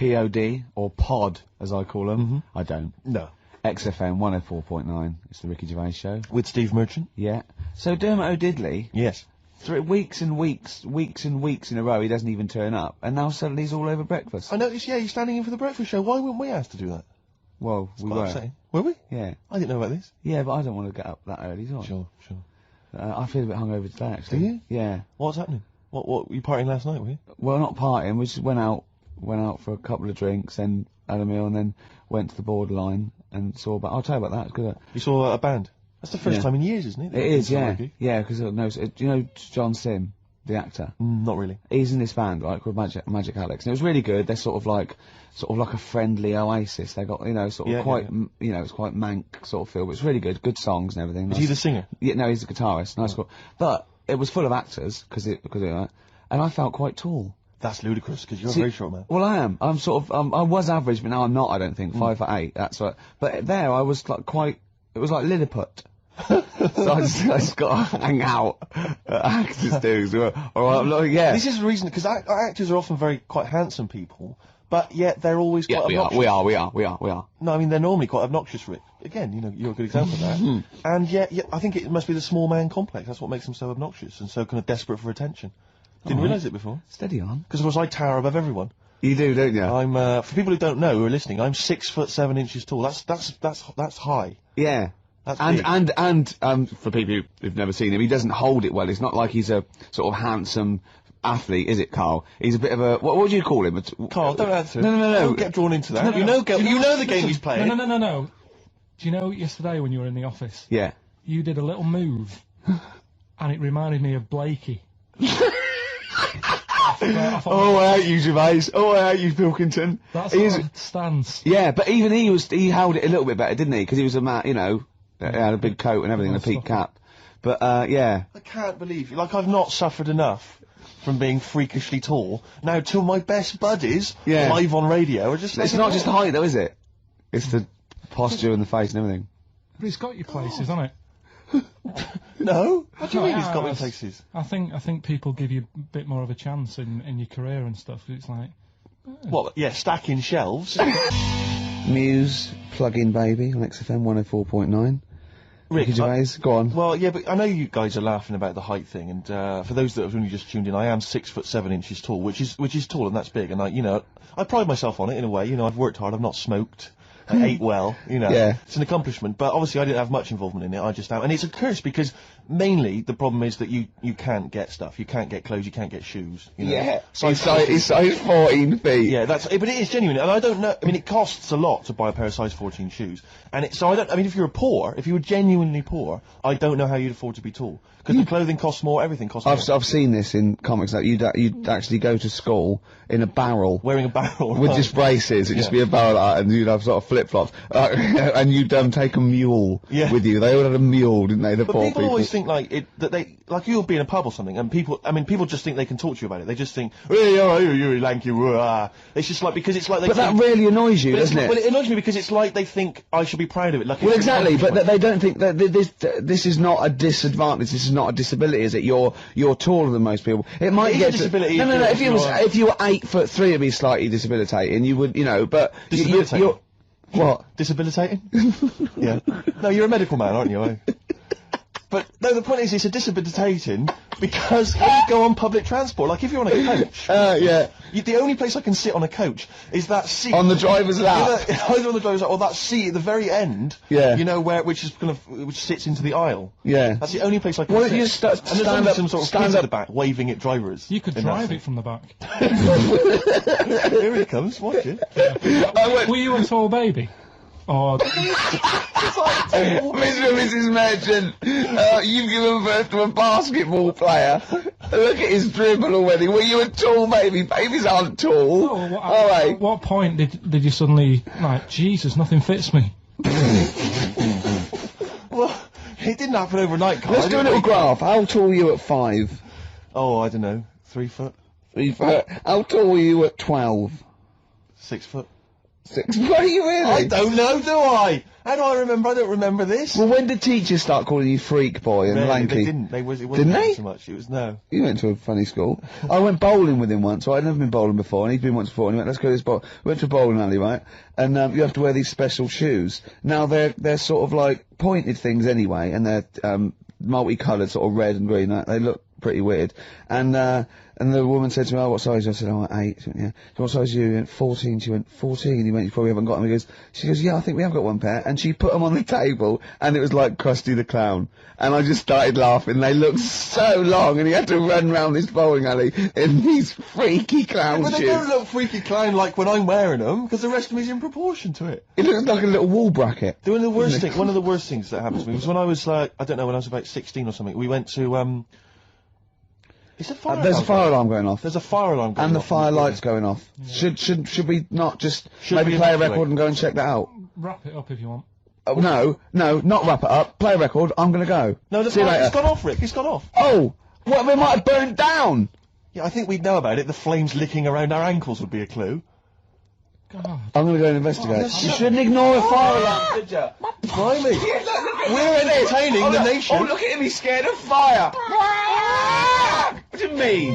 POD, or Pod, as I call them. I don't. No. XFM 104.9. It's the Ricky Gervais Show. With Steve Merchant? Yeah. So Dermot O'Diddley... Yes. 3 weeks and weeks in a row, he doesn't even turn up, and now suddenly he's all over breakfast. I noticed, yeah, he's standing in for the breakfast show. Why weren't we asked to do that? Well, we were. Upsetting. Were we? Yeah. I didn't know about this. Yeah, but I don't want to get up that early, do I? Sure. I feel a bit hungover today, actually. Do you? Yeah. What's happening? What, you partying last night, were you? Well, not partying, we just went out for a couple of drinks, then had a meal, and then went to the Borderline and saw about... I'll tell you about that, it's good. You saw a band? That's the first time in years, isn't it? It is, yeah. Yeah, because, do you know John Sim? The actor? Not really. He's in this band, right, called Magic Alex. And it was really good. They're sort of like a friendly Oasis. They got, it's quite, it's quite mank sort of feel, but it's really good. Good songs and everything. Is he the singer? Yeah, no, he's the guitarist. Nice, cool. But it was full of actors, because of that. And I felt quite tall. That's ludicrous, because you're a very short man. Well, I am. I'm sort of, I was average, but now I'm not, I don't think. 5'8", that's what. But there, I was like quite, it was like Lilliput. So I just got to hang out at actors do. Yeah. This is the reason, because actors are often quite handsome people, but yet they're always quite obnoxious. We are. No, I mean, they're normally quite obnoxious, Rick. Again, you're a good example of that. And yet, I think it must be the small man complex. That's what makes them so obnoxious and so kind of desperate for attention. Didn't realise it before. Steady on. Because, of course, I tower above everyone. You do, don't you? I'm, for people who don't know, who are listening, I'm 6'7" tall. That's high. Yeah. And for people who've never seen him, he doesn't hold it well. It's not like he's a sort of handsome athlete, is it, Carl? He's a bit of a, what do you call him? Carl, don't answer. No. Don't get drawn into that. You know the game he's playing. No. Do you know yesterday when you were in the office? Yeah. You did a little move, and it reminded me of Blakey. Oh, I hate you, Gervais. Oh, I hate you, Pilkington. That's a stance. Yeah, but even he held it a little bit better, didn't he? Because he was a man, he had a big coat and everything, and a peak cap. But, yeah. I can't believe you. Like, I've not suffered enough from being freakishly tall. Now, two of my best buddies, live on radio, are just... It's not just the height, though, is it? It's the posture and the face and everything. But it's got you places, hasn't it? No? What do you mean it's got me places? I think people give you a bit more of a chance in your career and stuff. It's like... What, yeah, stacking shelves? Muse, Plug-in Baby on XFM 104.9. Ricky Gervais, go on. Well, yeah, but I know you guys are laughing about the height thing, and for those that have only just tuned in, I am 6'7" tall, which is tall and that's big, and I pride myself on it in a way. I've worked hard, I've not smoked. I ate well, Yeah. It's an accomplishment, but obviously I didn't have much involvement in it, I just am. And it's a curse because mainly the problem is that you can't get stuff. You can't get clothes, you can't get shoes. Yeah. He's size 14 feet. Yeah, but it is genuine. And I don't know, I mean, it costs a lot to buy a pair of size 14 shoes. And if you were genuinely poor, I don't know how you'd afford to be tall. Because the clothing costs more, everything costs more. I've seen this in comics, that you'd actually go to school in a barrel. Wearing a barrel. With just braces, it'd just be a barrel like that, and you'd have sort of flip-flops. And you'd take a mule with you. They all had a mule, didn't they, the poor people? People always think like you'll be in a pub or something, and people just think they can talk to you about it. They just think, hey, you're lanky, it's just like, because it's like they But that really annoys you, doesn't it? Well, it annoys me because it's like they think I should be proud of it. Like, well, exactly, but they don't think that this is not a disadvantage, this is not a disability, is it? You're taller than most people. It might get disability. No, if you were 8'3", it'd be slightly debilitating, you would, but... Debilitating? What? Debilitating? Yeah. No, you're a medical man, aren't you? But, no, the point is, it's a debilitating because when you go on public transport, like if you're on a coach... yeah. The only place I can sit on a coach is that seat... On the driver's lap? Either on the driver's lap or that seat at the very end. Yeah. Which sits into the aisle. Yeah. That's the only place I can sit. You stand up, some sort of kids at the back waving at drivers. You could drive it from the back. Here he comes, watch it. Were you a tall baby? Or... Mr. and Mrs. Merchant, you've given birth to a basketball player. Look at his dribble already. Were you a tall baby? Babies aren't tall. Oh, at what point did you suddenly, like, Jesus, nothing fits me? Well, it didn't happen overnight, Carl. Let's do a little graph. How tall were you at 5? Oh, I don't know. 3 foot? 3 foot. How tall were you at 12? 6 foot. 6. Were you really? I don't know, do I? How do I remember? I don't remember this. Well, when did teachers start calling you freak boy and Really, lanky? they didn't. It wasn't Didn't they? so much. It was no. You went to a funny school. I went bowling with him once. So I'd never been bowling before, and he'd been once before. And he went, "Let's go to this bowl." We went to a bowling alley, right? And you have to wear these special shoes. Now they're sort of like pointed things anyway, and they're multicoloured, sort of red and green. They look pretty weird. And the woman said to me, "Oh, what size?" I said, "Oh, 8. She went, "Yeah." "So what size are you?" He went, 14. She went, 14. He went, "You probably haven't got them." She goes, "Yeah, I think we have got one pair." And she put them on the table, and it was like Krusty the Clown. And I just started laughing. They looked so long, and he had to run round this bowling alley in these freaky clown But shoes. they don't look freaky clown like when I'm wearing them, because the rest of me is in proportion to it. It looks like a little wall bracket. One of the worst things that happened to me was when I was like, I don't know, when I was about 16 or something, we went to, is there fire There's a alarm fire going alarm going off. There's a fire alarm going And the off. fire light's going off. Yeah. Should we not just maybe we play a evacuate? record and go and check that out? Wrap it up if you want. Oh, no, not wrap it up. Play a record. I'm gonna go. No, the See you fire, later. it's gone off, Rick, it's gone off. Oh, what, we might have burnt down. Yeah, I think we'd know about it. The flames licking around our ankles would be a clue. God. I'm gonna go and investigate. yes, You yes. shouldn't ignore a fire alarm, did you? Blimey. We're entertaining the nation. Oh, look at him, he's scared of fire. What do you mean?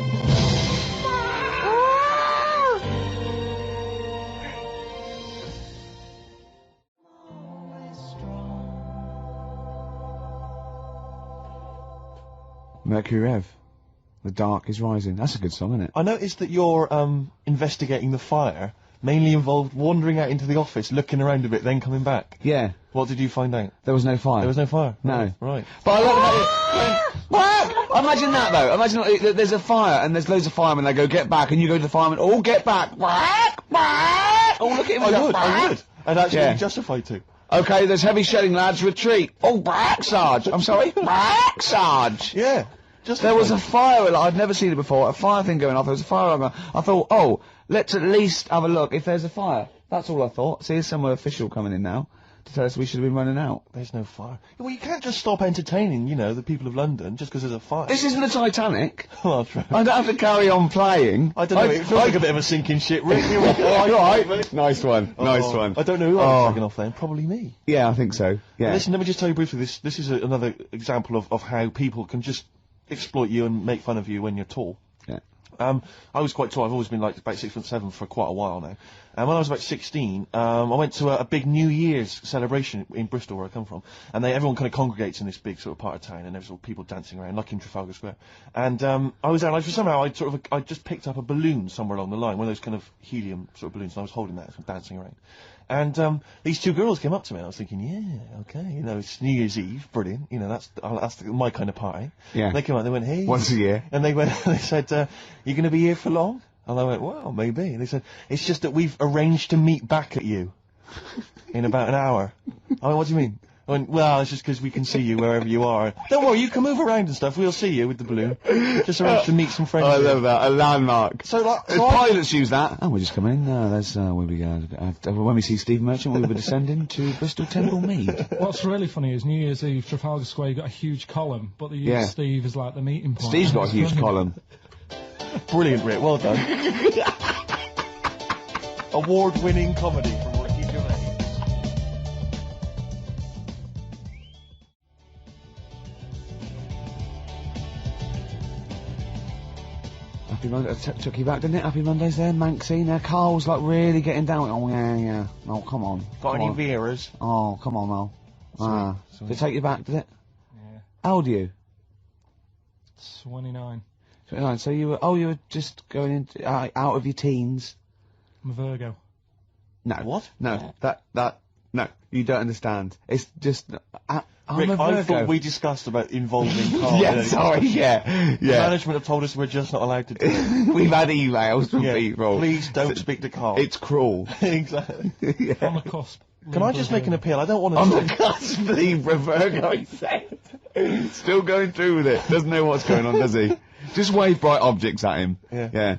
Mercury Rev. The dark is rising. That's a good song, isn't it? I noticed that you're investigating the fire mainly involved wandering out into the office, looking around a bit, then coming back. Yeah. What did you find out? There was no fire. There was no fire? No. Right. But I like that. Imagine that though. Imagine like, there's a fire and there's loads of firemen. They go, "Get back," and you go to the firemen. "Oh, get back!" Oh, look at him. I would. I'd actually Yeah. be justified to. Okay, there's heavy shelling, lads. Retreat. Oh, back, Sarge. I'm sorry. Back, Sarge. Yeah. There was a fire. I'd never seen it before. A fire thing going off. There was a fire alarm. I thought, oh, let's at least have a look if there's a fire. That's all I thought. See, there's some official coming in now to tell us we should have been running out. There's no fire. Well, you can't just stop entertaining, you know, the people of London just because there's a fire. This isn't the Titanic. Well, true. I don't have to carry on playing. I don't know, it feels like a bit of a sinking ship, Rick. Here we go. Right. Nice one. Nice one. I don't know who I was taking off then. Probably me. Yeah, I think so. Yeah. Listen, let me just tell you briefly, this is another example of how people can just exploit you and make fun of you when you're tall. Yeah. I was quite tall. I've always been like about 6'7" for quite a while now. And when I was about 16, I went to a big New Year's celebration in Bristol, where I come from. And everyone kind of congregates in this big sort of part of town, and there's all people dancing around, like in Trafalgar Square. And I was there, and somehow I just picked up a balloon somewhere along the line, one of those kind of helium sort of balloons, and I was holding that and dancing around. And these two girls came up to me, and I was thinking, yeah, okay, you know, it's New Year's Eve, brilliant, you know, that's my kind of party. Yeah. And they came up, they went, "Hey." Once a year. And they said, "You going to be here for long?" And I went, "Well, maybe." And they said, "It's just that we've arranged to meet back at you in about an hour." I went, "What do you mean?" I went, "Well, it's just because we can see you wherever you are. Don't worry, you can move around and stuff. We'll see you with the balloon. Just arranged to meet some friends." I here." love that. A landmark. So, like, Pilots use that. Oh, we're just coming in. There's where we go. When we see Steve Merchant, we will be descending to Bristol Temple Mead. What's really funny is New Year's Eve, Trafalgar Square, you got a huge column, but they use Steve as like the meeting point. Steve's got a huge column. Brilliant, Rick. Well done. Award-winning comedy from Ricky Gervais. Happy Monday. Took you back, didn't it? Happy Mondays there, Manxine there. Carl's like really getting down. Oh, yeah. Oh, come on. Got Come any on. Veras? Oh, come on, Mel. Sweet. Did it take you back, did it? Yeah. How old are you? 29. 29. So you were just going into, out of your teens. I'm a Virgo. No. What? No. No. You don't understand. It's just, I'm Rick, a Virgo. I thought we discussed about involving Carl. Yeah, sorry, yeah. Management have told us we're just not allowed to do it. We've had emails from Yeah, people. please don't speak to Carl. It's cruel. Exactly. On the cusp. Can I just make an appeal? I don't want to... On the cusp, the Virgo, he said. Still going through with it. Doesn't know what's going on, does he? Just wave bright objects at him. Yeah. Yeah.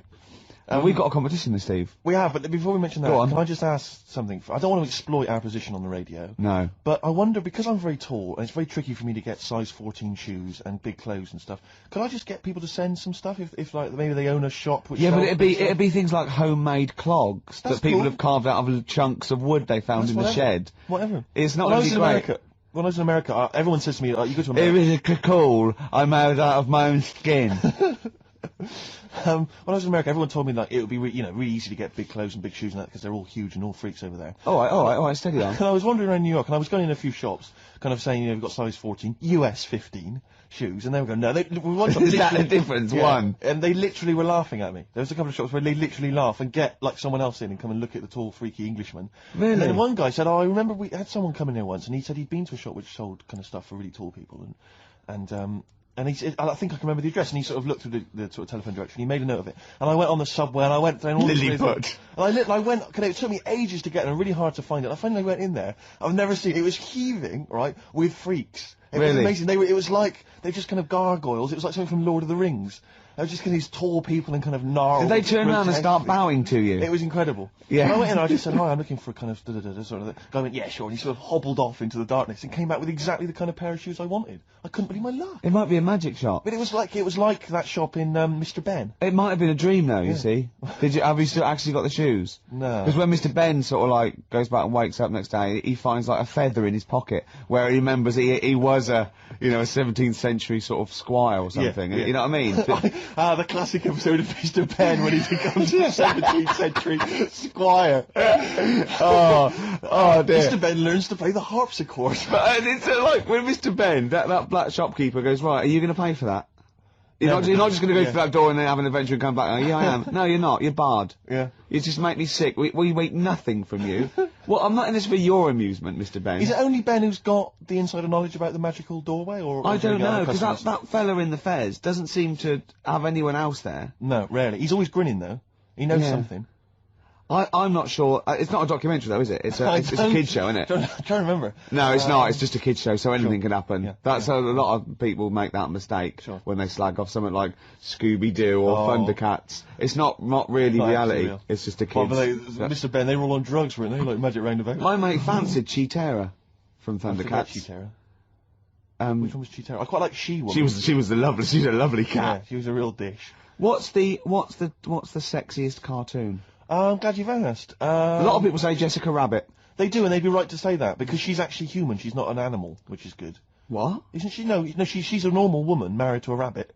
We've got a competition this, Steve. We have, but before we mention that, Go on. can I just ask something? I don't want to exploit our position on the radio. No. But I wonder, because I'm very tall, and it's very tricky for me to get size 14 shoes and big clothes and stuff, could I just get people to send some stuff if like, maybe they own a shop which Yeah, but sells it'd be things like homemade clogs That's that people cool. have carved out of chunks of wood they found That's in the whatever. shed. Whatever. It's not When I going was to in be great. America, when I was in America, everyone says to me, you go to It America. was cool. I made out of my own skin. When I was in America, everyone told me like it would be really easy to get big clothes and big shoes and that because they're all huge and all freaks over there. all right, steady on. And I was wandering around New York and I was going in a few shops, kind of saying, we've got size 14, US 15 shoes, and they were going, no, we want Is that the difference? Yeah. One. And they literally were laughing at me. There was a couple of shops where they literally laugh and get like someone else in and come and look at the tall, freaky Englishman. Really? And then one guy said, I remember we had someone come in here once, and he said he'd been to a shop which sold kind of stuff for really tall people, and he said, I think I can remember the address, and he sort of looked through the sort of telephone directory, and he made a note of it. And I went on the subway, and I went down all the Lilliput. and I went, it took me ages to get there, and really hard to find it. I finally went in there. I've never seen it. It was heaving, right, with freaks. It was Really? amazing. It was like, they're just kind of gargoyles. It was like something from Lord of the Rings. They were just kind of these tall people and kind of gnarled. Did they turn around and grotesque start things. bowing to you? It was incredible. Yeah. When I went in, I just said, hi, I'm looking for a kind of da-da-da-da sort of thing. Guy went, yeah, sure. And he sort of hobbled off into the darkness and came back with exactly the kind of pair of shoes I wanted. I couldn't believe my luck. It might be a magic shop. But it was like that shop in Mr. Ben. It might have been a dream, though. You see. Have you still actually got the shoes? No. Because when Mr. Ben sort of like goes back and wakes up next day, he finds like a feather in his pocket where he remembers he was a 17th century sort of squire or something. Yeah. You know what I mean? The classic episode of Mr. Ben when he becomes a 17th century squire. oh dear. Mr. Ben learns to play the harpsichord. But it's like when Mr. Ben, that black shopkeeper goes, right, are you going to pay for that? You're not just going to go through that door and then have an adventure and come back. Oh, yeah, I am. No, you're not. You're barred. Yeah. You just make me sick. We wait nothing from you. Well, I'm not in this for your amusement, Mr. Ben. Is it only Ben who's got the insider knowledge about the magical doorway, or I is there don't any other know, because customers? that fella in the fez doesn't seem to have anyone else there. No, rarely. He's always grinning though. He knows Yeah. something. I'm not sure. It's not a documentary though, is it? It's a kid's show, isn't it? I'm trying to remember. No, it's not. It's just a kid's show, so anything can happen. Yeah. That's a lot of people make that mistake when they slag off something like Scooby-Doo or Thundercats. It's not really Not reality. actually real. It's just a Oh, kid's. but Mr. Ben, they were all on drugs, weren't they? Like Magic Roundabout. My mate fancied Cheetara from I forgot Thundercats. Cheetara. Which one was Cheetara? I quite like She-Woman. She was a lovely Yeah, cat. she was a real dish. What's the sexiest cartoon? I'm glad you've asked. A lot of people say Jessica Rabbit. They do, and they'd be right to say that, because she's actually human, she's not an animal, which is good. What? Isn't she? No, she's a normal woman married to a rabbit.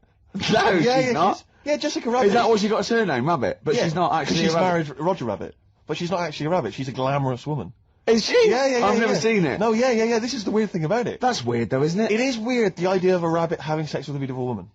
No, she's not. Yeah, Jessica Rabbit. Is that why she got a surname, Rabbit? But she's not actually she's a rabbit. married Roger Rabbit. But she's not actually a rabbit, she's a glamorous woman. Is she? Yeah. I've never seen it. No, yeah, this is the weird thing about it. That's weird though, isn't it? It is weird, the idea of a rabbit having sex with a beautiful woman.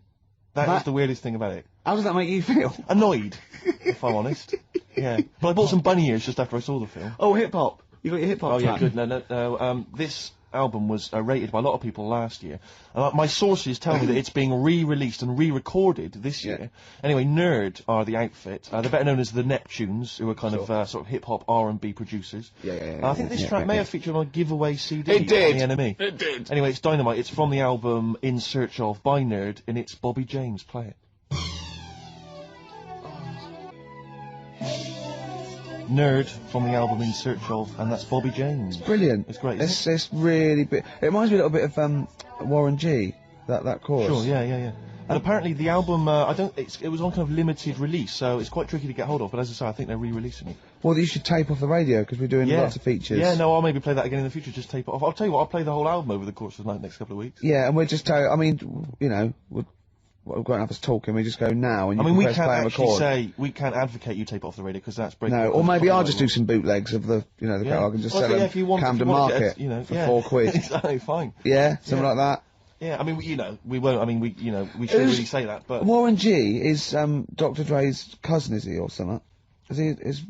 That is the weirdest thing about it. How does that make you feel? Annoyed, if I'm honest. Yeah. But I bought some bunny ears just after I saw the film. Oh, hip hop. You got your hip hop Oh, yeah, track? good. No. This album was rated by a lot of people last year. My sources tell me that it's being re-released and re-recorded this year. Anyway, Nerd are the outfit. They're better known as the Neptunes, who are kind of sort of hip-hop R&B producers. Yeah. I think this track may have featured on a giveaway CD. It did. On the Enemy. It did. Anyway, it's Dynamite. It's from the album In Search Of by Nerd, and it's Bobby James. Play it. Nerd from the album In Search Of, and that's Bobby James. Brilliant. It's great. Isn't It's really big. It reminds me a little bit of Warren G. That chorus. Sure, yeah. And apparently the album, it was on kind of limited release, so it's quite tricky to get hold of. But as I say, I think they're re-releasing it. Well, you should tape off the radio because we're doing lots of features. Yeah, no, I'll maybe play that again in the future. Just tape it off. I'll tell you what, I'll play the whole album over the course of the next couple of weeks. Yeah, and we're just I mean, we're going to have us talking. We just go now, and you we can press can't play and actually record. say we can't advocate you tape it off the radio because that's breaking. No, or maybe I'll just do some bootlegs of the catalog and just sell them if you want, Camden if you want to Market get, for £4. Exactly, fine. Yeah, something like that. Yeah, I mean, we won't. I mean, we shouldn't really say that, but Warren G is Dr. Dre's cousin, is he, or something? Is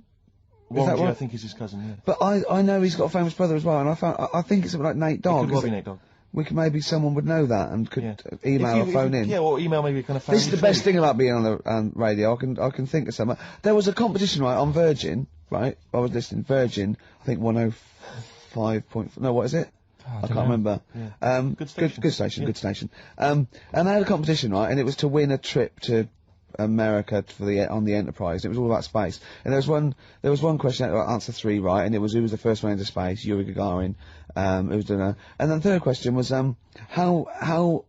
Warren that G, right? I think is his cousin. Yeah. But I know he's got a famous brother as well, and I think it's something like Nate Dogg. It could well be Nate Dogg. We could maybe someone would know that and could email or phone in. Yeah, or email maybe kind of. This is the best thing about being on the radio. I can think of something. There was a competition on Virgin, right? I was listening Virgin. I think 105. No, what is it? I can't remember. Yeah. Good station. Good station. And they had a competition, right? And it was to win a trip to America on the Enterprise. It was all about space. And there was one question, answer 3 right, and it was who was the first one into space? Yuri Gagarin. It was and then the third question was how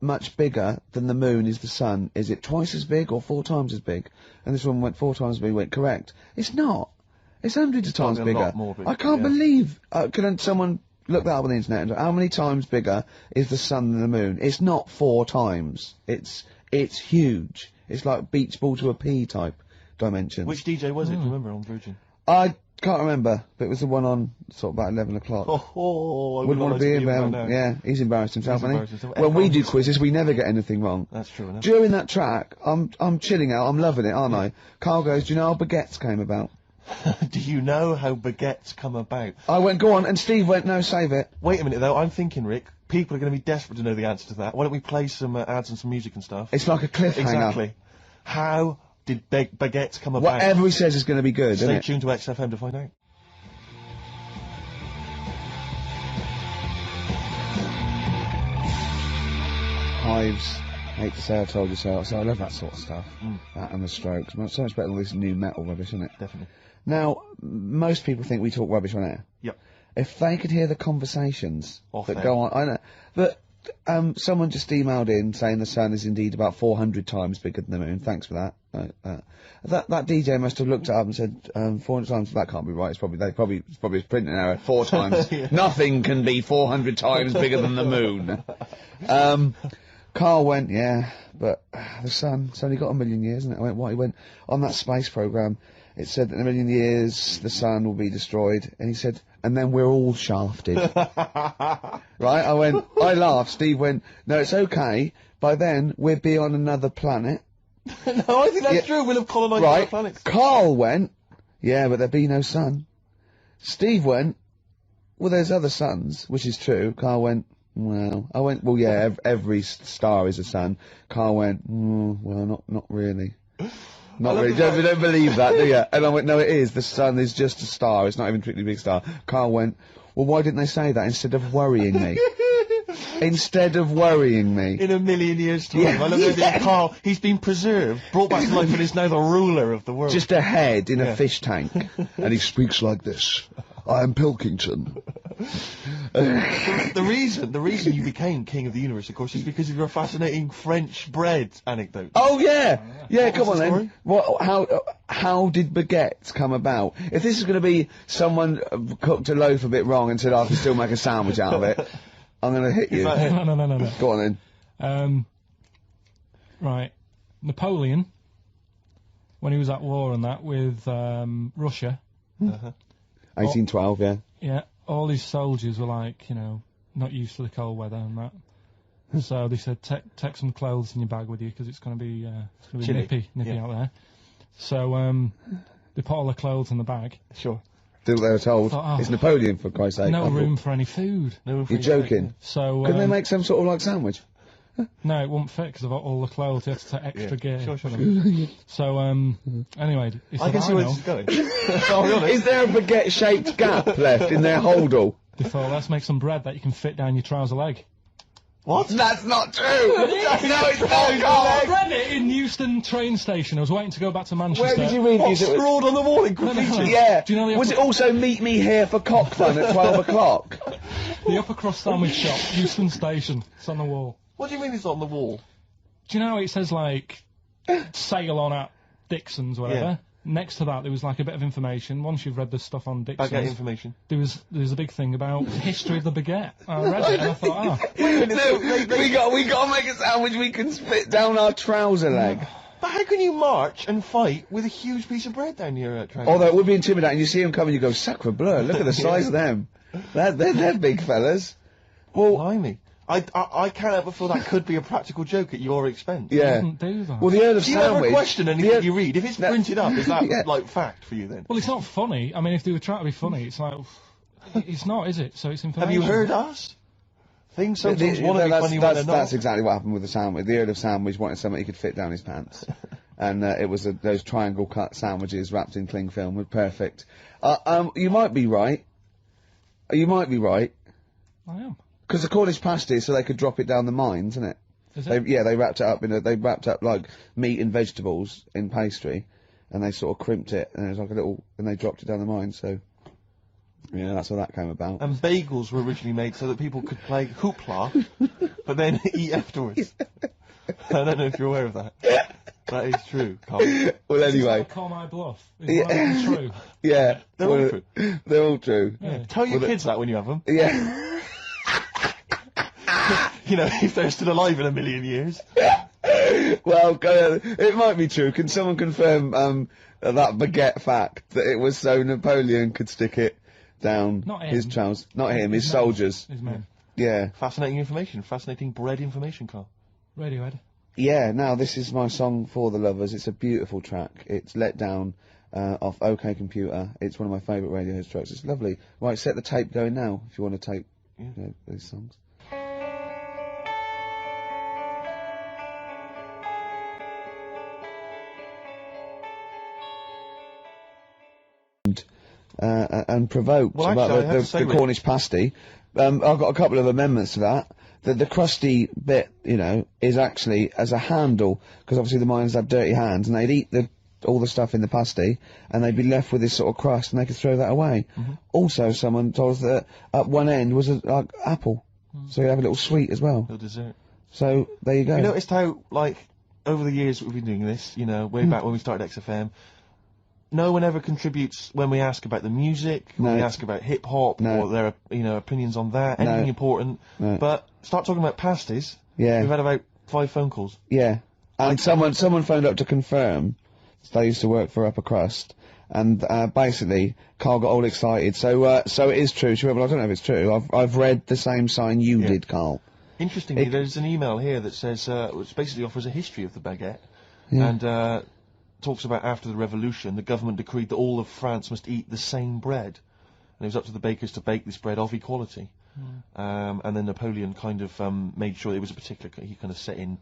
much bigger than the moon is the sun? Is it twice as big or 4 times as big? And this one went 4 times as big. Went correct. It's not. It's hundreds of times bigger. A lot more bigger. I can't believe. Can someone look that up on the internet? And how many times bigger is the sun than the moon? It's not 4 times. It's huge. It's like beach ball to a pea type dimensions. Which DJ was it? Do you remember on Virgin? I can't remember, but it was the one on sort of about 11 o'clock. I Wouldn't want to be in there. Yeah, he's embarrassed himself, hasn't he? When we do quizzes, we never get anything wrong. That's true enough. During that track, I'm chilling out, I'm loving it, aren't I? Carl goes, do you know how baguettes came about? Do you know how baguettes come about? I went, go on, and Steve went, no, save it. Wait a minute though, I'm thinking, Rick, people are going to be desperate to know the answer to that. Why don't we play some ads and some music and stuff? It's like a cliffhanger. Exactly. How did baguettes come about? Whatever he says is going to be good, isn't Stay it? tuned to XFM to find out. Hives, hate to say I told you so, I love that sort of stuff. That and the Strokes. Well, so much better than all this new metal rubbish, isn't it? Definitely. Now, most people think we talk rubbish on air. Yep. If they could hear the conversations Off that air. go on, I know, but someone just emailed in saying the sun is indeed about 400 times bigger than the moon. Thanks for that. That DJ must have looked it up and said 400 times. That can't be right. It's probably a printing error. 4 times. Yeah. Nothing can be 400 times bigger than the moon. Carl went, yeah, but the sun's only got 1 million years, isn't it? I went, what? He went, on that space program, it said that in 1 million years the sun will be destroyed, and he said, and then we're all shafted. Right? I went, I laughed. Steve went, no, it's okay. By then we'll be on another planet. No, I think that's true. We'll have colonised other Right? planets. Carl went, yeah, but there'll be no sun. Steve went, well, there's other suns, which is true. Carl went, well, I went, well, yeah, every star is a sun. Carl went, well, not really. Not really. Don't believe that, do you? And I went, no, it is. The sun is just a star. It's not even a particularly big star. Carl went, well, why didn't they say that instead of worrying me? Instead of worrying me. In 1 million years' time. Yeah. I love that Carl, he's been preserved, brought back to life, and is now the ruler of the world. Just a head in a fish tank. And he speaks like this. I am Pilkington. The reason you became king of the universe, of course, is because of your fascinating French bread anecdote. Oh yeah, yeah. What Come was on the then. story? How did baguettes come about? If this is going to be someone cooked a loaf a bit wrong and said I can still make a sandwich out of it, I'm going to hit you. No. Go on then. Right. Napoleon, when he was at war and that with Russia. 1812, yeah. Yeah, all his soldiers were like, not used to the cold weather and that. So they said, take some clothes in your bag with you because it's going to be Chilly. nippy out there. So they put all the clothes in the bag. Sure. Do what they were told. Oh, It's Napoleon, for Christ's sake. No room for any food. No room for You're joking. So Couldn't they make some sort of like sandwich? no, it wouldn't fit because of all the clothes. You had to take extra gear. Sure. for them. So anyway, he I said, can see where know. this is going. I'll be honest. Is there a baguette-shaped gap left in their holdall? They thought, let's make some bread that you can fit down your trouser leg. What? That's not true! No, it's not, I Carl! read it in Euston train station. I was waiting to go back to Manchester. Where did you read What, these? scrawled on the wall in graffiti? Yeah. Do you know the Was it also meet me here for cock fun at 12 o'clock? The upper cross sandwich shop, Euston station. It's on the wall. What do you mean it's on the wall? Do you know how it says like sail on at Dixon's, whatever? Yeah. Next to that, there was like a bit of information. Once you've read the stuff on Dixon's, Baguette information. there was a big thing about the history of the baguette. I read it and I thought, We got to make a sandwich we can spit down our trouser leg. But how can you march and fight with a huge piece of bread down your trousers? Although it would be intimidating. You see them coming, you go, sacre bleu, look at the size of them. They're big fellas. Well, Blimey. I can't help but feel that could be a practical joke at your expense. yeah. didn't do that. Well, the Earl of Do you Sandwich... ever question anything you read? If it's printed up, is that, Yeah. like, fact for you then? Well, it's not funny. I mean, if they were trying to be funny, it's like, it's not, is it? So it's information. Have you heard us? Things sometimes want to be funny when they're not. That's exactly what happened with the sandwich. The Earl of Sandwich wanted something he could fit down his pants. And it was those triangle cut sandwiches wrapped in cling film were perfect. You might be right. You might be right. I am. Because the Cornish pasty, so they could drop it down the mines, isn't it? Is it? They wrapped it up they wrapped up like meat and vegetables in pastry, and they sort of crimped it, and it was like a little, and they dropped it down the mine. So, yeah, that's how that came about. And bagels were originally made so that people could play hoopla, but then eat afterwards. I don't know if you're aware of that. That is true, Carl. Well, anyway. Call my bluff. Is one of them true? Yeah. They're all true. They're all true. Yeah. Tell your kids that when you have them. Yeah. You know, if they're still alive in a million years. Well, it might be true. Can someone confirm that baguette fact that it was so Napoleon could stick it down Not him. his trousers? Not him, his men. soldiers. His men. Yeah. Fascinating information. Fascinating bread information, Carl. Radiohead. Yeah, now this is my song for the lovers. It's a beautiful track. It's Let Down off OK Computer. It's one of my favourite Radiohead tracks. It's lovely. Right, set the tape going now if you want to tape these songs. And provoked Well, actually, I about have to say, the Rick- Cornish pasty. I've got a couple of amendments to that. The crusty bit, you know, is actually as a handle, because obviously the miners had dirty hands, and they'd eat all the stuff in the pasty, and they'd be left with this sort of crust, and they could throw that away. Also, someone told us that at one end was like apple, so you have a little sweet as well. No dessert. So there you go. You noticed how, like, over the years we've been doing this, you know, way back when we started XFM, no one ever contributes when we ask about the music, when we ask about hip-hop, or their, you know, opinions on that, anything important. But start talking about pasties. Yeah. We've had about 5 phone calls. Yeah, and someone phoned up to confirm. They used to work for Upper Crust, and basically Carl got all excited. So it is true. She went, well, I don't know if it's true. I've read the same sign you did, Carl. Interestingly, there's an email here that says, which basically offers a history of the baguette, and talks about after the revolution, the government decreed that all of France must eat the same bread, and it was up to the bakers to bake this bread of equality. And then Napoleon kind of made sure it was a particular. He kind of set in.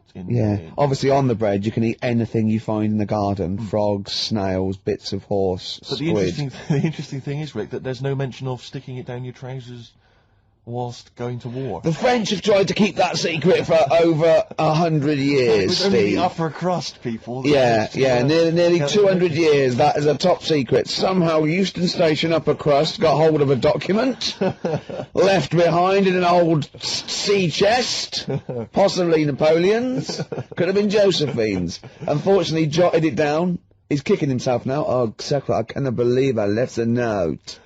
Obviously on the bread you can eat anything you find in the garden: frogs, snails, bits of horse, But squid. the interesting thing is, Rick, that there's no mention of sticking it down your trousers whilst going to war. The French have tried to keep that secret for over 100 It years, was only Steve. the upper crust people. Nearly 200 years, that is a top secret. Somehow Euston Station Upper Crust got hold of a document, left behind in an old sea chest, possibly Napoleon's, could have been Josephine's. Unfortunately, jotted it down. He's kicking himself now. Oh, exactly, I cannot believe I left a note.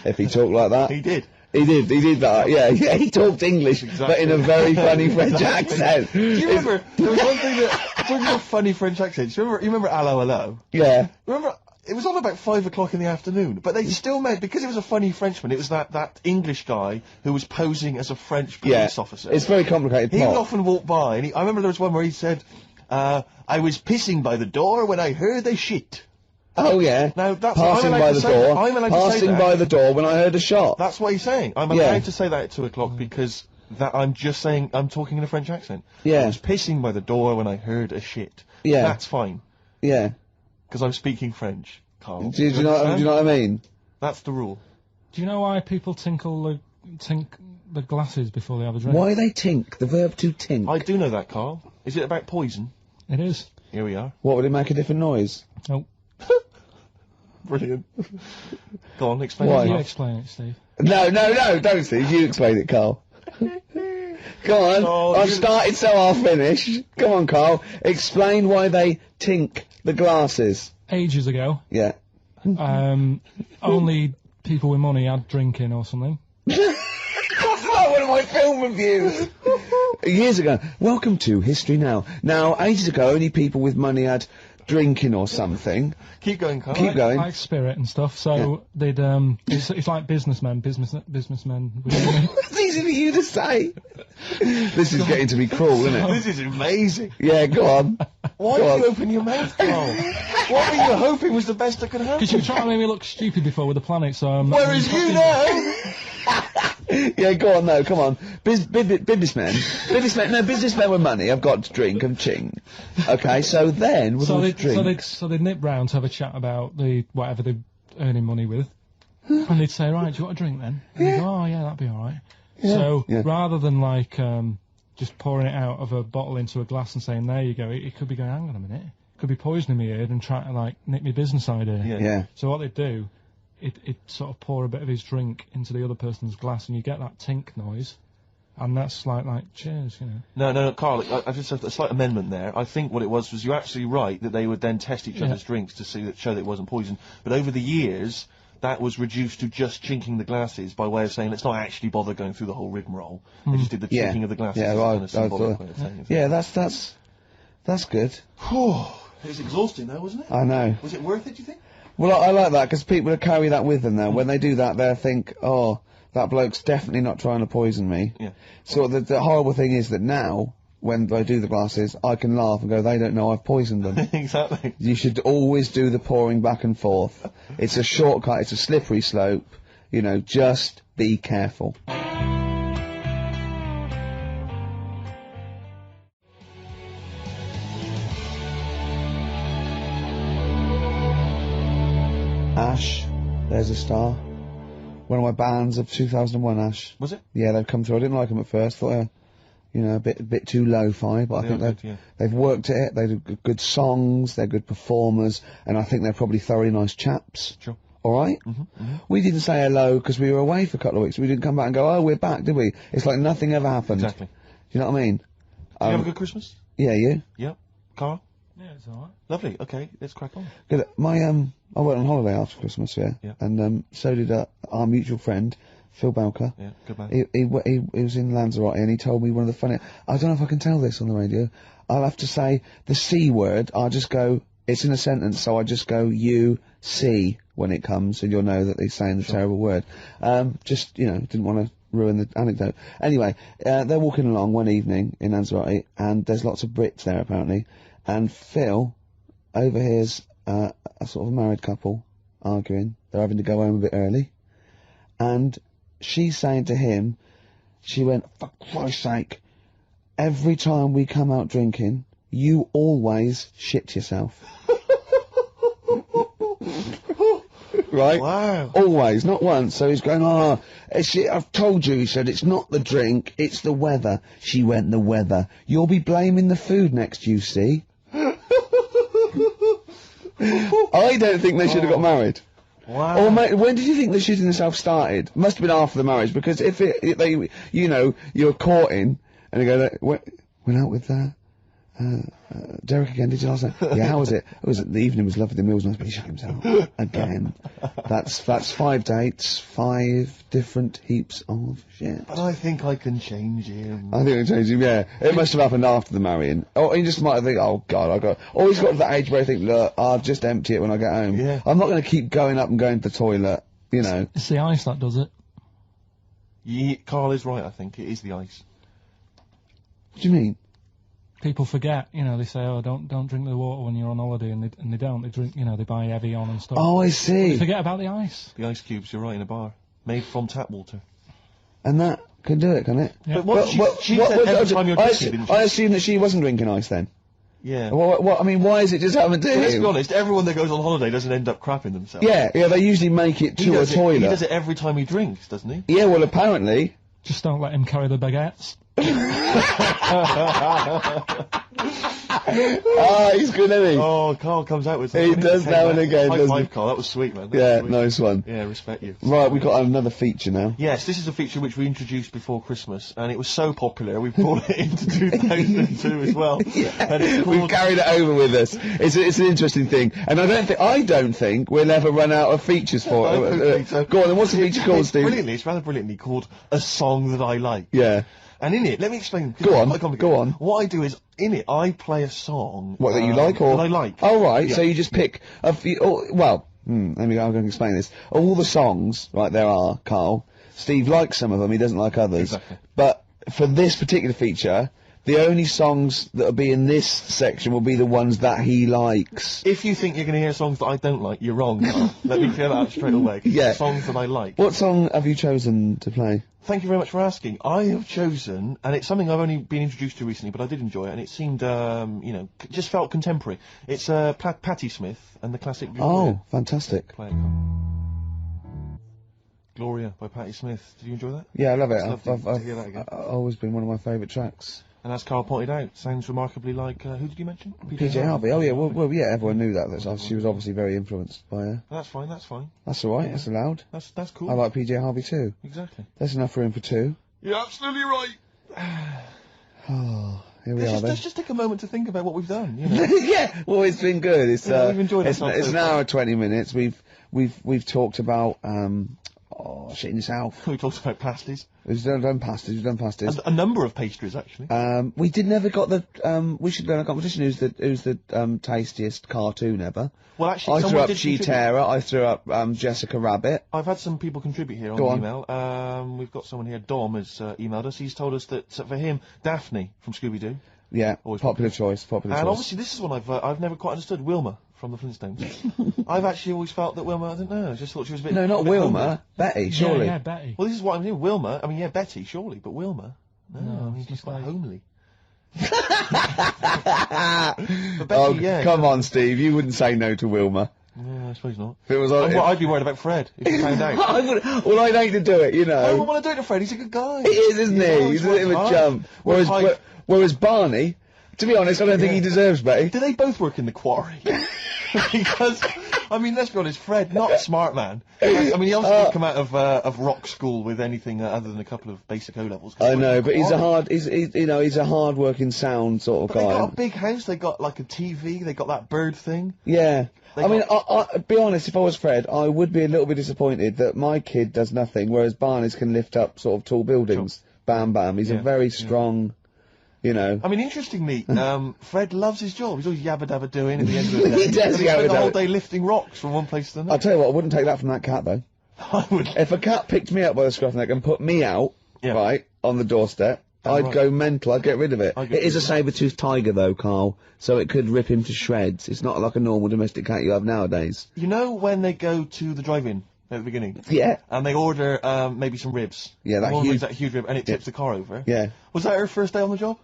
If he talked like that. He did. He did that, yeah, he talked English, but in a very funny French accent. Do you remember, there was one thing that, talking about funny French accents, you remember Allo Allo? Yeah. Remember, it was on about 5 o'clock in the afternoon, but they still meant, because it was a funny Frenchman, it was that English guy who was posing as a French police officer. It's very complicated He would plot. often walk by, and I remember there was one where he said, I was pissing by the door when I heard a shit. Oh yeah. Now, that's passing by the door. I'm allowed to say Passing that. by the door when I heard a shot. That's what he's saying. I'm allowed to say that at 2 o'clock because I'm just saying I'm talking in a French accent. Yeah. I was pissing by the door when I heard a shit. Yeah. That's fine. Yeah. Because I'm speaking French, Carl. Do you know what I mean? That's the rule. Do you know why people tink the glasses before they have a drink? Why they tink? The verb to tink. I do know that, Carl. Is it about poison? It is. Here we are. What would it make a different noise? Oh. Brilliant. Go on, explain Why? it. You Carl. explain it, Steve. No, don't Steve. You explain it, Carl. Go on. Oh, I've started, so I'll finish. Come on, Carl. Explain why they tink the glasses. Ages ago, Yeah. only people with money had drinking or something. That's not one of my film reviews. Years ago. Welcome to History Now. Now, ages ago, only people with money had drinking or something. Keep going, Carl. Keep going. Like spirit and stuff. So they'd it's like businessmen with money. It's easy for you to say. This is getting to be cruel, isn't it? This is amazing. Yeah, go on. Why Go did on. you open your mouth, Carl? What were you hoping was the best that could happen? Because you were trying to make me look stupid before with the planet, so Whereas you know... Yeah, go on, no, come on. Businessmen with money, I've got to drink, I'm ching. Okay, so then, with all the drink... So they'd nip round to have a chat about whatever they're earning money with, and they'd say, right, do you want a drink then? And they'd go, oh yeah, that'd be alright. So, rather than just pouring it out of a bottle into a glass and saying, there you go, it could be going, hang on a minute, it could be poisoning me ear and trying to, like, nick my business idea. Yeah. So what they do, it sort of pour a bit of his drink into the other person's glass, and you get that tink noise, and that's like cheers, you know. No, Carl, I just have a slight amendment there. I think what it was you're actually right that they would then test each other's drinks to show that it wasn't poison. But over the years, that was reduced to just chinking the glasses by way of saying, let's not actually bother going through the whole rigmarole. They just did the chinking of the glasses. Yeah, as a well, kind of symbolic way of saying it. yeah, that's good. Whew. It was exhausting though, wasn't it? I know. Was it worth it, do you think? Well, I like that, because people carry that with them now. When they do that, they'll think, oh, that bloke's definitely not trying to poison me. Yeah. So the horrible thing is that now, when I do the glasses, I can laugh and go, they don't know I've poisoned them. Exactly. You should always do the pouring back and forth. It's a shortcut, it's a slippery slope. You know, just be careful. Ash, there's a star. One of my bands of 2001, Ash. Was it? Yeah, they've come through. I didn't like them at first. Thought, you know, a bit too lo-fi, but I think they've worked at it. They do good songs. They're good performers, and I think they're probably thoroughly nice chaps. Sure. All right. We didn't say hello because we were away for a couple of weeks. We didn't come back and go, oh, we're back, did we? It's like nothing ever happened. Exactly. Do you know what I mean? Did you have a good Christmas? Yeah, you? Yep. Carl? Yeah, it's alright. Lovely. Okay, let's crack on. Good. I went on holiday after Christmas, yeah. And so did our mutual friend, Phil Bowker. Yeah, good man. He was in Lanzarote, and he told me one of the funny. I don't know if I can tell this on the radio. I'll have to say the C word. I'll just go. It's in a sentence, so I just go you see when it comes, and you'll know that he's saying the terrible word. Just didn't want to ruin the anecdote. Anyway, they're walking along one evening in Lanzarote, and there's lots of Brits there apparently, and Phil overhears a sort of married couple arguing. They're having to go home a bit early, and she's saying to him, she went, for Christ's sake, every time we come out drinking, you always shit yourself. Right? Wow. Always, not once. So he's going, I've told you, he said, it's not the drink, it's the weather. She went, the weather. You'll be blaming the food next, you see. I don't think they should have got married. Wow. Or when did you think the shooting itself started? Must have been after the marriage, because if you're courting, and they go, went out with Derek again, did you last night? Yeah, how was it? The evening was lovely, the meal was nice, but he shot himself. Again. That's 5 dates, 5 different heaps of shit. But I think I can change him. I think I changed him, yeah. It must have happened after the marrying. Or he just might have think, oh God, or he's got to that age where I think, look, I'll just empty it when I get home. Yeah. I'm not going to keep going up and going to the toilet, you know. It's the ice that does it. Yeah, Carl is right, I think. It is the ice. What do you mean? People forget, they say, oh, don't drink the water when you're on holiday, and they don't. They drink, they buy Evian and stuff. Oh, I see. They forget about the ice. The ice cubes, you're right, in a bar. Made from tap water. And that can do it, can it? Yeah. But what she said every time you're drinking, didn't she? I assume that she wasn't drinking ice then. Yeah. I mean, why is it just happened to Well, let's him? be honest, everyone that goes on holiday doesn't end up crapping themselves. Yeah, they usually make it to a toilet. He does it every time he drinks, doesn't he? Yeah, well, apparently. Just don't let him carry the baguettes. He's good, isn't he? Oh, Carl comes out with He does now and again, High doesn't five, he? Carl. That was sweet, man. Yeah, nice one. Yeah, respect you. Right, we've got another feature now. Yes, this is a feature which we introduced before Christmas, and it was so popular we brought it into 2002 as well. Yeah, and it's we've called... carried it over with us. It's an interesting thing, and I don't think we'll ever run out of features for I it. don't think so. Go on, then what's the feature called, Steve? It's rather brilliantly called A Song That I Like. Yeah. And in it, let me explain. Go on. What I do is, in it, I play a song. What, that you like, or? That I like. Oh, right, Yeah. so you just pick a few, let me go, I'm going to explain this. All the songs, right, there are, Carl, Steve likes some of them, he doesn't like others. Exactly. But for this particular feature, the only songs that'll be in this section will be the ones that he likes. If you think you're going to hear songs that I don't like, you're wrong. Let me clear that out straight away. 'Cause Yeah. it's songs that I like. What song have you chosen to play? Thank you very much for asking. I have chosen, and it's something I've only been introduced to recently, but I did enjoy it, and it seemed, just felt contemporary. It's Patti Smith and the classic Gloria. Oh, fantastic. Play it, Carl. Gloria by Patti Smith. Did you enjoy that? Yeah, I love it. It's lovely to hear that again. I've always been one of my favourite tracks. And as Karl pointed out, sounds remarkably like, who did you mention? PJ Harvey. Oh yeah, well yeah, everyone knew that. She was obviously very influenced by her. That's fine, that's fine. That's alright, that's allowed. That's cool. I like PJ Harvey too. Exactly. There's enough room for two. You're absolutely right. Oh, here we are then. Let's just take a moment to think about what we've done, you know. Yeah, well it's been good. It's we've enjoyed ourselves. It's an hour and 20 minutes. We've talked about shitting yourself. We talked about pasties. We've done pasties. A number of pastries, actually. We never got the. We should go in a competition. Who's the tastiest cartoon ever? Well, actually, I threw someone up did contribute. She-Terror. I threw up Jessica Rabbit. I've had some people contribute here on Go the on. email. We've got someone here. Dom has emailed us. He's told us that for him, Daphne from Scooby-Doo. Yeah, Always popular choice. And obviously, this is one I've never quite understood. Wilma from the Flintstones. I've actually always felt that Wilma. I don't know. I just thought she was a bit. No, not a bit Wilma. homely. Betty, surely. Yeah, Betty. Well, this is what I'm doing. Wilma. I mean, yeah, Betty, surely, but Wilma. No, I mean, it's just like- quite homely. But Betty, Oh, yeah. come on, Steve. You wouldn't say no to Wilma. Yeah, I suppose not. If it was Well, I'd be worried about Fred if he found out. well, I'd hate to do it, you know. I don't want to do it to Fred. He's a good guy. He is, isn't he? He's a bit of a hard. jump. Works hard. Whereas Barney, to be honest, I don't think he deserves Betty. Do they both work in the quarry? Because, I mean, let's be honest, Fred, not a smart man. I mean, he also didn't come out of rock school with anything other than a couple of basic O levels. I know, but he's a hard-working, sound sort of But they guy. got a big house. They got like a TV. They got that bird thing. Yeah. They I mean, got- be honest, if I was Fred, I would be a little bit disappointed that my kid does nothing, whereas Barney's can lift up sort of tall buildings. Bam, bam. He's a Yeah, very strong, you know. I mean, interestingly, Fred loves his job. He's always yabba dabba doing at the end of the day. He does And he spent yabba the whole dabba. day lifting rocks from one place to I'll another. tell you what, I wouldn't take that from that cat, though. I would. If a cat picked me up by the scruff neck and put me out, Yeah. right, on the doorstep, I'd right. go mental. I'd get rid of it. I'd get It is a rid of saber-toothed tiger, though, Carl, so it could rip him to shreds. It's not like a normal domestic cat you have nowadays. You know when they go to the drive-in at the beginning? Yeah. And they order maybe some ribs. Yeah, that The woman huge- brings that huge rib, and it tips the car over. Yeah. Was that her first day on the job?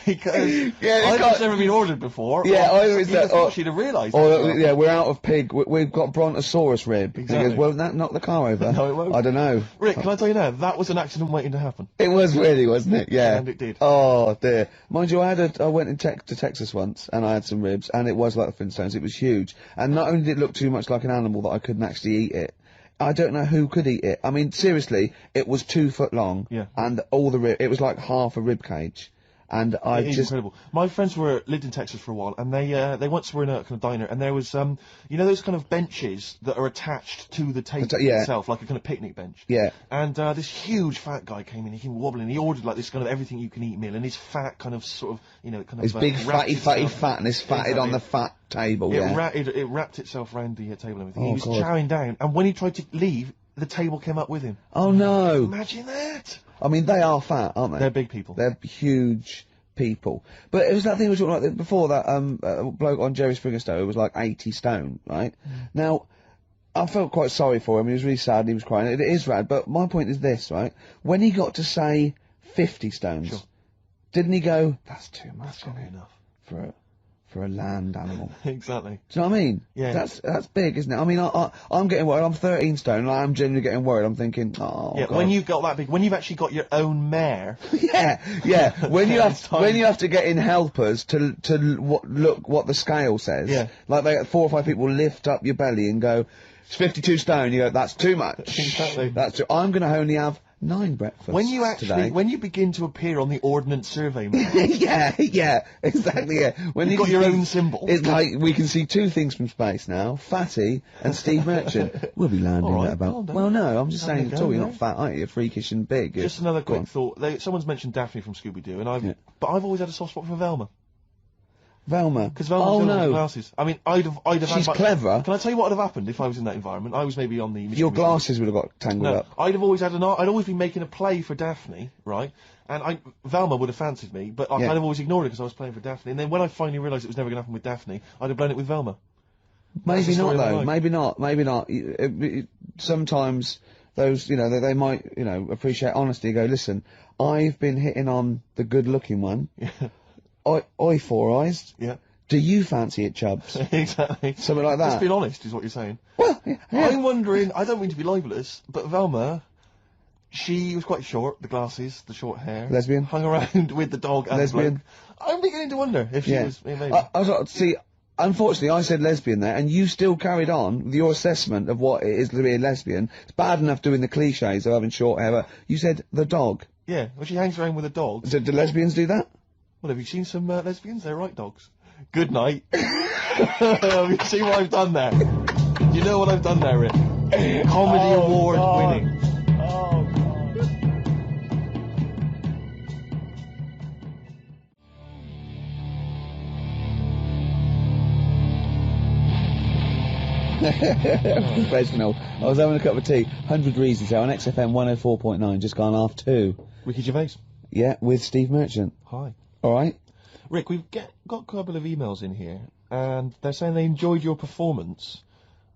Because Yeah, I've got- never been ordered before. Yeah, or I was you'd that- have thought or- she'd have realised. Or, yeah, we're out of pig. We've got brontosaurus rib. Exactly. He goes, won't that knock the car over? No, it won't. I don't know. Rick, can I tell you now, that was an accident waiting to happen. It was really, wasn't it? Yeah. And it did. Oh, dear. Mind you, I went to Texas once, and I had some ribs, and it was like the Flintstones. It was huge. And not only did it look too much like an animal that I couldn't actually eat it, I don't know who could eat it. I mean, seriously, it was 2 foot long. Yeah. And all the rib, it was like half a rib cage. And I It is just, incredible. My friends lived in Texas for a while, and they once were in a kind of diner, and there was you know those kind of benches that are attached to the table yeah. itself, like a kind of picnic bench. yeah. And this huge fat guy came in, he came wobbling, he ordered like this kind of everything you can eat meal, and his fat kind of sort of, you know, kind of His big wrapped fatty itself- fatness fatted on the fat table, yeah. It wrapped itself around the table and everything. Oh, He was God. chowing down, and when he tried to leave, the table came up with him. Oh, no. Imagine that! I mean, they are fat, aren't they? They're big people. They're huge people. But it was that thing we were talking about before, that bloke on Jerry Springer's show who was like 80 stone, right? Now, I felt quite sorry for him. He was really sad and he was crying. It is rad, but my point is this, right? When he got to say 50 stones, Sure. didn't he go, that's too much, isn't Probably it, enough. for a land animal? Exactly. Do you know what I mean? Yeah. That's big, isn't it? I mean, I'm getting worried. I'm 13 stone, and I'm genuinely getting worried. I'm thinking, oh, Yeah, God. when you've got that big, when you've actually got your own mare, yeah. When you It's time. have to get in helpers to look what the scale says. Yeah. Like 4 or 5 people lift up your belly and go, it's 52 stone. You go, that's too much. Exactly. That's too. I'm going to only have 9 breakfasts when you actually, today. when you begin to appear on the Ordnance Survey map, yeah, exactly. Yeah. When you've you got can your see- own symbol. It's like we can see 2 things from space now: Fatty and Steve Merchant. We'll be landing All right, at about. calm down. Well, no, I'm just Having saying a at go, all. You're no? not fat, aren't you? You're freakish and big. Just another Go quick on. thought. Someone's mentioned Daphne from Scooby-Doo, and Yeah. but I've always had a soft spot for Velma. Velma. Because Velma's Oh the one with no. glasses. I mean, I'd have had She's my- clever. Can I tell you what would have happened if I was in that environment? I was maybe on the... Your glasses would have got tangled No, up. I'd have always had I'd always been making a play for Daphne, right? And Velma would have fancied me, but I'd Yeah. have always ignored it because I was playing for Daphne. And then when I finally realised it was never going to happen with Daphne, I'd have blown it with Velma. That's Maybe the not story of my though. life. Maybe not. Sometimes those, they might, appreciate honesty. And go, listen, I've been hitting on the good-looking one. Oi, Four Eyes. Yeah, Do you fancy it, Chubbs? exactly. Something like Let's that. be honest, is what you're saying. Well, yeah. I'm wondering, I don't mean to be libelous, but Velma, She was quite short, the glasses, the short hair. Lesbian? Hung around with the dog and Lesbian? the bloke. I'm beginning to wonder if she was... Maybe. See, unfortunately, I said lesbian there, and you still carried on with your assessment of what it is to be a lesbian. It's bad enough doing the cliches of having short hair, but you said the dog. Yeah, well, she hangs around with a dog. Do lesbians do that? Well, have you seen some lesbians? They're right dogs. Good night. Have you seen what I've done there? You know what I've done there, Rick? Comedy award winning. Oh, God. Professional. I was having a cup of tea. 100 Reasons here on XFM 104.9, just gone half 2. Ricky Gervais. Yeah, with Steve Merchant. Hi. Alright. Rick, we've got a couple of emails in here, and they're saying they enjoyed your performance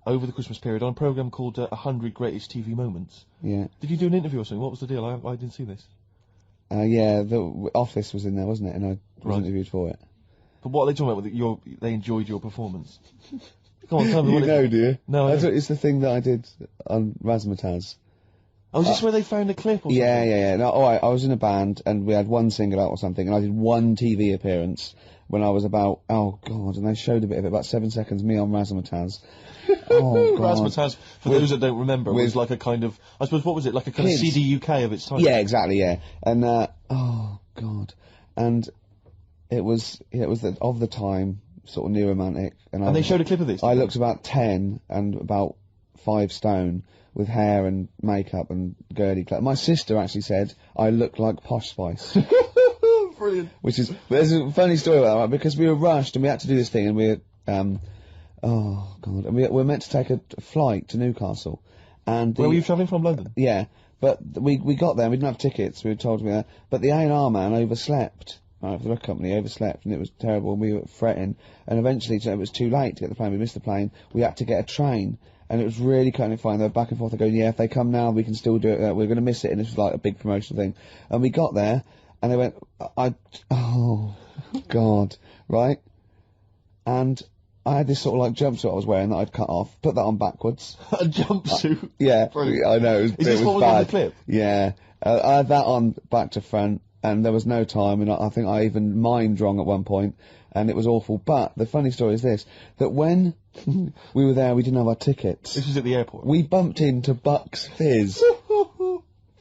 over the Christmas period on a programme called 100 Greatest TV Moments. Yeah. Did you do an interview or something? What was the deal? I didn't see this. Yeah, the Office was in there, wasn't it? And I was interviewed for it. But what are they talking about? They enjoyed your performance. Come on, tell me You what know, do you? No, it's the thing that I did on Razzmatazz. Oh, is this where they found a clip or Yeah, something? yeah. No, alright, I was in a band and we had one single out or something, and I did one TV appearance when I was about, oh God, and they showed a bit of it, about 7 seconds, me on Razzmatazz. Oh, God. Razzmatazz, for those that don't remember, was like a kind of, I suppose, what was it, like a kind of CD UK of its time? Yeah, exactly, yeah. And, oh God. And it was of the time, sort of new romantic. And they showed a clip of this? I looked about 10 and about 5 stone, with hair and makeup and girly clothes. My sister actually said I look like Posh Spice. Brilliant. Which is, there's a funny story about that, right? Because we were rushed and we had to do this thing, and we oh God, and we were meant to take a flight to Newcastle. And where were you travelling from? London? Yeah, but we got there and we didn't have tickets, we were told to be there, but the A&R man overslept. Right, for the record company, overslept, and it was terrible, and we were fretting, and eventually it was too late to get the plane, we missed the plane, we had to get a train, and it was really cutting it fine. They were back and forth, they're going, yeah, if they come now, we can still do it, we're going to miss it, and this was like a big promotional thing. And we got there, and they went, oh, God, right? And I had this sort of like jumpsuit I was wearing that I'd cut off, put that on backwards. A jumpsuit? Yeah, Brilliant. I know, Is this what was bad. on the clip? Yeah, I had that on back to front, and there was no time, and I think I even mimed wrong at one point, and it was awful. But the funny story is this, that when we were there, we didn't have our tickets. This was at the airport? We bumped into Bucks Fizz.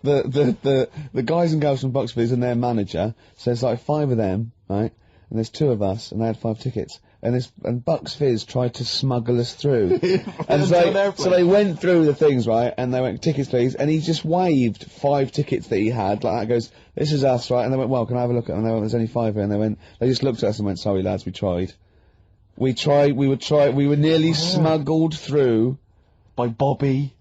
the guys and girls from Bucks Fizz and their manager, so there's like 5 of them, right, and there's 2 of us, and they had 5 tickets. And Bucks Fizz tried to smuggle us through. And so they went through the things, right, and they went, tickets please, and he just waved 5 tickets that he had, like that, goes, this is us, right, and they went, well, can I have a look at them? And they went, there's only 5 here, and they just looked at us and went, sorry lads, we tried. We were nearly smuggled through. By Bobby.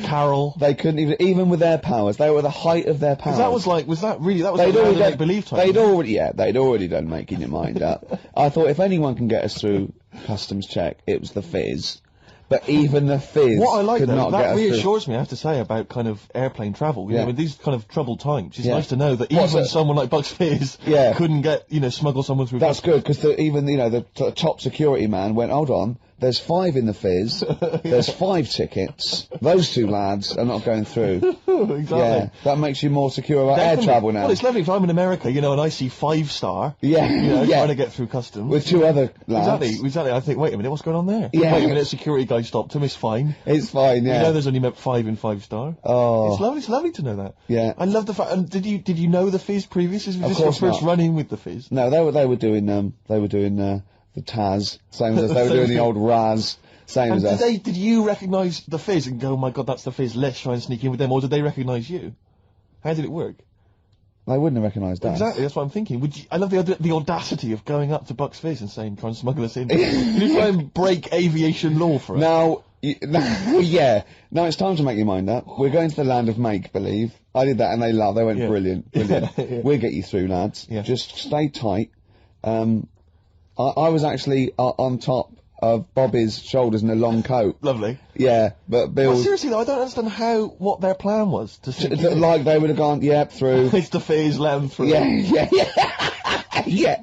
Carol. They couldn't even with their powers, they were at the height of their powers. That was like make-believe time. They'd already done making your mind up. I thought if anyone can get us through customs check, it was the Fizz. But even the Fizz what I like could though, not that get us reassures me, I have to say, about kind of airplane travel. You know, in these kind of troubled times, it's nice to know that even someone like Bucks Fizz couldn't get, smuggle someone through. That's good, because even, the top security man went, hold on, there's 5 in the Fizz, there's 5 tickets, those 2 lads are not going through. Exactly. Yeah, that makes you more secure about air travel now. Well, it's lovely if I'm in America, and I see 5-star, trying to get through customs. With 2 other lads. Exactly. I think, wait a minute, what's going on there? Yeah. Wait a minute, security guy stopped him, it's fine. It's fine, yeah. There's only 5 in 5-star. Oh. It's lovely to know that. Yeah. I love the fact, and did you know the Fizz previous? Was this your first run-in with the Fizz? No, they were doing the Taz, same as us, they were doing the old Raz. Same as us. Did you recognise the Fizz and go, oh my God, that's the Fizz, let's try and sneak in with them, or did they recognise you? How did it work? They wouldn't have recognised us. Exactly, that's what I'm thinking. I love the audacity of going up to Bucks Fizz and saying, try and smuggle us in. Can you try and break aviation law for us? Now it's time to make your mind up. We're going to the land of make-believe. I did that and they laughed, they went, brilliant. We'll get you through, lads. Yeah. Just stay tight. I was actually on top of Bobby's shoulders in a long coat. Lovely. Yeah, but Bill... Well, seriously though, I don't understand what their plan was. Like they would have gone, through. It's the Fizz, let them through. Yeah.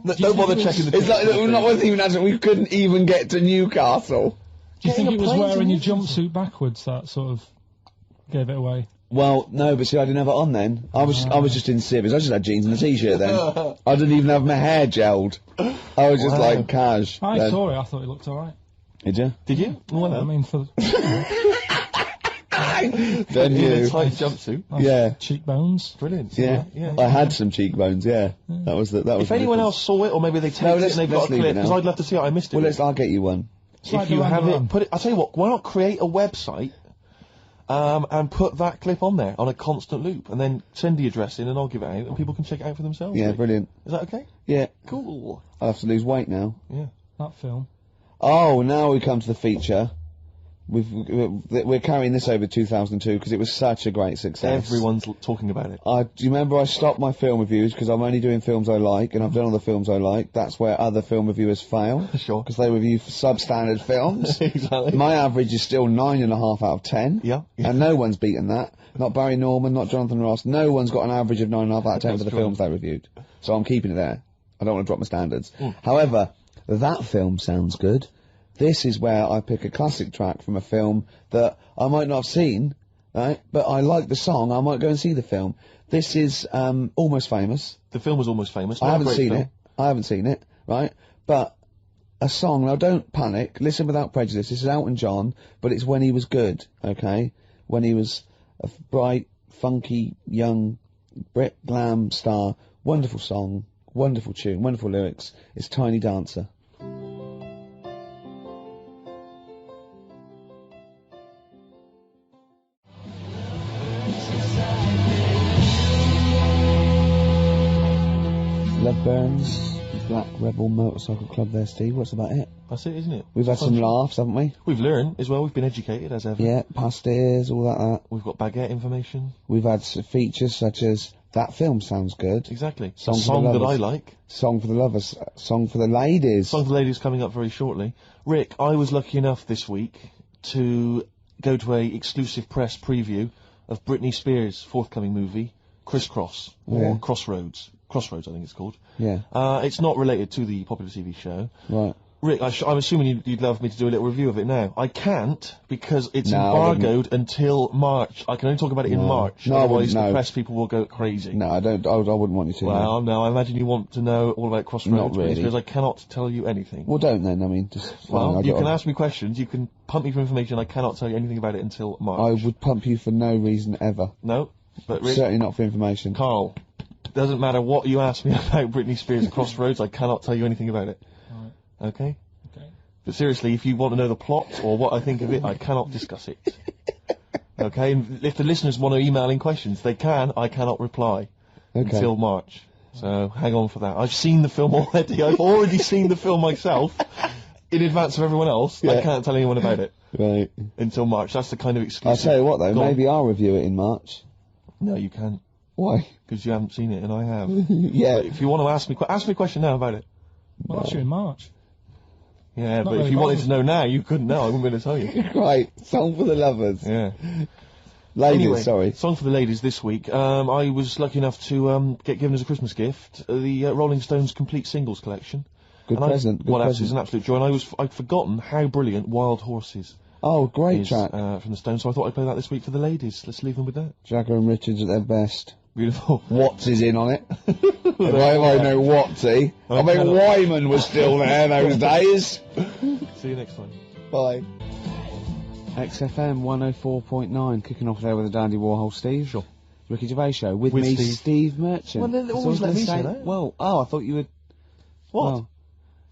Don't bother checking the... It's like, not worth even answering, we couldn't even get to Newcastle. Do you think it was wearing your jumpsuit backwards that sort of gave it away? Well, no, but see, I didn't have it on then. I was just in civvies. I just had jeans and a t-shirt then. I didn't even have my hair gelled. I was just like cash. I then. saw it. I thought it looked all right. Did you? Did you? Well, I mean, for Then in a you. tight jumpsuit. Yeah. cheekbones. Brilliant. Yeah. I had some cheekbones. Yeah. That was the. That was. If anyone else saw it, or maybe they taped it and they've got a leave clip, it now. because I'd love to see it. I missed it. Well, I'll get you one. If you have it, put it. I'll tell you what. Why not create a website, and put that clip on there on a constant loop, and then send the address in, and I'll give it out, and people can check it out for themselves. Yeah, Like, brilliant. Is that okay? Yeah. Cool. I'll have to lose weight now. Yeah. That film. Oh, now we come to the feature. We're carrying this over 2002 because it was such a great success. Everyone's talking about it. Do you remember I stopped my film reviews because I'm only doing films I like, and I've done all the films I like. That's where other film reviewers fail. Sure. Because they review substandard films. Exactly. My average is still 9.5 out of 10. Yeah. And no one's beaten that. Not Barry Norman, not Jonathan Ross. No one's got an average of 9.5 out of 10 for the films they reviewed. So I'm keeping it there. I don't want to drop my standards. However, that film sounds good. This is where I pick a classic track from a film that I might not have seen, right? But I like the song. I might go and see the film. This is Almost Famous. The film was Almost Famous. I haven't seen it, right? But a song. Now, don't panic. Listen without prejudice. This is Elton John, but it's when he was good, okay? When he was a bright, funky, young Brit glam star. Wonderful song, wonderful tune, wonderful lyrics. It's Tiny Dancer. Love Burns, Black Rebel Motorcycle Club there, Steve. What's about it? That's it, isn't it? We've had some laughs, haven't we? We've learned as well. We've been educated as ever. Yeah, past ears, all that. We've got baguette information. We've had features such as That Film Sounds Good. Exactly. Song A for the song that I lovers. like. Song for the lovers. Song for the ladies. Song for the Ladies coming up very shortly. Rick, I was lucky enough this week to go to a exclusive press preview of Britney Spears' forthcoming movie, Crisscross, or Crossroads. Crossroads, I think it's called. Yeah. It's not related to the popular TV show. Right. Rick, I'm assuming you'd love me to do a little review of it now. I can't, because it's No, I embargoed until March. I can only talk about it in March. No, I otherwise wouldn't, the no. press people will go crazy. No, I don't. I wouldn't want you to. Well, no, I imagine you want to know all about Crossroads. Not really. Because I cannot tell you anything. Well, don't then. I mean, just. Well, you can ask me questions, you can pump me for information, I cannot tell you anything about it until March. I would pump you for no reason ever. No, but Rick, Certainly not for information. Carl, doesn't matter what you ask me about Britney Spears' Crossroads, I cannot tell you anything about it. Right. Okay? Okay. But seriously, if you want to know the plot or what I think of it, I cannot discuss it. Okay? And if the listeners want to email in questions, they can. I cannot reply until March. So hang on for that. I've seen the film already. I've already seen the film myself in advance of everyone else. I can't tell anyone about it Right. until March. That's the kind of exclusive. I'll tell you what though. Go on. Maybe I'll review it in March. No, you can't, Why? because you haven't seen it, and I have. Yeah. But if you want to ask me a question now about it. Well, that's you in March. Yeah, Not but if really you wanted bothered. to know now, you couldn't know. I wouldn't be able to tell you. Right. Song for the lovers. Yeah. Ladies, Anyway, sorry. song for the ladies this week. I was lucky enough to get given as a Christmas gift the Rolling Stones complete singles collection. Good present. Good Well, present. it's an absolute joy. And I'd forgotten how brilliant Wild Horses Oh, great is track. from the Stones. So I thought I'd play that this week for the ladies. Let's leave them with that. Jagger and Richards at their best. Beautiful. Watts is in on it. If I know Wattsy. I mean, Wyman was still there those days. See you next time. Bye. XFM 104.9, kicking off there with the Dandy Warhol Steve. Sure. Ricky Gervais show with With me, Steve. Steve Merchant. Well, then That's always all I was let me gonna say that. Well, I thought you would. What? Well,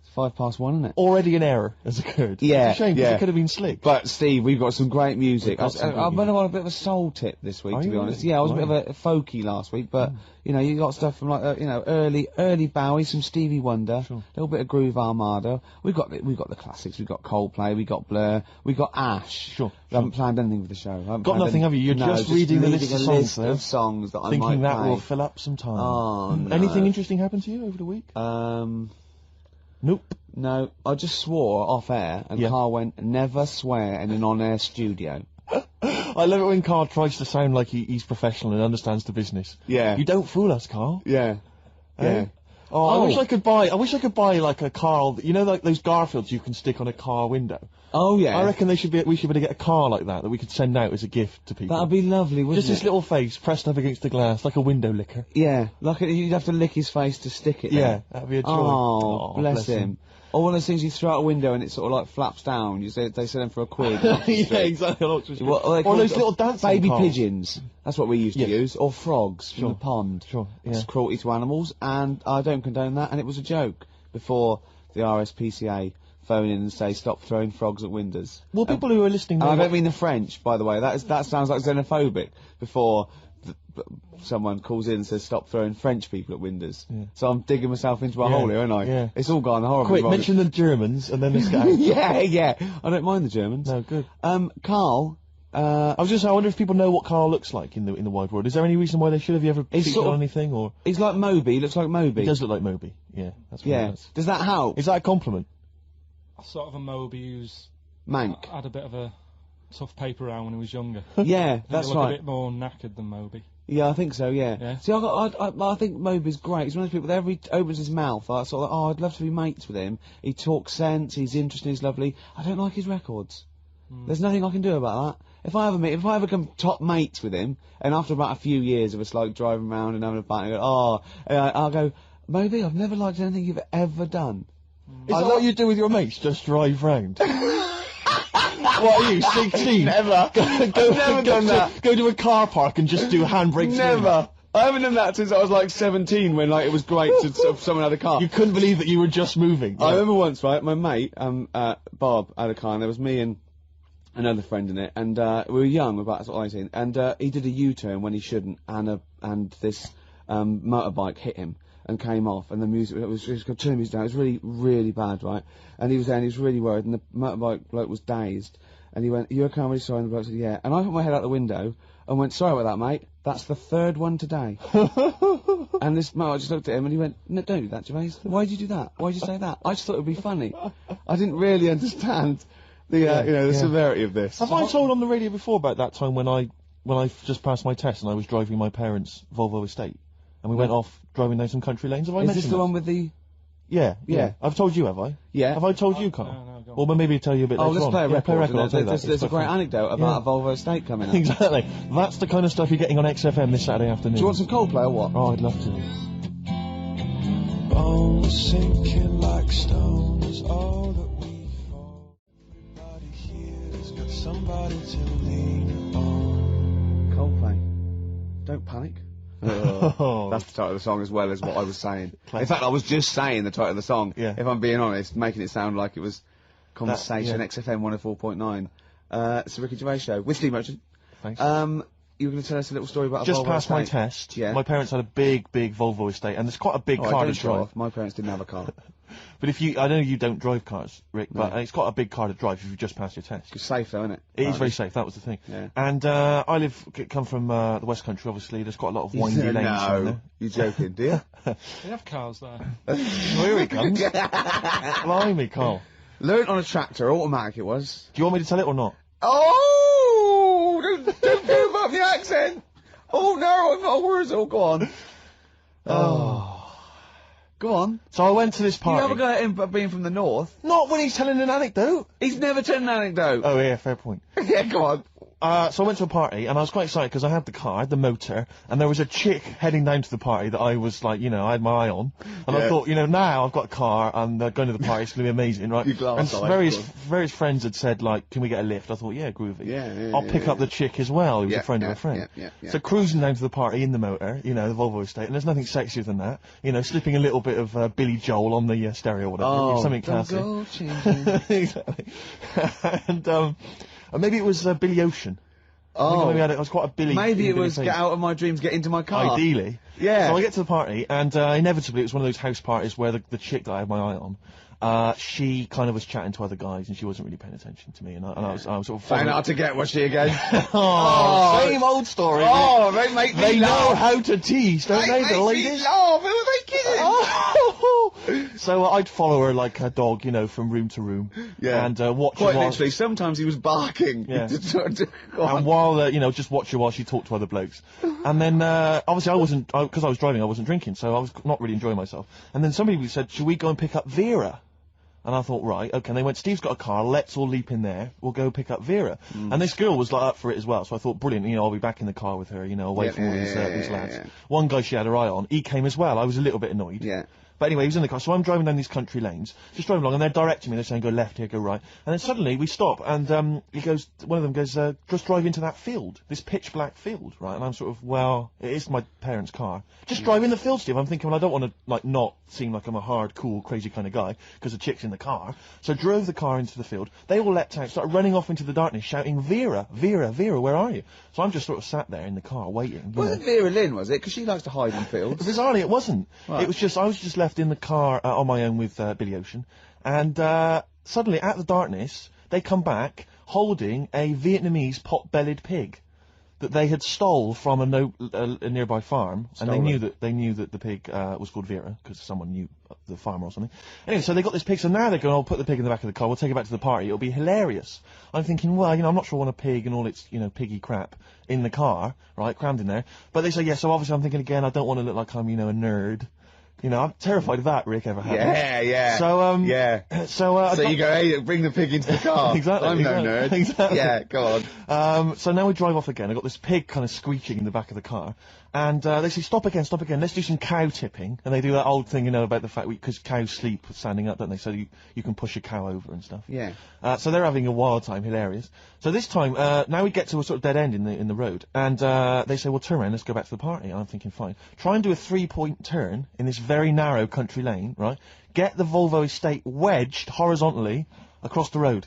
it's 1:05, isn't it? Already an error has occurred. Yeah, It's a shame, 'cause yeah. it could have been slick. But Steve, we've got some great music. We've got some good I'm music. on a bit of a soul tip this week, Are to you be honest. really? Yeah, I was a bit Right. of a folky last week, but you know, you got stuff from like early Bowie, some Stevie Wonder, Sure. a little bit of Groove Armada. We've got the classics. We've got Coldplay, we got Blur, we got Ash. Sure, We haven't planned anything for the show. Got nothing, have you? You're just reading the list of songs, though. of songs that I Thinking might that play. will fill up some time. Oh, no. Anything interesting happened to you over the week? Nope. No, I just swore off air, and Yeah. Carl went, never swear in an on-air studio. I love it when Carl tries to sound like he's professional and understands the business. Yeah. You don't fool us, Carl. Yeah. Eh? Yeah. Oh, I wish I could buy like a car, you know, like those Garfields you can stick on a car window. Oh yeah. I reckon we should be able to get a car like that we could send out as a gift to people. That'd be lovely, wouldn't Just it? his little face pressed up against the glass, like a window licker. Yeah, like you'd have to lick his face to stick it there. Yeah, that'd be a joy. Oh, bless him. Or one of those things you throw out a window and it sort of like flaps down. They sell them for a quid. Yeah, exactly. Or those little dancing baby cars. pigeons. That's what we used to use. Or frogs from the pond. Sure, yeah. It's cruelty to animals, and I don't condone that. And it was a joke before the RSPCA phone in and say stop throwing frogs at windows. Well, people who are listening, And I don't mean the French, by the way. That sounds like xenophobic. Before someone calls in and says stop throwing French people at windows. Yeah. So I'm digging myself into a hole here, aren't I? Yeah. It's all gone horribly wrong. Quick, mention the Germans and then the Scots. Yeah. I don't mind the Germans. No, good. Carl. I wonder if people know what Carl looks like in the wide world. Is there any reason why they should? Have you ever featured on anything or? He's like Moby. He looks like Moby. He does look like Moby. Yeah, that's what he does. Does that help? Is that a compliment? Sort of a Moby who's mank. Had a bit of a tough paper round when he was younger. Yeah, that's right. A bit more knackered than Moby. Yeah, I think so. Yeah. See, I think Moby's great. He's one of those people that every opens his mouth, I sort of like, I'd love to be mates with him. He talks sense. He's interesting. He's lovely. I don't like his records. There's nothing I can do about that. If I ever become top mates with him, and after about a few years of us like driving around and having a party, I'll go, Moby, I've never liked anything you've ever done. Is that what you do with your mates? Just drive round? What are you, 16? Never. I've never done that. Go to a car park and just do handbrakes. Never. I haven't done that since I was like 17 when like it was great to someone had a car. You couldn't believe that you were just moving. I remember once, right, my mate, Bob, had a car and there was me and another friend in it, and we were young, about sort of 18, and he did a U-turn when he shouldn't, and this motorbike hit him and came off, and the music, it was just going to turn the music down. It was really, really bad, right? And he was there and he was really worried, and the motorbike bloke was dazed, and he went, "You okay? I'm really sorry." And the bloke said, "Yeah." And I put my head out the window and went, "Sorry about that, mate. That's the third one today." And this motorbike just looked at him and he went, "No, don't do that, Gervais. Why'd you do that? Why'd you say that? I just thought it would be funny." I didn't really understand the severity of this. Have I told on the radio before about that time when I just passed my test and I was driving my parents' Volvo estate and we went off driving down some country lanes? Have I mentioned Is this the one with the? Yeah. I've told you, have I? Yeah. Have I told you, Carl? No, go on. Well, but maybe I'll tell you a bit later on. Let's play a record. I'll tell you that. There's a great anecdote about a Volvo estate coming up. Exactly. That's the kind of stuff you're getting on XFM this Saturday afternoon. Do you want some Coldplay or what? Oh, I'd love to. Bones sinking like stones, all that we fall. Everybody here's got somebody to lean on. Coldplay. Don't panic. That's the title of the song as well as what I was saying. In fact, I was just saying the title of the song, if I'm being honest, making it sound like it was Conversation, XFM 104.9. It's the Ricky Gervais Show with Steve Merchant. Thanks. You were going to tell us a little story about just a Volvo past my estate. test. Yeah. My parents had a big Volvo estate, and it's quite a big car to drive. My parents didn't have a car. But I know you don't drive cars, Rick, but it's quite a big car to drive if you just passed your test. It's safe though, isn't it? It is very safe. That was the thing. Yeah. And I come from the West Country. Obviously, there's quite a lot of windy lanes around there. You're joking, do you? They have cars there. Well, here he comes. Blimey, Carl. Learnt on a tractor, automatic it was. Do you want me to tell it or not? Oh! Don't move up the accent! Oh no, I'm not worried. Oh, go on. Go on. So I went to this party. You have a go at him being from the north. Not when he's telling an anecdote. He's never told an anecdote. Oh yeah, fair point. Yeah, go on. So I went to a party, and I was quite excited because I had the car, I had the motor, and there was a chick heading down to the party that I was like, I had my eye on. And I thought, now I've got a car, and going to the party, it's going to be amazing, right? And various friends had said, like, can we get a lift? I thought, yeah, groovy. Yeah, I'll pick up the chick as well, who was a friend of a friend. Yeah. So cruising down to the party in the motor, the Volvo estate, and there's nothing sexier than that. Slipping a little bit of Billy Joel on the stereo or whatever. Something classy. Go changing. Exactly. And maybe it was Billy Ocean. Oh, maybe it was quite a Billy. Maybe it was Get Out of My Dreams, Get Into My Car. Ideally. Yeah. So I get to the party, and inevitably it was one of those house parties where the chick that I had my eye on, she kind of was chatting to other guys, and she wasn't really paying attention to me, and I was sort of Trying out to get, was she again? Same old story. Oh, they make me They know laugh. how to tease, don't they, the ladies? Who are they kidding? So I'd follow her like a dog, you know, from room to room. Yeah. And watch Quite her while, literally, sometimes he was barking. Yeah. Just trying to- Go on. and while, you know, just watch her while she talked to other blokes. And then, obviously I wasn't, because I was driving, I wasn't drinking, so I was not really enjoying myself. And then somebody said, should we go and pick up Vera? And I thought, right, okay. And they went, Steve's got a car, let's all leap in there, we'll go pick up Vera. And this girl was like up for it as well, so I thought, brilliant, you know, I'll be back in the car with her, you know, away from all these lads. Yeah. One guy she had her eye on, he came as well, I was a little bit annoyed. Yeah. But anyway, he was in the car, so I'm driving down these country lanes, just driving along, and they're directing me, they're saying, go left here, go right. And then suddenly, we stop, and he goes, one of them goes, just drive into that field, this pitch black field, right? And I'm sort of, well, it is my parents' car. Just drive in the field, Steve. I'm thinking, well, I don't want to, like, not seem like I'm a hard, cool, crazy kind of guy, because the chick's in the car. So I drove the car into the field, they all leapt out, started running off into the darkness, shouting, Vera, Vera, Vera, where are you? So I'm just sort of sat there in the car, waiting. Wasn't Vera Lynn, was it? Because she likes to hide in fields. Bizarrely, it wasn't. Right. It was just, I was just left in the car on my own with Billy Ocean, and suddenly, out of the darkness, they come back holding a Vietnamese pot-bellied pig that they had stole from a nearby farm, and they knew that the pig was called Vera because someone knew the farmer or something. Anyway, so they got this pig, so now they're going, "I'll put the pig in the back of the car. We'll take it back to the party. It'll be hilarious." I'm thinking, well, you know, I'm not sure I want a pig and all its, you know, piggy crap in the car, right, crammed in there. But they say, yeah. So obviously, I'm thinking again, I don't want to look like I'm, you know, a nerd. You know, I'm terrified of that, Rick, ever happens. Yeah. So, yeah. So So you go, hey, bring the pig into the car. Exactly, I'm no exactly, nerd. exactly. Yeah, go on. So now we drive off again. I got this pig kind of squeaking in the back of the car, and they say, "Stop again, stop again. Let's do some cow tipping." And they do that old thing, you know, about the fact because cows sleep standing up, don't they? So you can push a cow over and stuff. Yeah. So they're having a wild time, hilarious. So this time, now we get to a sort of dead end in the road, and they say, "Well, turn around, let's go back to the party." And I'm thinking, fine. Try and do a 3-point turn in this very narrow country lane, right? Get the Volvo estate wedged horizontally across the road.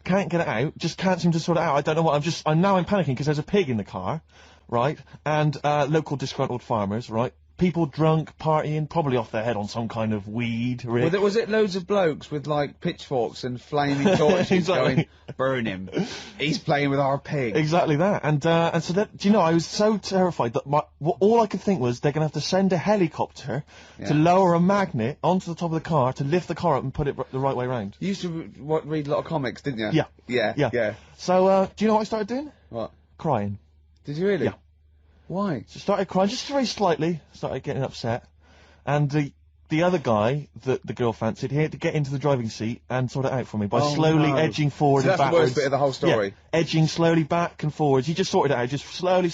Can't get it out, just can't seem to sort it out. I don't know what, I'm panicking because there's a pig in the car, right? And, local disgruntled farmers, right? People drunk, partying, probably off their head on some kind of weed, Rick. Was it loads of blokes with, like, pitchforks and flaming torches Exactly. going, burn him. He's playing with our pig. Exactly that. And so that, do you know, I was so terrified that all I could think was they're going to have to send a helicopter to lower a magnet onto the top of the car to lift the car up and put it the right way round. You used to read a lot of comics, didn't you? Yeah. Yeah. So, do you know what I started doing? What? Crying. Did you really? Yeah. Why? So started crying, just very slightly, started getting upset. And the other guy that the girl fancied, he had to get into the driving seat and sort it out for me by slowly edging forward So and that's backwards. the worst bit of the whole story. Yeah, edging slowly back and forwards. He just sorted it out, just slowly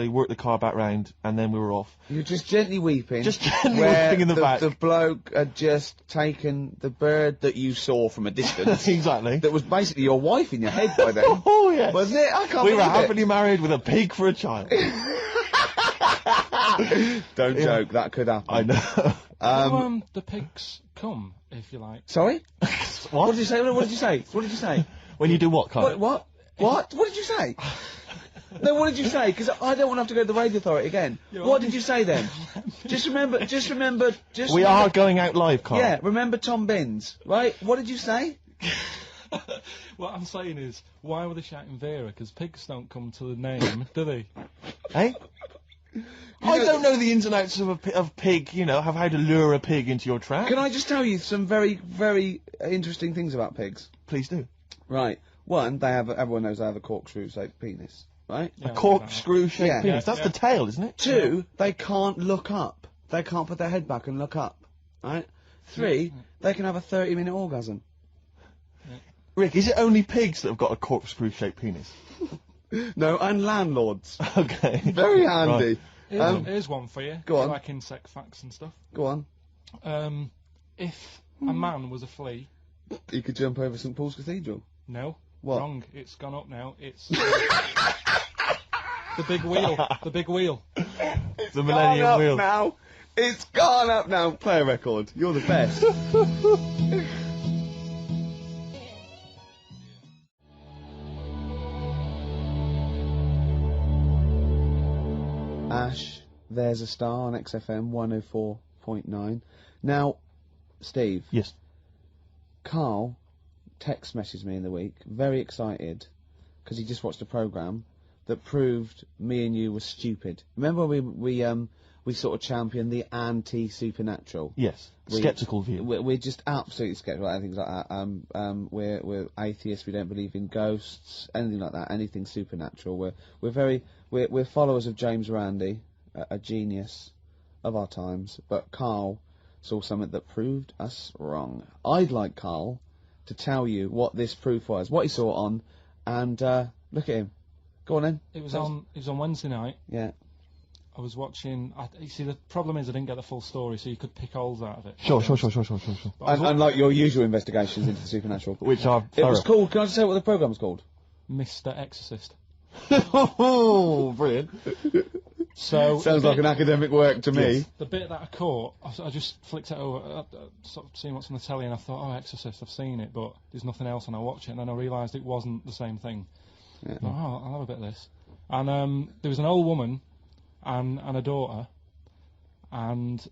worked the car back round, and then we were off. You're just gently weeping. Just gently where weeping in the back. The bloke had just taken the bird that you saw from a distance. Exactly. That was basically your wife in your head by then. Oh, yes. Wasn't it? I can't We were believe it. happily married with a pig for a child. Don't joke, that could happen. I know. The pigs come, if you like. Sorry? What? What did you say? What did you say? What did you say? When you do what, Carl? What? What did you say? No, what did you say? Because I don't want to have to go to the radio authority again. What did you say then? Just remember. We are going out live, Carl. Yeah, remember Tom Binns, right? What did you say? What I'm saying is, why were they shouting Vera? Because pigs don't come to the name, do they? Hey? I don't know the ins and outs of pig, you know, of how to lure a pig into your trap. Can I just tell you some very, very interesting things about pigs? Please do. Right. One, everyone knows they have a corkscrew-shaped penis, right? Yeah, A corkscrew-shaped Yeah. penis. That's the tail, isn't it? Two, they can't look up. They can't put their head back and look up, right? Three, they can have a 30-minute orgasm. Rick, is it only pigs that have got a corkscrew-shaped penis? No, and landlords. Okay. Very handy. Here's one for you. Go on. Like insect facts and stuff. Go on. If a man was a flea, You could jump over St Paul's Cathedral. no, What? wrong. It's gone up now. It's the big wheel. The big wheel. The Millennium Wheel. Now. It's gone up now. Play a record. You're the best. Ash, there's a star on XFM 104.9. Now, Steve. Yes. Carl text messaged me in the week, very excited, because he just watched a programme that proved me and you were stupid. Remember we we sort of champion the anti-supernatural. Yes. Sceptical view. We're just absolutely sceptical about things like that. We're atheists. We don't believe in ghosts, anything like that. Anything supernatural. We're followers of James Randi, a genius of our times. But Karl saw something that proved us wrong. I'd like Karl to tell you what this proof was, what he saw it on, and look at him. Go on then. It was on Wednesday night. Yeah. I was watching. You see, the problem is I didn't get the full story, so you could pick holes out of it. Sure. Unlike your usual investigations into the supernatural. Which are It was thorough. called, can I just say what the programme was called? Mr. Exorcist. Oh, brilliant. So Sounds like an academic work to me. the bit that I caught, I just flicked it over, sort of seeing what's on the telly, and I thought, oh, Exorcist, I've seen it, but there's nothing else, and I watch it, and then I realised it wasn't the same thing. Yeah. I thought, oh, I'll have a bit of this. And there was an old woman and a daughter, and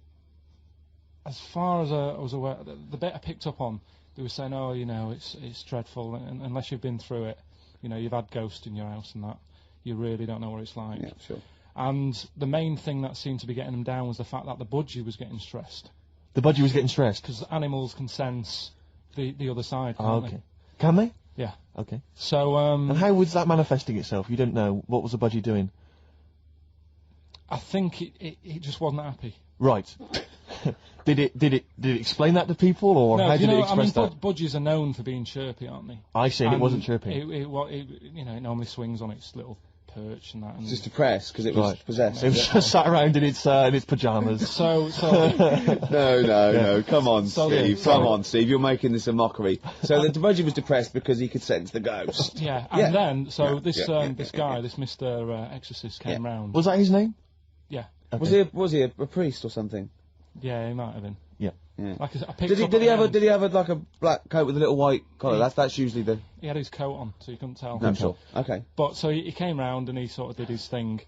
as far as I was aware, the bit I picked up on, they were saying, oh, you know, it's dreadful, and unless you've been through it, you know, you've had ghosts in your house and that, you really don't know what it's like. Yeah, sure. And the main thing that seemed to be getting them down was the fact that the budgie was getting stressed. The budgie was getting stressed. Because animals can sense the other side, Oh, can't okay. Can they? they? Yeah. Okay. So, And how was that manifesting itself? You don't know. What was the budgie doing? I think it just wasn't happy. Right. Did it explain that to people, or No, how you did know, it express that? budgies are known for being chirpy, aren't they? I see, and it And wasn't chirping. It normally swings on its little perch and that. And Just depressed because it was Right. possessed. It was just sat around in its pyjamas. so No, come on, So, Steve. yeah, Come sorry. on, Steve. You're making this a mockery. So the budgie was depressed because he could sense the ghost. yeah, and Yeah. then Yeah, yeah, this guy, this Mr. Exorcist, came round. Was that his name? Yeah, Okay. Was he a priest or something? yeah, he might have been. Yeah. Yeah. Like I picked Did up he at the end. have like a black coat with a little white collar? That's usually the. He had his coat on, so you couldn't tell. No, sure. Okay. But so he came round and he sort of did his thing,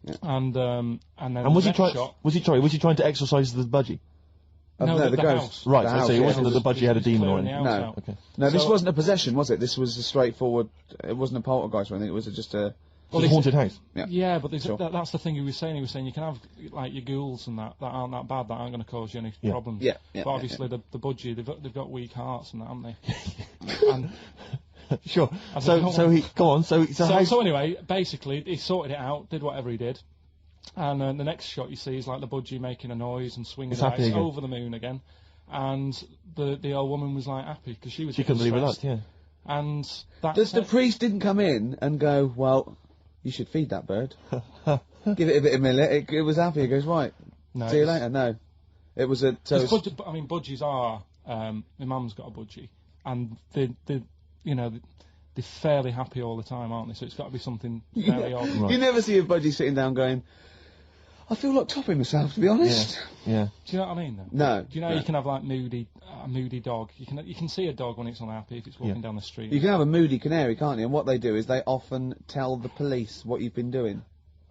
Yeah. and then And was the he trying? next shot, Was he trying to exorcise the budgie? No, no, the ghost. house. Right. The So house, it yeah. wasn't that the budgie had a He was demon or clearing the anything. house No. out. Okay. No, this So- wasn't a possession, was it? This was a straightforward. It wasn't a poltergeist or anything. It was just a. Well, a haunted house. Yeah. Yeah, but Sure. that's the thing he was saying. He was saying you can have like your ghouls and that aren't that bad, that aren't going to cause you any Yeah. problems. Yeah, But yeah, obviously the budgie, they've got weak hearts and that, haven't they? and Sure. I So don't so know. he go on. So how, so anyway, basically he sorted it out, did whatever he did, and the next shot you see is like the budgie making a noise and swinging It's the happy lights again. over the moon again, and the old woman was like happy because she was. she couldn't believe it. stressed. Yeah. And that's The priest didn't come in and go, well, you should feed that bird. Give it a bit of millet. It was happy. It goes, right. no, See you it's- later. No. It was a. So Because budgies are. My mum's got a budgie, and they're fairly happy all the time, aren't they? So it's got to be something very odd. You never see a budgie sitting down going, I feel like topping myself, to be honest. Yeah. Do you know what I mean? Though? No. Do you know no. you can have like a moody dog? You can see a dog when it's unhappy if it's walking Yeah. down the street. You can have a moody canary, can't you? And what they do is they often tell the police what you've been doing.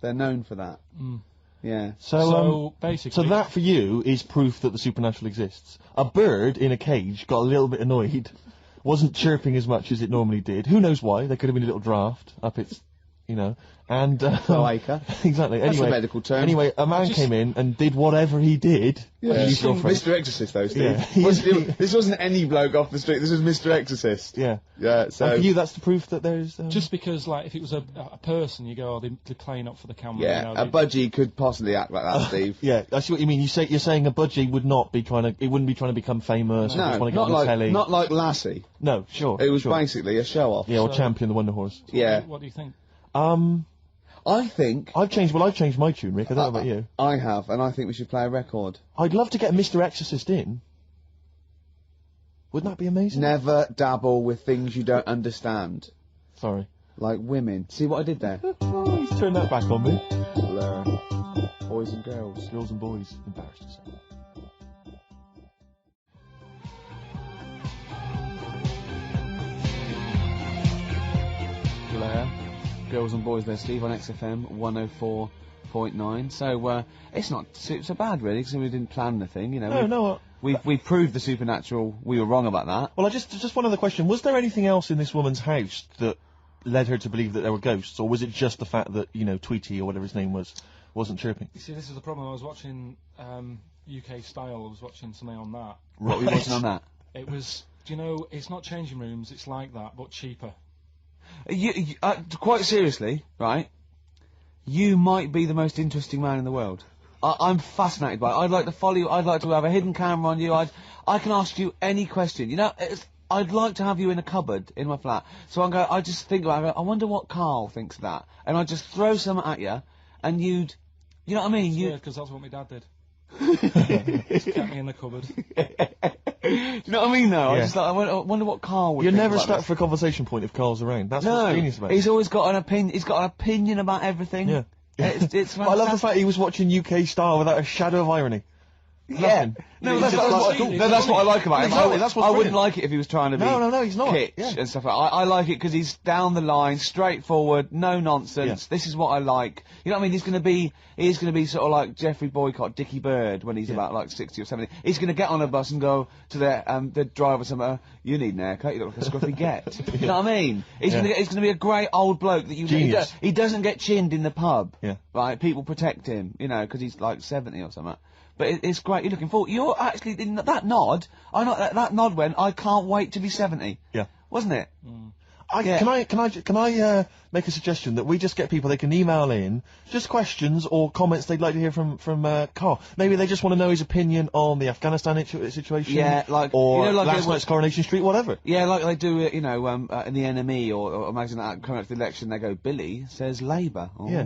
They're known for that. Mm. Yeah. So basically, So that for you is proof that the supernatural exists. A bird in a cage got a little bit annoyed, wasn't chirping as much as it normally did. Who knows why? There could have been a little draft up its, and Cloaca. exactly. That's Anyway, a medical term. Anyway, a man came in and did whatever he did. Yeah. Use your phrase. Mr. Exorcist, though, Steve. Yeah. This wasn't any bloke off the street. This was Mr. Exorcist. Yeah. Yeah. So. And for you, that's the proof that there's. just because like if it was a person, you go, oh, they're playing up for the camera. Yeah, you know, a budgie could possibly act like that, Steve. Yeah, I see what you mean. You're saying a budgie would not be it wouldn't be trying to become famous. or No, just want to get not on the like telly. not like Lassie. No, sure. It was sure. basically a show off. Yeah, or So- champion the Wonder Horse. Yeah. What do you think? I think I've changed my tune, Rick. I don't know about you. I have, and I think we should play a record. I'd love to get Mr. Exorcist in. Wouldn't that be amazing? Never dabble with things you don't understand, Sorry. like women. See what I did there? Oh, he's turned that back on me. Blur. Boys and girls. Girls and boys, embarrassed yourself. Blur. Girls and boys there, Steve, on XFM 104.9. So it's not so bad, really, because we didn't plan the thing. No. We proved the supernatural. We were wrong about that. Well, just one other question. Was there anything else in this woman's house that led her to believe that there were ghosts, or was it just the fact that Tweety or whatever his name was wasn't chirping. You see, this is the problem. I was watching UK Style. I was watching something on that. What were you watching on that? It was, do you know, it's not changing rooms, it's like that, but cheaper. Quite seriously, right? You might be the most interesting man in the world. I'm fascinated by it. I'd like to follow you. I'd like to have a hidden camera on you. I can ask you any question. You know, I'd like to have you in a cupboard in my flat. So I just think about it. I wonder what Karl thinks of that. And I'd just throw some at you, and you know what I mean? Yeah, because that's what my dad did. Just kept me in the cupboard. Do you know what I mean, though? Yeah. I just I wonder what Karl would You're think never about stuck this. for a conversation point if Carl's around. That's No, what's genius about it. he's always got an opinion. He's got an opinion about everything. Yeah. It's But I love the fact he was watching UK Star without a shadow of irony. Yeah. Nothing. No, He's that's, just that's, like, what, no, that's what I like about him. Exactly, that's what's I wouldn't brilliant. like it if he was trying to be No, he's not. kitsch Yeah. and stuff like that. I like it because he's down the line, straightforward, no nonsense. Yeah. This is what I like. You know what I mean? He's going to be sort of like Jeffrey Boycott, Dickie Bird when he's about like 60 or 70. He's going to get on a bus and go to the driver somewhere. You need an haircut. You look like a scruffy get. You know what I mean? He's going to be a great old bloke that Genius. he doesn't get chinned in the pub. Yeah. Right? People protect him. You know, because he's like 70 or something. But it's great. You're looking forward. You're actually in that nod. I know that nod went. I can't wait to be 70. Yeah. Wasn't it? Can I make a suggestion that we just get people, they can email in just questions or comments they'd like to hear from Karl. Maybe they just want to know his opinion on the Afghanistan situation. Yeah, like or you know, like last night's Coronation Street, whatever. Yeah, like they do it. You know, in the NME or imagine that coming up to the election, they go, Billy says Labour. Oh, Yeah.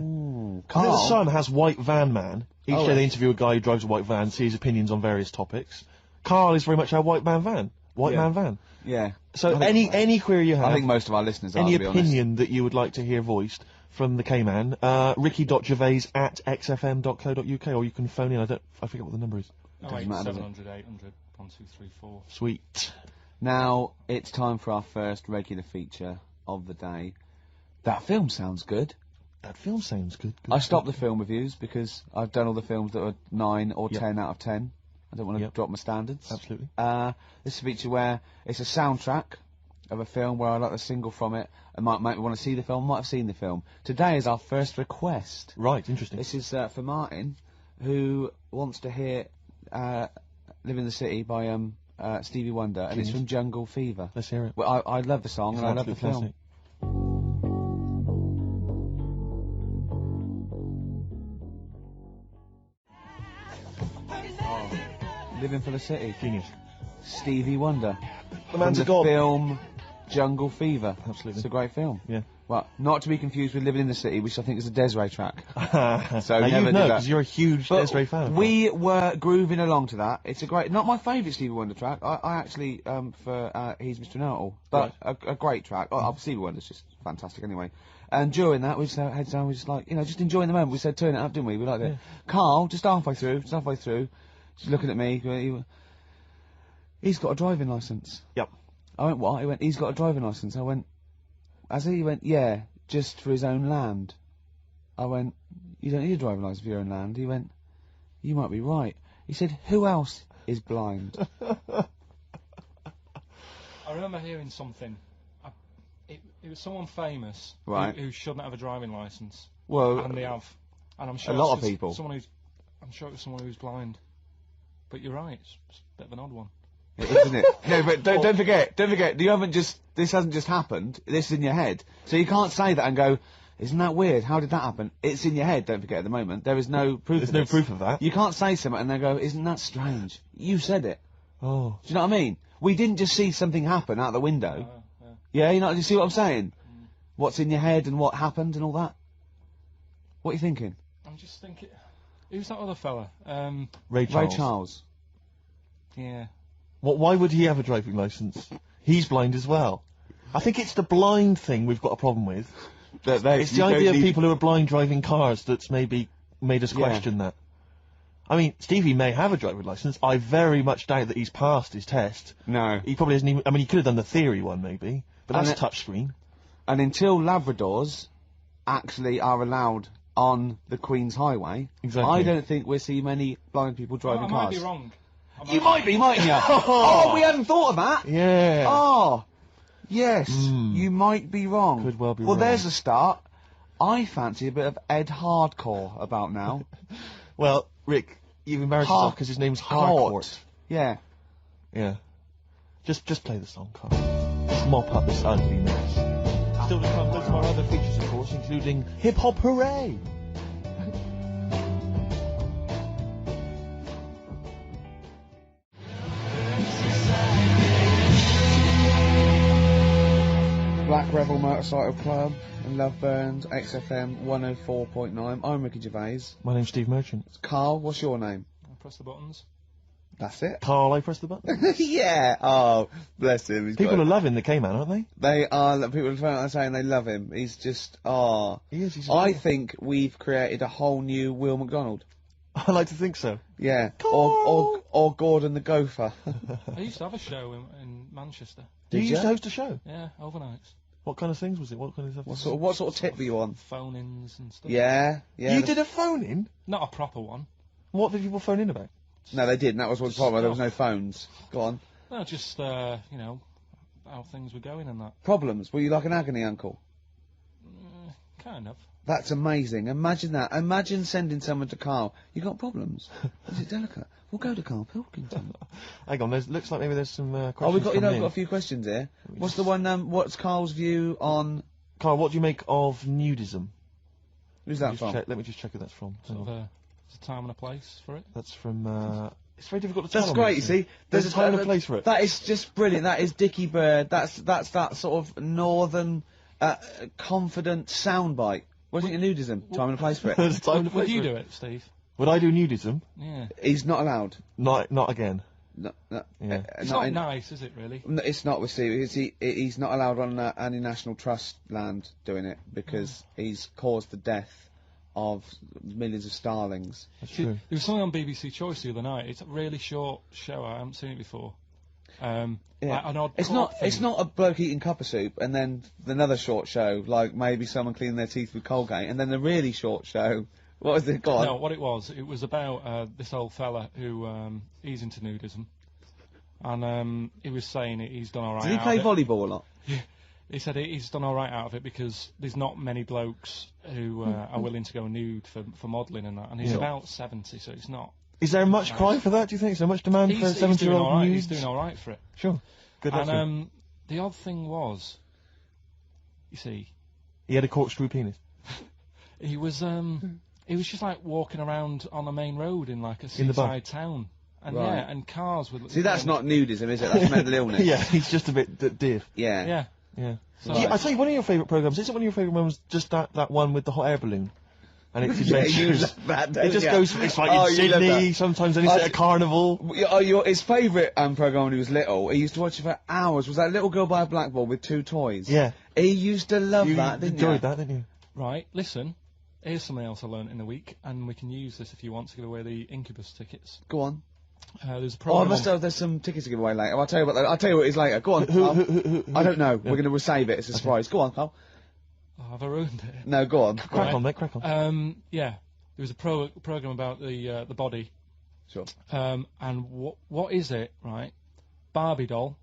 Karl. I think the Sun has White Van Man. Each Oh, day they yeah. interview a guy who drives a white van, see his opinions on various topics. Karl is very much our white man van. White Yeah. man van. Yeah. So I think- any query you have, I think most of our listeners are. any to be honest. opinion that you would like to hear voiced from the K-Man, ricky.gervais@xfm.co.uk, or you can phone in. I forget what the number is. Doesn't matter, does it? 700 800 1234. Sweet. Now it's time for our first regular feature of the day. That film sounds good. That film sounds good. I stopped the film reviews because I've done all the films that are 9 or Yep. 10 out of 10. I don't want to Yep. drop my standards. Absolutely. This is a feature where it's a soundtrack of a film where I like a single from it and might want to see the film, might have seen the film. Today is our first request. Right, interesting. This is for Martin, who wants to hear Live in the City by Stevie Wonder, and it's Genius. from Jungle Fever. Let's hear it. Well, I love the song It's and I an love the absolute film. classic. Living for the City. Genius. Stevie Wonder. The man's from a the god. film Jungle Fever. Absolutely. It's a great film. Yeah. Well, not to be confused with Living in the City, which I think is a Desiree track. So never you did know, that. because you're a huge But Desiree fan. we were grooving along to that. It's a great, not my favourite Stevie Wonder track. I actually, for He's Mr. Know-It-All, but a great track. Stevie Wonder's just fantastic anyway. And during that, we just had heads down, we just like, just enjoying the moment. We said, turn it up, didn't we? We liked it. Karl, just halfway through, just looking at me, he's got a driving licence. Yep. I went, what? He went, he's got a driving licence. I went, has he? He went, yeah, just for his own land. I went, you don't need a driving licence for your own land. He went, you might be right. He said, who else is blind? I remember hearing something. It was someone famous Right. who shouldn't have a driving licence, Well, and they have. And I'm sure a lot it's of just people. I'm sure it was someone who's blind. But you're right. It's a bit of an odd one. isn't it? No, but don't forget, this hasn't just happened, this is in your head. So you can't say that and go, isn't that weird? How did that happen? It's in your head, don't forget, at the moment. There is no proof There's of no this. proof of that. You can't say something and then go, isn't that strange? You said it. Oh. Do you know what I mean? We didn't just see something happen out the window. Yeah, you see what I'm saying? What's in your head and what happened and all that? What are you thinking? I'm just thinking, who's that other fella? Ray Charles. Ray Charles. Yeah. Why would he have a driving licence? He's blind as well. I think it's the blind thing we've got a problem with. It's the idea of people who are blind driving cars that's maybe made us question that. I mean, Stevie may have a driving licence. I very much doubt that he's passed his test. No. He probably hasn't even... I mean, he could have done the theory one, maybe. But And that's touchscreen. And until Labradors actually are allowed on the Queen's Highway, Exactly. I don't think we'll see many blind people driving I cars. might be wrong. You might be, mightn't you? Oh, we hadn't thought of that. Yeah. Oh, yes, you might be wrong. Could well be Well, wrong. there's a start. I fancy a bit of Ed Hardcore about now. Well, Rick, you've embarrassed yourself because his name's Harcourt. Yeah. Yeah. Just play the song, Carl. Just mop up this ugly mess. Still to come, loads of our other features, of course, including Hip Hop Hooray! Black Rebel Motorcycle Club and Love Burns, XFM 104.9. I'm Ricky Gervais. My name's Steve Merchant. Carl, what's your name? I'll press the buttons. That's it. Carl, I press the button. Yeah. Oh, bless him. He's People got are loving the K-Man, aren't they? They are. People are saying they love him. He's just. He is. He's I think we've created a whole new Will McDonald. I like to think so. Yeah. Carl! Or Gordon the Gopher. I used to have a show in Manchester. You Did used to ya? host a show? Yeah, overnights. What kind of things was it? What kind of stuff? What sort of tip were you on? Phone-ins and stuff. Yeah. Yeah. You did a phone-in? Not a proper one. What did people phone in about? No, they didn't. That was what's the problem. There was no phones. Go on. No, just, you know, how things were going and that. Problems. Were you like an agony uncle? Kind of. That's amazing. Imagine that. Imagine sending someone to Carl. You got problems? Is it delicate? We'll go to Karl Pilkington. Hang on, looks like maybe there's some questions. Oh, we've got coming we've got in. a few questions here. What's the one? What's Carl's view on? Carl, what do you make of nudism? Who's that from? Let me just check who that's from. Hang Sort on. of there's a time and a place for it. That's from. It's very difficult to tell. That's on great. You these see, things. There's a time and a place for it. That is just brilliant. That is Dickie Bird. That's that sort of northern, confident soundbite. What do you think of nudism? Time and a place for it. There's a time and a place Would you for do it, Steve? Would I do nudism? Yeah. He's not allowed. Not again. No, Yeah. It's not nice, is it, really? No, it's not with Steve. He's not allowed on any National Trust land doing it because he's caused the death of millions of starlings. That's There true. was something on BBC Choice the other night. It's a really short show. I haven't seen it before. Yeah. Like an odd It's court not. thing. It's not a bloke eating cup of soup and then another short show like maybe someone cleaning their teeth with Colgate and then a really short show. What was it? Go on. No, what it was about this old fella who he's into nudism, and he was saying he's done all right. Did he out play of it. volleyball a lot? He said he's done all right out of it because there's not many blokes who are willing to go nude for modelling and that, and he's Yeah. about 70, so it's not. Is there much cry for that? Do you think? Is there much demand for a He's doing all 70-year-old right. nudes? He's doing all right for it. Sure. Good luck. to him. And the odd thing was, you see, He had a corkscrew penis. he was just like walking around on a main road in like a In the bar. seaside town, and Right. yeah, and cars would. See, that's not nudism, is it? That's mental illness. Yeah, he's just a bit div. Yeah. Yeah. Yeah. So- I tell you, one of your favourite programmes, isn't one of your favourite ones just that one with the hot air balloon? And it's Yeah, you adventures. love that, It don't just you? goes, it's like Oh, in you love Sydney, that. sometimes then it's at a carnival. His favourite programme when he was little, he used to watch it for hours, was that little girl by a blackboard with two toys. Yeah. He used to love You that, didn't enjoyed you? that, didn't you? Right, listen. Here's something else I learned in the week, and we can use this if you want to give away the Incubus tickets. Go on. There's a Oh, I program. must have, there's some tickets to give away later. I'll tell you what it is later. Go on, Carl. Who? I don't know. We're going to save it. It's a surprise. Go on, Carl. Oh, have I ruined it? No, go on. Crack Right. on, mate, crack on. Yeah, there was a program about the body, Sure. and what is it, right? Barbie doll.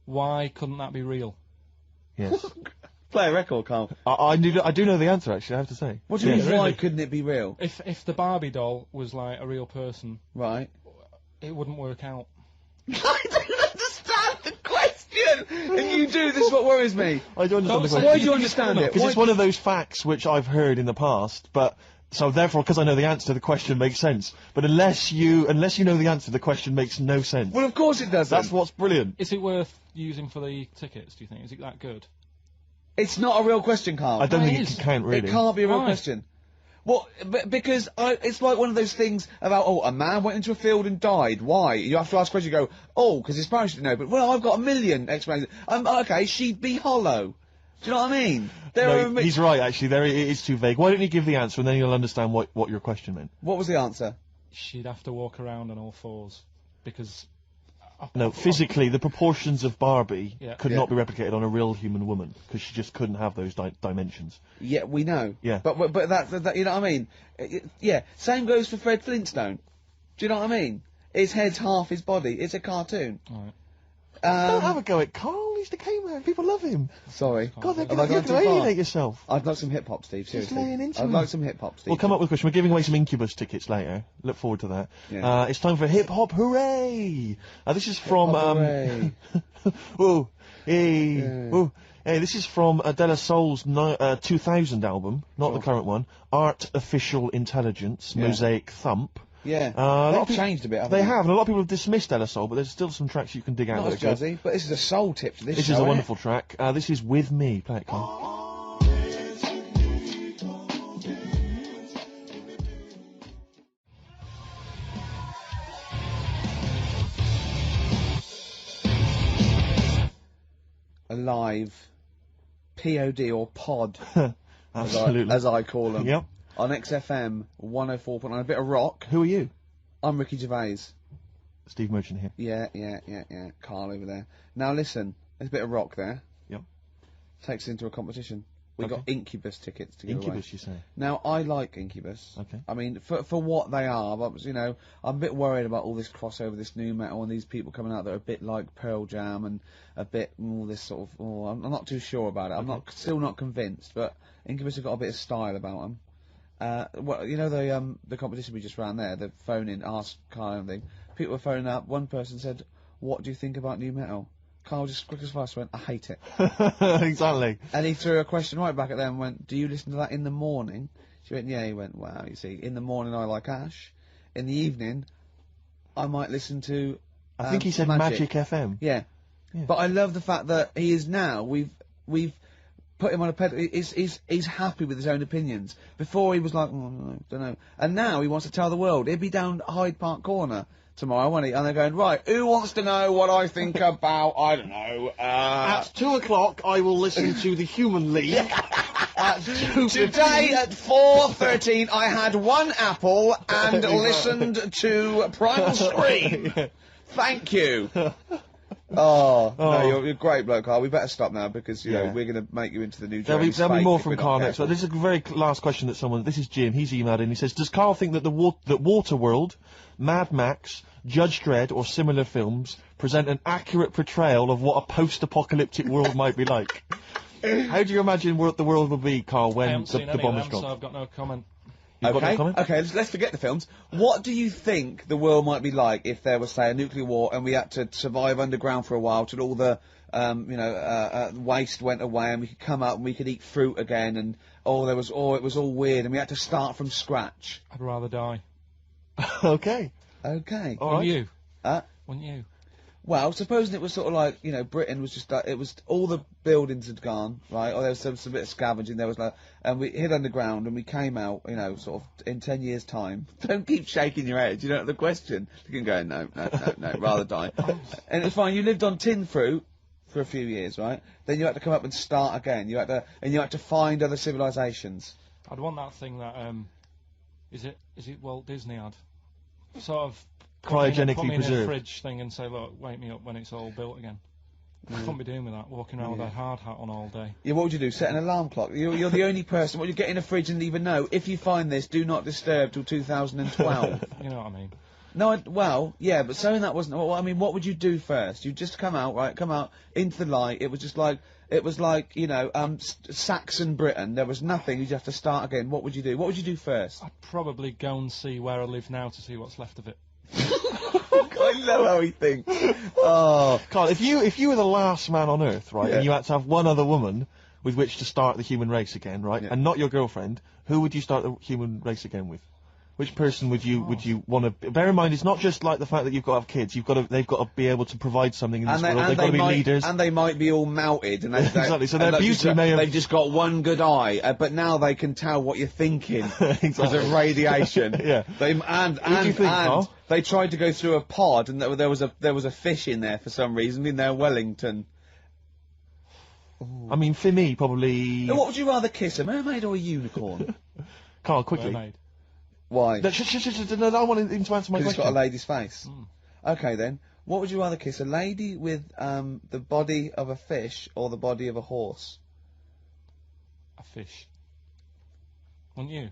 Why couldn't that be real? Yes. Play a record, Carl. I do know the answer, actually, I have to say. What do you Yeah. mean, why Really? couldn't it be real? If the Barbie doll was like a real person, Right. it wouldn't work out. I don't understand the question! If you do, this is what worries me. I do understand the Don't question. say- Why do you understand it? Because Why it's one of those facts which I've heard in the past, but so therefore, because I know the answer, the question makes sense. But unless you know the answer, the question makes no sense. Well, of course it doesn't. That's what's brilliant. Is it worth using for the tickets? Do you think? Is it that good? It's not a real question, Carl. I don't It think is. it can count really. It can't be a real Why? question. Well, because it's like one of those things about, a man went into a field and died. Why? You have to ask a question. You go, because his parents didn't know. But, well, I've got a million explanations. Okay, she'd be hollow. Do you know what I mean? No, he's right, actually. It is too vague. Why don't you give the answer, and then you'll understand what your question meant. What was the answer? She'd have to walk around on all fours because. No, physically, the proportions of Barbie Yeah. could Yeah. not be replicated on a real human woman, because she just couldn't have those dimensions. Yeah, we know. Yeah. But that you know what I mean? Yeah. Same goes for Fred Flintstone. Do you know what I mean? His head's half his body. It's a cartoon. Right. Don't have a go at Carl. He's the K-Man. People love him. Sorry. God, they're Have I going gone to too far? alienate yourself. I'd like some hip-hop, Steve, seriously. laying into I'd me. like some hip-hop, Steve. We'll come up with a question. We're giving away some Incubus tickets later. Look forward to that. Yeah. It's time for Hip Hop Hooray! This is from Hooray. oh, hey, Yeah. oh, hey, this is from De La Soul's 2000 album, not the current one. Art Official Intelligence, Yeah. Mosaic Thump. Yeah. a lot They've of people- changed a bit, haven't They have, and a lot of people have dismissed De La Soul, but there's still some tracks you can dig out. Not as that are good. jazzy, but this is a soul tip to this This show, is a isn't wonderful track. This is With Me. Play it, Carl. A live POD or pod, Absolutely. as I call them. Yep. On XFM 104.9, a bit of rock. Who are you? I'm Ricky Gervais. Steve Merchant here. Yeah. Karl over there. Now listen, there's a bit of rock there. Yep. Takes us into a competition. We Okay. got Incubus tickets to give away. Incubus, you say? Now, I like Incubus. Okay. I mean, for what they are, but, you know, I'm a bit worried about all this crossover, this new metal, and these people coming out that are a bit like Pearl Jam and a bit all this sort of. Oh, I'm not too sure about it. I'm still not convinced, but Incubus have got a bit of style about them. Well, you know the competition we just ran there, the phone in, ask Karl and thing. People were phoning up. One person said, "What do you think about new metal?" Karl just quick as fast went, "I hate it." Exactly. And he threw a question right back at them and went, "Do you listen to that in the morning?" She went, "Yeah." He went, "Wow, you see, in the morning I like Ash. In the evening, I might listen to I think he said Magic FM. Yeah. Yeah. But I love the fact that he is now, we've put him on a pedal, he's happy with his own opinions. Before he was like, don't know. And now he wants to tell the world. He'll be down Hyde Park Corner tomorrow, won't he? And they're going, right, who wants to know what I think about, I don't know, At 2 o'clock, I will listen to the Human League. At 2:15. Today at 4:13 I had one apple and listened to Primal Scream. Thank you. Oh, no, you're a great bloke, Karl. We better stop now because, you know, Yeah. we're going to make you into the new There'll be German more fake from if we're Karl not next. But careful. this is a very last question that someone. This is Jim. He's emailed in. He says, "Does Karl think that that Waterworld, Mad Max, Judge Dredd, or similar films present an accurate portrayal of what a post-apocalyptic world might be like?" How do you imagine the world will be, Karl, I when haven't seen the any bomb of is them, so dropped? I've got no comment. You've got no Okay, comment? okay, let's forget the films. What do you think the world might be like if there was, say, a nuclear war and we had to survive underground for a while till all the, waste went away and we could come up and we could eat fruit again and, it was all weird and we had to start from scratch? I'd rather die. Okay. Okay. All Wouldn't right. you? Uh, Wouldn't you? Well, supposing it was sort of like, you know, Britain was just, it was, all the buildings had gone, right, or there was some bit of scavenging, there was like, and we hid underground and we came out, you know, sort of in 10 years' time. Don't keep shaking your head, you know the question. You can go, no, rather die. And it's fine, you lived on tin fruit for a few years, right? Then you had to come up and start again. You had to find other civilizations. I'd want that thing that is it Walt Disney had? Sort of Cryogenically put me in a preserved. fridge thing and say, look, wake me up when it's all built again. I couldn't be doing with that, walking around with a hard hat on all day. Yeah, what would you do? Set an alarm clock? You're the only person. What you get in a fridge and even know, if you find this, do not disturb till 2012. You know what I mean? No, well, yeah, but saying that wasn't. Well, I mean, what would you do first? You just come out into the light. It was just like you know, Saxon Britain. There was nothing. You'd have to start again. What would you do? What would you do first? I'd probably go and see where I live now to see what's left of it. I know how he thinks. Oh, Carl, if you were the last man on Earth, right, Yeah. and you had to have one other woman with which to start the human race again, right, Yeah. and not your girlfriend, who would you start the human race again with? Which person would you want to? Bear in mind, it's not just like the fact that you've got to have kids. They've got to be able to provide something in this world. They've got to be leaders. And they might be all melted. And Exactly, so and their they've beauty just got- may have- They've just got one good eye, but now they can tell what you're thinking because of radiation. Yeah. They, do you think, Carl? they tried to go through a pod, and there was a fish in there for some reason in their Wellington. I mean, for me, probably. Now, what would you rather kiss, a mermaid or a unicorn? Carl, quickly. Mermaid. Why? No, no, I want him to answer my Because it's got question. a lady's face. Okay then. What would you rather kiss, a lady with the body of a fish or the body of a horse? A fish. Wouldn't you?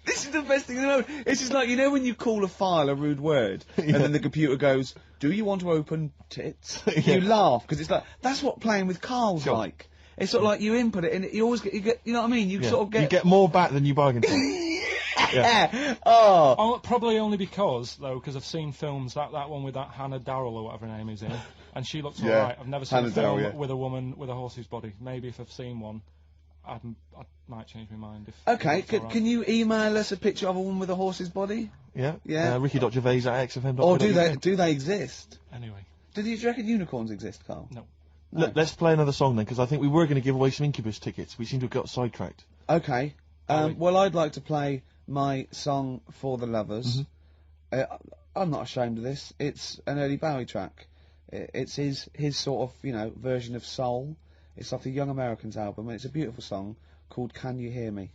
This is the best thing in the world. It's just like, you know when you call a file a rude word, and then the computer goes, do you want to open tits? You laugh, because it's like, that's what playing with Karl's like. It's sort of like you input it, and you always get, you know what I mean? You sort of get... You get more back than you bargained for. Yeah. Oh. Probably only because I've seen films, that one with that Hannah Darrell or whatever her name is in, and she looks alright. I've never seen Hannah a film Darrell, with a woman with a horse's body. Maybe if I've seen one, I might change my mind. Okay, can you email us a picture of a woman with a horse's body? Yeah. Yeah. Ricky.Gervais at XFM. Or do they exist? Anyway. Do you reckon unicorns exist, Karl? No. Let's play another song then, because I think we were going to give away some Incubus tickets. We seem to have got sidetracked. Okay. Well, I'd like to play my song For the Lovers. I'm not ashamed of this. It's an early Bowie track. It's his sort of, version of soul. It's off the Young Americans album, and it's a beautiful song called Can You Hear Me?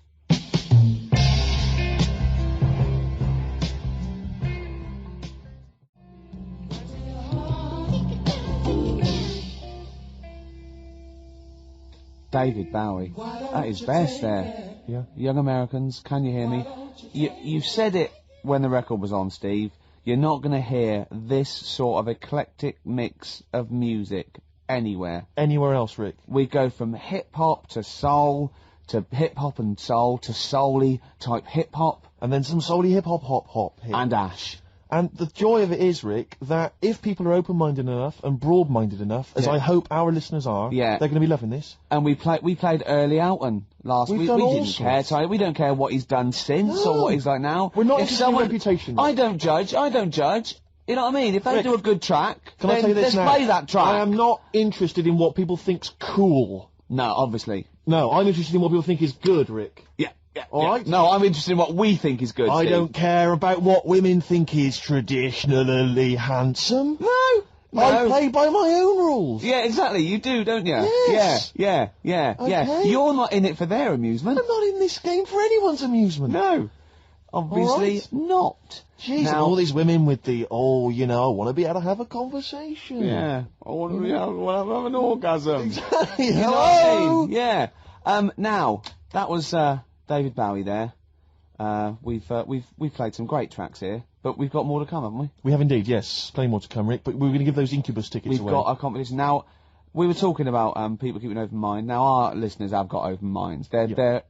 David Bowie, at his best there. Yeah. Young Americans, Can You Hear Me? You said it when the record was on, Steve. You're not going to hear this sort of eclectic mix of music anywhere. Anywhere else, Rick? We go from hip-hop to soul, to hip-hop and soul, to soul-y type hip-hop. And then some soul-y hip-hop hop. And Ash. And the joy of it is, Rick, that if people are open-minded enough and broad-minded enough, as I hope our listeners are, they're going to be loving this. And we played Early Alton last week. We didn't care, Ty. We don't care what he's done since or what he's like now. We're not interested in reputation. Rick. I don't judge. You know what I mean? If they Rick, do a good track, can I tell you this let's now? play that track. I am not interested in what people think's cool. No, obviously. No, I'm interested in what people think is good, Rick. Yeah. All right? No, I'm interested in what we think is good, I Steve. don't care about what women think is traditionally handsome. No. I play by my own rules. Yeah, exactly. You do, don't you? Yes. Yeah. Okay. You're not in it for their amusement. I'm not in this game for anyone's amusement. No. Obviously not. Jeez, and all these women with the, I want to be able to have a conversation. Yeah. I want to have an orgasm. Exactly. You know what I mean? Yeah. Now, that was, David Bowie there. We've played some great tracks here, but we've got more to come, haven't we? We have indeed, yes. Plenty more to come, Rick, but we're going to give those Incubus tickets away. We've got our competition. Now, we were talking about people keeping an open mind. Now, our listeners have got open minds. They're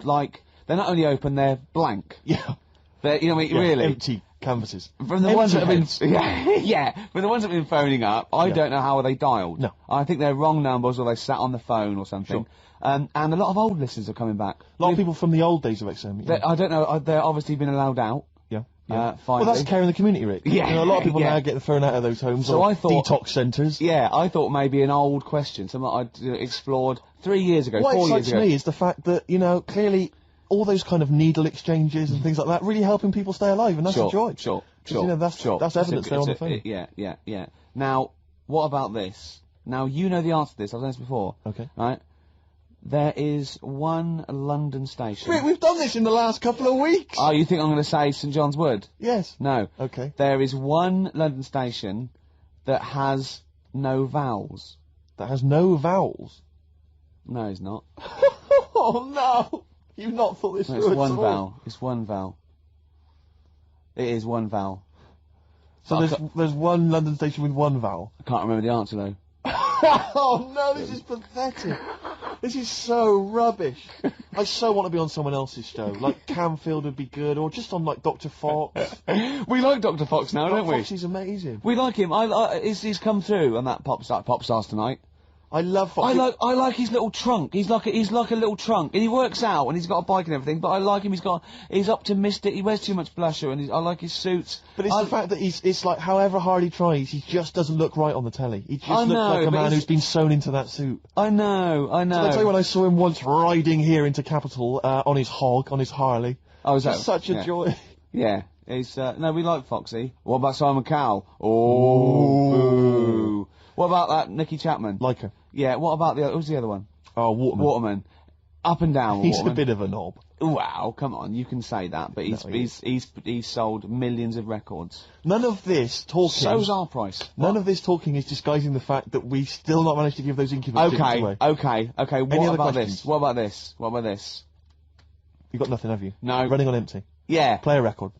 like, they're not only open, they're blank. Yeah. They're, you know what I mean, really. Empty canvases. From the ones that have been, from the ones that have been phoning up, I don't know how they dialed. No. I think they're wrong numbers, or they sat on the phone or something. Sure. And a lot of old listeners are coming back. A lot of people from the old days of XM. I don't know, they're obviously been allowed out. Yeah. Finally. Well, that's caring the community, Rick. Yeah. You know, a lot of people now get thrown out of those homes or detox centres. Yeah, I thought maybe an old question, something I'd explored 3 years ago, 4 years ago. What excites me is the fact that, clearly all those kind of needle exchanges and things like that really helping people stay alive, and that's a joy. Sure. That's evidence there on the phone. Yeah. Now, what about this? Now, you know the answer to this. I've done this before. Okay. Right? There is one London station. Rick, we've done this in the last couple of weeks. Oh, you think I'm going to say St John's Wood? Yes. No. Okay. There is one London station that has no vowels. That has no vowels? No, it's not. Oh, no. You've not thought this through It's at one all. vowel. It's one vowel. It is one vowel. So there's one London station with one vowel? I can't remember the answer, though. Oh, no, this is pathetic. This is so rubbish. I so want to be on someone else's show. Like, Camfield would be good, or just on, like, Dr. Fox. We like Dr. Fox now, don't we? Fox is amazing. We like him. He's come through on that Pop Stars Tonight. I love Fox. I like his little trunk. He's like a little trunk, and he works out, and he's got a bike and everything. But I like him. He's optimistic. He wears too much blusher, and I like his suits. But it's the fact that it's like, however hard he tries, he just doesn't look right on the telly. He just looks like a man who's been sewn into that suit. I know. Did I tell you when I saw him once riding here into Capital on his Harley? Oh, was that such a joy? Yeah. No, we like Foxy. What about Simon Cowell? Oh, boo. What about that Nicky Chapman? Like her. Yeah, what about who's the other one? Oh, Waterman. Up and down, He's Waterman. a bit of a knob. Wow, come on, you can say that, but he's sold millions of records. None of this talking... So's our price. None of this talking is disguising the fact that we still not managed to give those Incubus tickets away. Okay, what about this? You've got nothing, have you? No. Running on empty. Yeah. Play a record.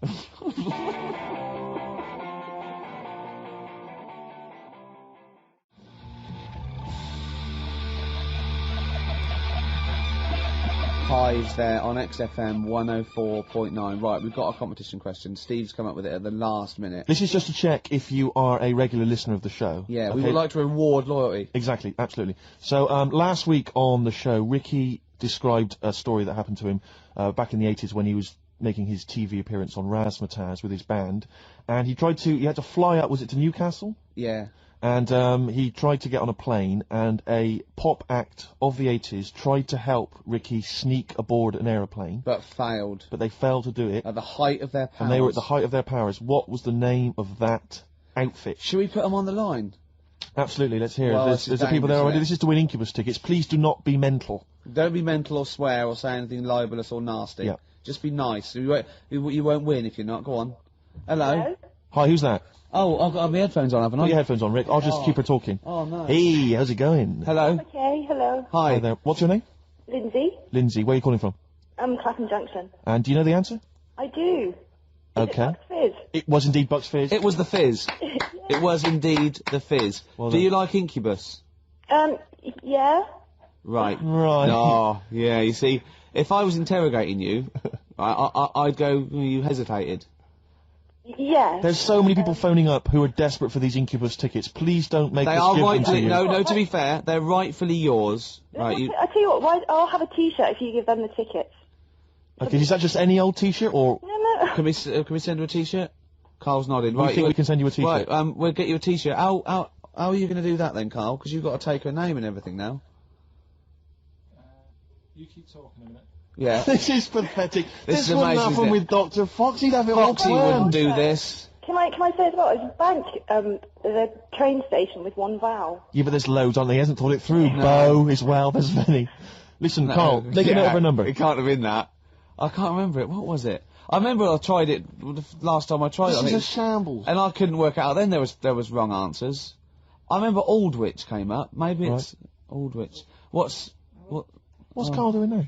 Hives there on XFM 104.9. Right, we've got our competition question. Steve's come up with it at the last minute. This is just to check if you are a regular listener of the show. Yeah, okay? we would like to reward loyalty. Exactly, absolutely. So, last week on the show, Ricky described a story that happened to him back in the 80s when he was making his TV appearance on REMASTERED with his band, and he had to fly up, was it to Newcastle? Yeah. And he tried to get on a plane, and a pop act of the 80s tried to help Ricky sneak aboard an aeroplane. But failed. But they failed to do it. At the height of their powers. And they were at the height of their powers. What was the name of that outfit? Should we put them on the line? Absolutely, let's hear Well, it. this There's is the people there dangerous, already. isn't it? This is to win Incubus tickets. Please do not be mental. Don't be mental or swear or say anything libelous or nasty. Yeah. Just be nice. You won't win if you're not. Go on. Hello? Hi, who's that? Oh, I've got my headphones on, haven't I? Put your headphones on, Rick. I'll just keep her talking. Oh, no. Hey, how's it going? Hello? Okay, hello. Hi. Hi there. What's your name? Lindsay. Lindsay. Where are you calling from? Clapham Junction. And do you know the answer? I do. Okay. Bucks Fizz? It was indeed Bucks Fizz. It was the Fizz. It was indeed the Fizz. Well Do done. you like Incubus? Yeah. Right. Right. Oh, yeah, you see, if I was interrogating you, I'd go, you hesitated. Yeah. There's so many people phoning up who are desperate for these Incubus tickets. Please don't make They us are give them to rightfully, you. no, to be fair, they're rightfully yours. Right, you, I tell you what, I'll have a T-shirt if you give them the tickets. Okay, is that just any old T-shirt, or No. can we send her a T-shirt? Carl's nodding. do you Right, think we can send you a T-shirt? Right, we'll get you a T-shirt. How are you going to do that then, Carl? Because you've got to take her name and everything now. You keep talking a minute. Yeah. This is pathetic. This is wouldn't amazing, happen isn't it? with Dr. Fox. He'd have it all Foxy wouldn't planned. do this. Can I say as well, there's a bank, there's a train station with one vowel. Yeah, but there's loads, aren't there? He hasn't thought it through. Bo as well, there's many. Listen, Carl, make a note of her number. It can't have been that. I can't remember it. What was it? I remember I tried it the last time I tried This it. I is think a shambles. and I couldn't work it out. Then there was wrong answers. I remember Aldwych came up. Maybe it's Aldwych. What's Carl doing now?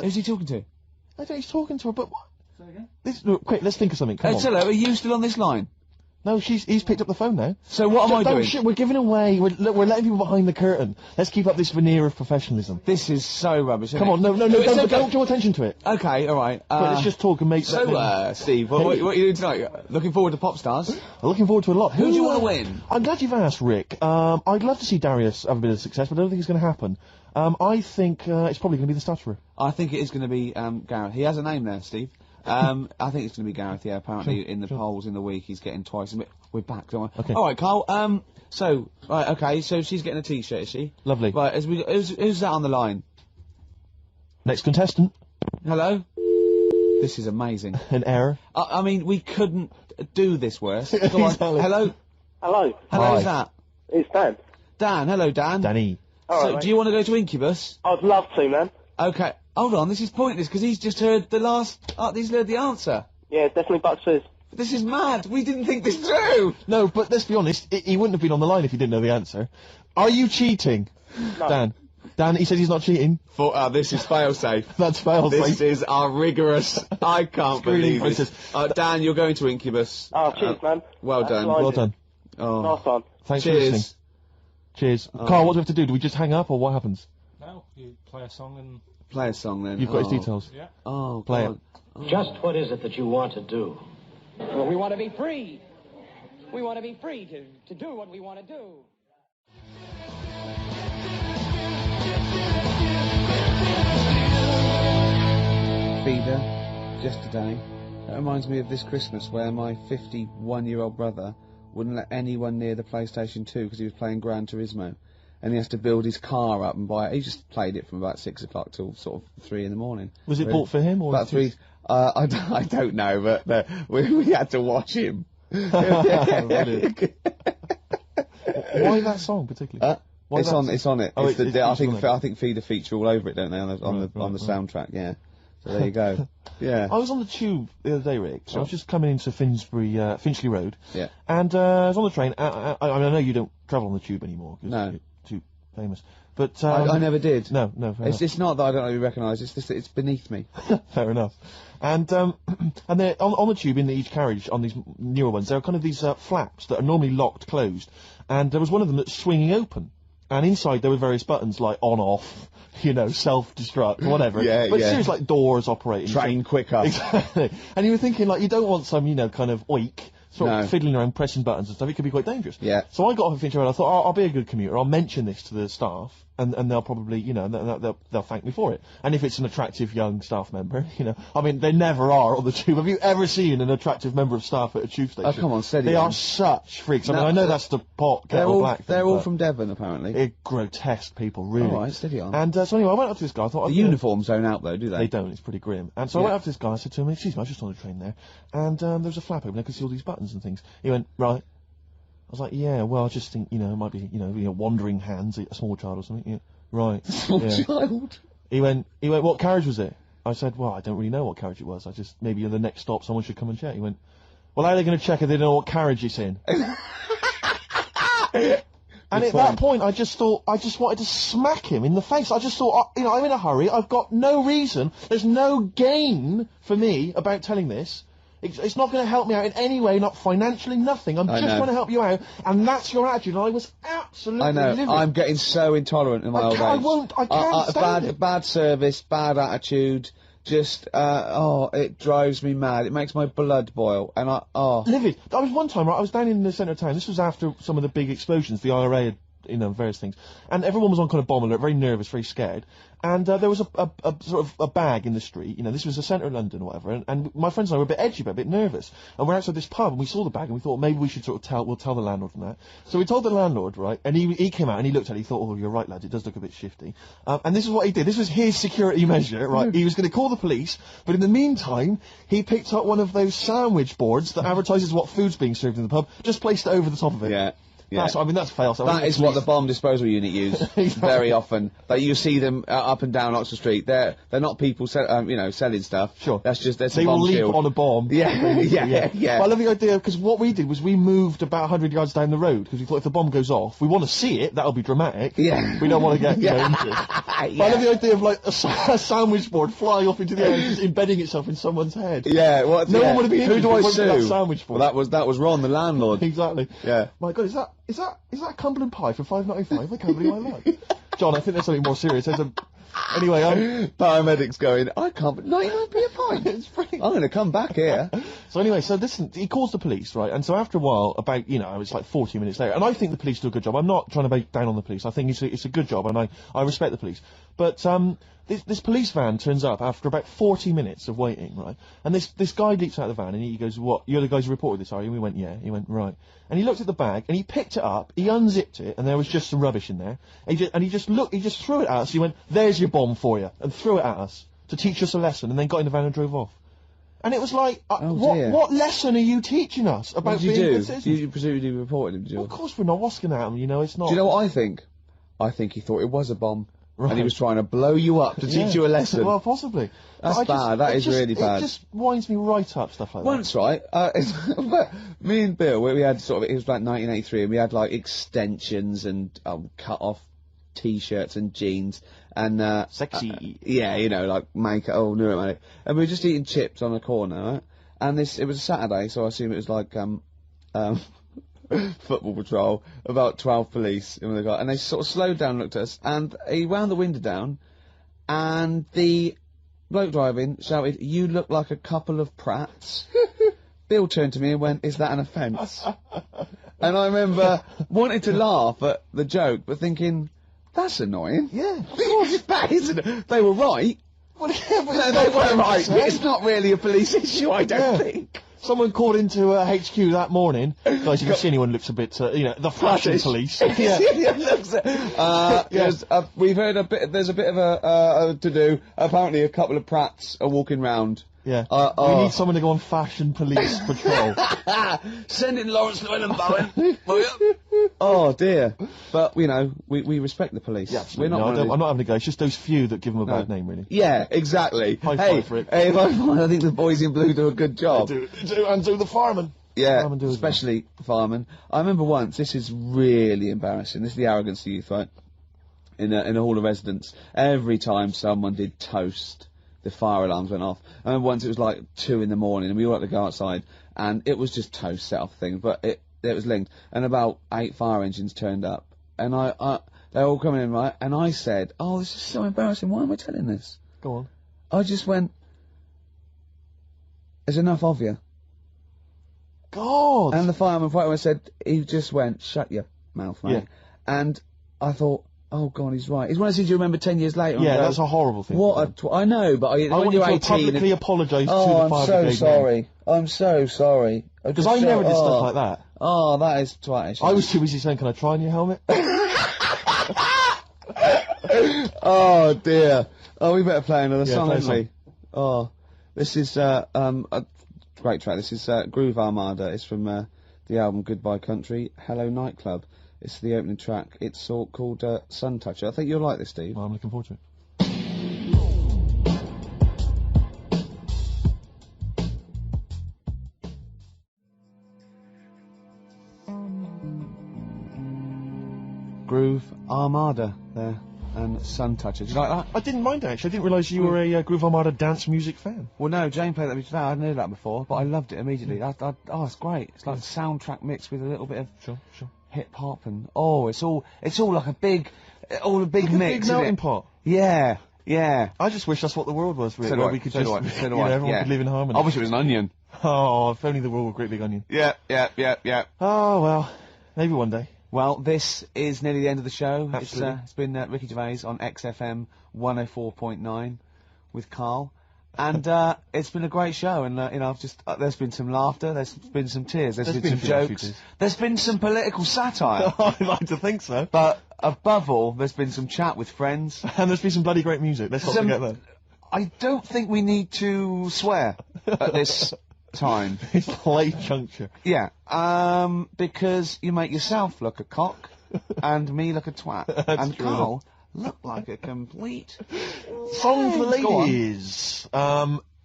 Who's he talking to? I don't know, he's talking to her, but what? Look, quick, let's think of something. Come on. Hello, are you still on this line? No, he's picked up the phone now. So what am I doing? Shit, we're giving away. We're letting people behind the curtain. Let's keep up this veneer of professionalism. This is so rubbish. Isn't Come on, it? no, It's okay. don't draw attention to it. Okay, all right. Quick, let's just talk and make that. So, Steve, what are you doing tonight? Looking forward to Pop Stars? I'm looking forward to a lot. Who do you want to win? I'm glad you've asked, Rick. I'd love to see Darius have a bit of success, but I don't think it's going to happen. I think it's probably going to be the stutterer. I think it is going to be Gareth. He has a name there, Steve. I think it's going to be Gareth. Yeah, apparently in the polls in the week he's getting twice. We're back, don't we? Okay. All right, Carl. Okay. So she's getting a T-shirt, is she? Lovely. Right. Who's that on the line? Next contestant. Hello. This is amazing. An error. I mean, we couldn't do this worse. Go on. Exactly. Hello. Hello, Hello. Who's Hi. that? it's Dan. Dan. Hello, Dan. Danny. All So, right, do you want to go to Incubus? I'd love to, man. Okay. Hold on. This is pointless because he's just heard the last. He's heard the answer. Yeah, definitely Bucks Fizz. This is mad. We didn't think this through. No, but let's be honest. He wouldn't have been on the line if he didn't know the answer. Are you cheating, No. Dan, he said he's not cheating. This is fail-safe. That's fail. This is our rigorous. I can't Screening believe this. Dan, you're going to Incubus. Oh, cheers, man. Well That's done. blinding. Well done. Oh. Nice one. Thanks for listening. Cheers. Cheers. Carl, what do we have to do? Do we just hang up, or what happens? No, you play a song and Play a song then. You've got his details. yeah. Oh, Play God. Just what is it that you want to do? Well, we want to be free. We want to be free to do what we want to do. Feeder, just today. That reminds me of this Christmas where my 51-year-old brother wouldn't let anyone near the PlayStation 2 because he was playing Gran Turismo. And he has to build his car up and buy it. He just played it from about 6 o'clock till sort of 3 in the morning. Was it Really? bought for him, or About 3. I don't know, but we had to watch him. Brilliant. Why that song particularly? Why It's that on. song? It's on it. Oh, It's it's I featured on it. think Feeder feature all over it, don't they? On the soundtrack. Yeah. So there you go. Yeah. I was on the tube the other day, Rick. So I was just coming into Finchley Road. Yeah. And I was on the train. I mean, I know you don't travel on the tube anymore. 'Cause No. you're too famous. But I never did. No, fair enough. It's not that I don't really recognise. It's just that it's beneath me. Fair enough. And and they're on the tube in each carriage on these newer ones. There are kind of these flaps that are normally locked closed, and there was one of them that's swinging open. And inside there were various buttons like on, off, you know, self-destruct, whatever. But seriously, like doors operating. Train quicker. Exactly. And you were thinking, like, you don't want some, you know, kind of oik, sort of fiddling around, pressing buttons and stuff. It could be quite dangerous. Yeah. So I got off of Fincher and I thought, I'll be a good commuter. I'll mention this to the staff, and they'll probably, you know, they'll thank me for it. And if it's an attractive young staff member, you know, I mean, they never are on the tube. Have you ever seen an attractive member of staff at a tube station? Oh, come on, steady. They are such freaks. I mean, I know that's the pot kettle black thing. They're all from Devon, apparently. They're grotesque people, really. All right, steady on. And so anyway, I went up to this guy. I thought the uniforms don't out though, do they? They don't. It's pretty grim. And so I went up to this guy. I said to him, "Excuse me, I was just on the train there, and there was a flap open. I could see all these buttons and things." He went, "Right." I was like, "Yeah, well, I just think, you know, it might be, you know, wandering hands, a small child or something." Yeah. Right. Small child. He went, "What carriage was it?" I said, "Well, I don't really know what carriage it was. I just, maybe at the next stop someone should come and check." He went, "Well, how are they going to check if they don't know what carriage it's in?" And at that point, I just wanted to smack him in the face. I just thought, you know, I'm in a hurry. I've got no reason. There's no gain for me about telling this. It's not going to help me out in any way, not financially, nothing. I'm just trying to help you out, and that's your attitude. And I was absolutely livid. I'm getting so intolerant in my old age. I can't stand it. Bad service, bad attitude. Just, it drives me mad. It makes my blood boil, and livid. I was one time, right, I was down in the centre of town. This was after some of the big explosions. The IRA had, you know, various things. And everyone was on kind of bomb alert, very nervous, very scared. And there was a sort of a bag in the street, you know, this was the centre of London or whatever, and my friends and I were a bit edgy about it, a bit nervous. And we're outside this pub, and we saw the bag, and we thought maybe we should sort of we'll tell the landlord and that. So we told the landlord, right, and he came out and he looked at it, he thought, "Oh, you're right, lad, it does look a bit shifty." And this is what he did. This was his security measure, right? He was going to call the police, but in the meantime, he picked up one of those sandwich boards that advertises what food's being served in the pub, just placed it over the top of it. Yeah. Yeah. That's fail. So that is what the bomb disposal unit use very often. Like you see them up and down Oxford Street. They're not people selling stuff. Sure. That's just they will leap on a bomb. Yeah. Well, I love the idea because what we did was we moved about 100 yards down the road because we thought if the bomb goes off, we want to see it. That'll be dramatic. Yeah. We don't want to get into it. But I love the idea of like a sandwich board flying off into the air and just embedding itself in someone's head. Yeah. No one would be Who do I sue? That sandwich board. Well, that was Ron, the landlord. Exactly. Yeah. My God, is that Cumberland pie for £5.95? I can't believe I luck. John, I think there's something more serious. Anyway, paramedics going, I can't, 99p a pint. It's pretty. I'm going to come back here. So anyway, so listen, he calls the police, right? And so after a while, about, you know, it was like 40 minutes later, and I think the police do a good job. I'm not trying to bake down on the police. I think it's a good job, and I respect the police. But this police van turns up after about 40 minutes of waiting, right? And this guy leaps out of the van, and he goes, "What? You're the guys who reported this, are you?" And we went, "Yeah." He went, "Right." And he looked at the bag, and he picked it up, he unzipped it, and there was just some rubbish in there. And he just threw it at us. He went, "There's your bomb for you," and threw it at us to teach us a lesson, and then got in the van and drove off. And it was like, what lesson are you teaching us about being good citizens? You presumably reported him, did you? Well, of course we're not. What's going to happen? You know, it's not. Do you know what I think? I think he thought it was a bomb. Right. And he was trying to blow you up to teach you a lesson. Well, possibly. That's bad. That is really bad. It just winds me right up, stuff like that. Once, right, me and Bill, we had sort of, it was like 1983, and we had like extensions and cut off T-shirts and jeans and sexy. Yeah, you know, like makeup, neuromantic. And we were just eating chips on a corner, right? And it was a Saturday, so I assume it was like football patrol, about 12 police, and they sort of slowed down and looked at us, and he wound the window down, and the bloke driving shouted, "You look like a couple of prats." Bill turned to me and went, "Is that an offence?" And I remember wanting to laugh at the joke, but thinking, that's annoying. Yeah, of course. That isn't. They were right. Well, yeah, but no, they were right. It's not really a police issue, I don't think. Someone called into HQ that morning. Guys, if you see anyone looks a bit, the fashion police. We've heard a bit. There's a bit of a to do. Apparently, a couple of prats are walking round. Yeah. We need someone to go on fashion police patrol. Send in Lawrence Llewellyn Bowen. Oh dear. But you know, we respect the police. Yeah, we're not. I'm not having a go. It's just those few that give them a bad name, really. Yeah, exactly. High five for it. Hey, I think the boys in blue do a good job. They do, and do the firemen. Yeah, firemen do especially firemen. I remember once. This is really embarrassing. This is the arrogance of youth, right? in a hall of residence. Every time someone did toast, the fire alarms went off. I remember once it was like 2 in the morning, and we all had to go outside, and it was just toast set off thing, but it was linked, and about 8 fire engines turned up, and they're all coming in, right, and I said, oh, this is so embarrassing, why am I telling this? Go on. I just went, there's enough of you. God! And the fireman said, he just went, shut your mouth, mate. Yeah. And I thought, oh God, he's right. It's one of those things you remember 10 years later. Yeah, go, that's a horrible thing. What I know, but I when want you you're to 18... publicly apologise to the I'm fire so brigade. sorry. I'm so sorry. Because I never did stuff like that. Oh, that is twatish. I was too busy saying, can I try on your helmet? Oh dear. Oh, we better play another song, play a haven't we? Oh, this is a great track. This is Groove Armada. It's from the album Goodbye Country, Hello Nightclub. It's the opening track. It's called Sun Toucher. I think you'll like this, Steve. Well, I'm looking forward to it. Groove Armada there, and Sun Toucher. Do you like that? I didn't mind it, actually. I didn't realise you were a Groove Armada dance music fan. Well, no, Jane played that to me today. I hadn't heard that before, but I loved it immediately. Oh, it's great. It's like a soundtrack mixed with a little bit of Sure. hip hop, and it's all like a big mix. Big isn't melting it? pot. Yeah. I just wish that's what the world was, really. So do where I, we could so just, do I, so do you I, know, everyone yeah. could live in harmony. I wish it was an onion. Oh, if only the world were a great big onion. Yeah. Oh, well, maybe one day. Well, this is nearly the end of the show. Absolutely. It's been Ricky Gervais on XFM 104.9 with Karl. And it's been a great show, and I've just there's been some laughter, there's been some tears, there's been some jokes, there's been some political satire. I'd like to think so. But above all, there's been some chat with friends. And there's been some bloody great music. Let's not forget that. I don't think we need to swear at this time. It's late juncture. Yeah, because you make yourself look a cock, and me look a twat, and true. Karl look like a complete... Song for Go on. ladies.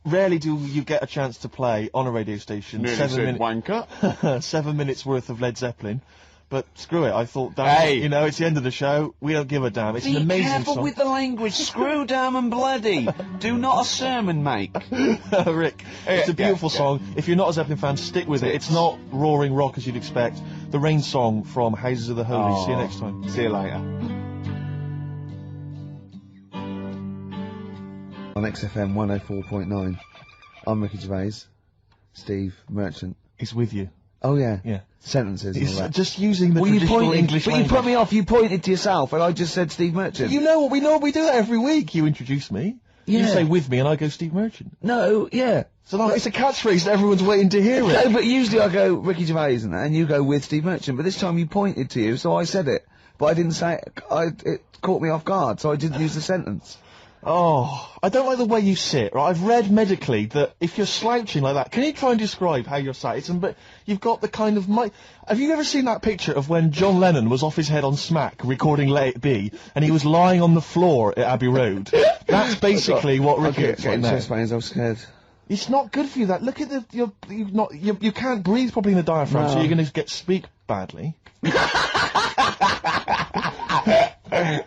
Rarely do you get a chance to play on a radio station. Nearly 7 said minutes. wanker. 7 minutes worth of Led Zeppelin. But screw it, I thought, damn, Hey. you know, it's the end of the show. We don't give a damn. It's an Be amazing careful song. with the language. Screw, damn and bloody. Do not a sermon make. Rick, it's a beautiful song. If you're not a Zeppelin fan, stick with it. It's not roaring rock as you'd expect. The Rain song from Houses of the Holy. See you next time. See you later. On XFM 104.9, I'm Ricky Gervais. Steve Merchant. It's with you. Oh yeah. Yeah. Sentences and all It's that. just using the Well, you traditional pointed, English but you language. put me off. You pointed to yourself, and I just said Steve Merchant. You know what we know? We do that every week. You introduce me. You Yeah. say with me, and I go Steve Merchant. No, yeah. So like, it's a catchphrase that everyone's waiting to hear it. No, but usually I go Ricky Gervais and you go with Steve Merchant. But this time you pointed to you, so I said it. But I didn't say it. It caught me off guard, so I didn't use the sentence. Oh, I don't like the way you sit, right? I've read medically that if you're slouching like that, can you try and describe how you're sat? But you've got the kind of have you ever seen that picture of when John Lennon was off his head on Smack recording Let It Be, and he was lying on the floor at Abbey Road? That's basically what Ricky looks like now. I was scared. It's not good for you. That look at you can't breathe properly in the diaphragm, so you're going to speak badly. Hey,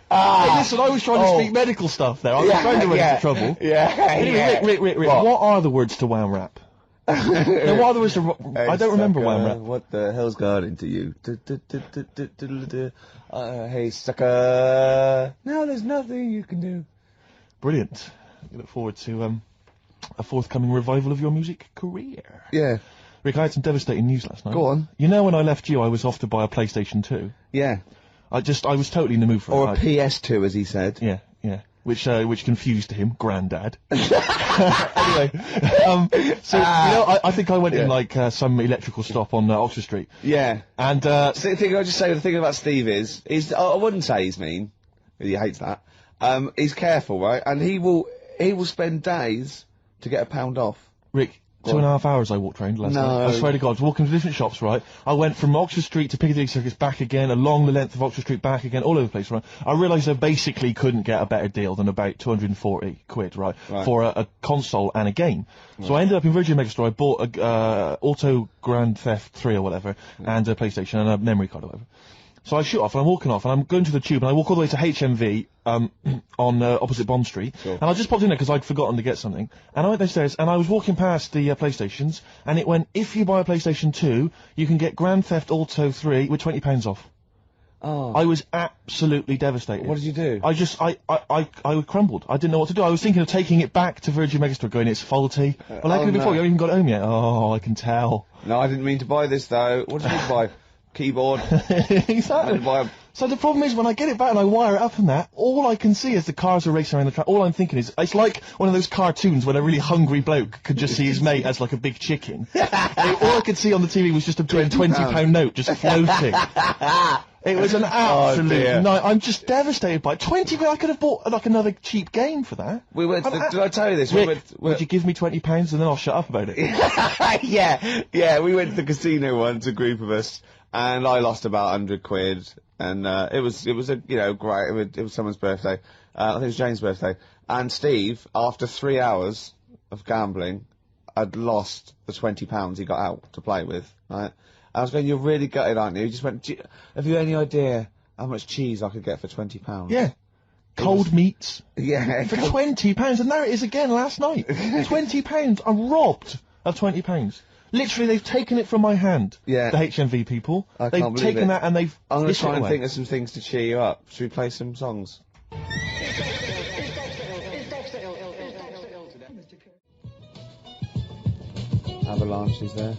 listen, I was trying to speak medical stuff there. I was trying to run into trouble. Anyway, Rick, what are the words to Wham Rap? No, what are the words to... I don't remember Wham Rap. What the hell's got into you? Hey, sucker. No, there's nothing you can do. Brilliant. We look forward to a forthcoming revival of your music career. Yeah. Rick, I had some devastating news last night. Go on. You know when I left you, I was off to buy a PlayStation 2? Yeah. I was totally in the mood for it. Or a PS2, as he said. Yeah. Which confused him, Grandad. Anyway, so, you know, I think I went in, like, some electrical stop on Oxford Street. Yeah. And, So the thing the thing about Steve is, I wouldn't say he's mean. He hates that. He's careful, right? And he will spend days to get £1 off. Rick, 2.5 hours I walked around last night. I swear to God, I was walking to different shops, right? I went from Oxford Street to Piccadilly Circus, back again, along the length of Oxford Street, back again, all over the place, right? I realised I basically couldn't get a better deal than about 240 quid, right? For a console and a game. So I ended up in Virgin Megastore, I bought a Auto Grand Theft 3 or whatever, and a PlayStation and a memory card or whatever. So I shoot off, and I'm walking off, and I'm going to the tube, and I walk all the way to HMV, on, opposite Bond Street, Sure. and I just popped in there because I'd forgotten to get something, and I went downstairs, and I was walking past the, PlayStations, and it went, if you buy a PlayStation 2, you can get Grand Theft Auto 3 with £20 off. Oh. I was absolutely devastated. What did you do? I crumbled. I didn't know what to do. I was thinking of taking it back to Virgin Megastore, going, it's faulty. Well, how can it be faulty? You haven't even got it home yet. Oh, I can tell. No, I didn't mean to buy this, though. What did you mean to buy? Keyboard. Exactly. So the problem is, when I get it back and I wire it up and that, all I can see is the cars are racing around the track. All I'm thinking is, it's like one of those cartoons when a really hungry bloke could just see his mate as like a big chicken. All I could see on the TV was just a £20 note just floating. It was an absolute night. I'm just devastated by it. 20 quid, I could have bought like another cheap game for that. We went to did I tell you this? Rick, would you give me £20 and then I'll shut up about it? yeah, we went to the casino once, a group of us, and I lost about 100 quid, and it was a, you know, great, it was someone's birthday, I think it was Jane's birthday, and Steve, after 3 hours of gambling, had lost the £20 he got out to play with, right? I was going, you're really gutted, aren't you? He just went, have you any idea how much cheese I could get for £20? Yeah. Cold meats. Yeah. For £20, and there it is again last night. £20. I'm robbed of £20. Literally, they've taken it from my hand. Yeah. The HMV people. I they've can't believe taken it. that and they've. I'm going to try and away. think of some things to cheer you up. Should we play some songs? Avalanche is there.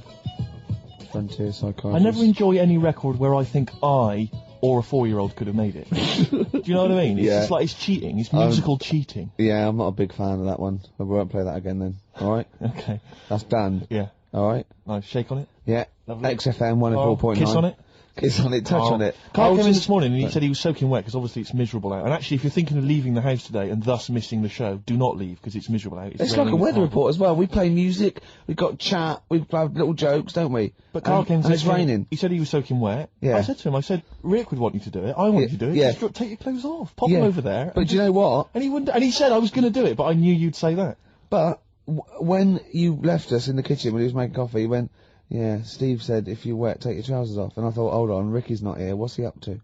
Frontier Psychiatrist. I never enjoy any record where I think I or a 4-year-old could have made it. Do you know what I mean? It's just like, it's cheating. It's musical cheating. Yeah, I'm not a big fan of that one. We won't play that again then. Alright? Okay. That's done. Yeah. Alright? Nice. Shake on it. Yeah. Lovely. XFM 104.9. Kiss on it. Kiss on it, touch on it. Carl came in this morning and he said he was soaking wet because obviously it's miserable out. And actually, if you're thinking of leaving the house today and thus missing the show, do not leave because it's miserable out. It's like a weather report as well. We play music, we've got chat, we have little jokes, don't we? But Carl came and it's raining. He said he was soaking wet. Yeah. I said to him, Rick would want you to do it. I want you to do it. Yeah. Just take your clothes off. Pop them over there. But do you know what? And he wouldn't. And he said I was going to do it, but I knew you'd say that. But when you left us in the kitchen when he was making coffee, he went, yeah, Steve said if you're wet, take your trousers off. And I thought, hold on, Ricky's not here. What's he up to?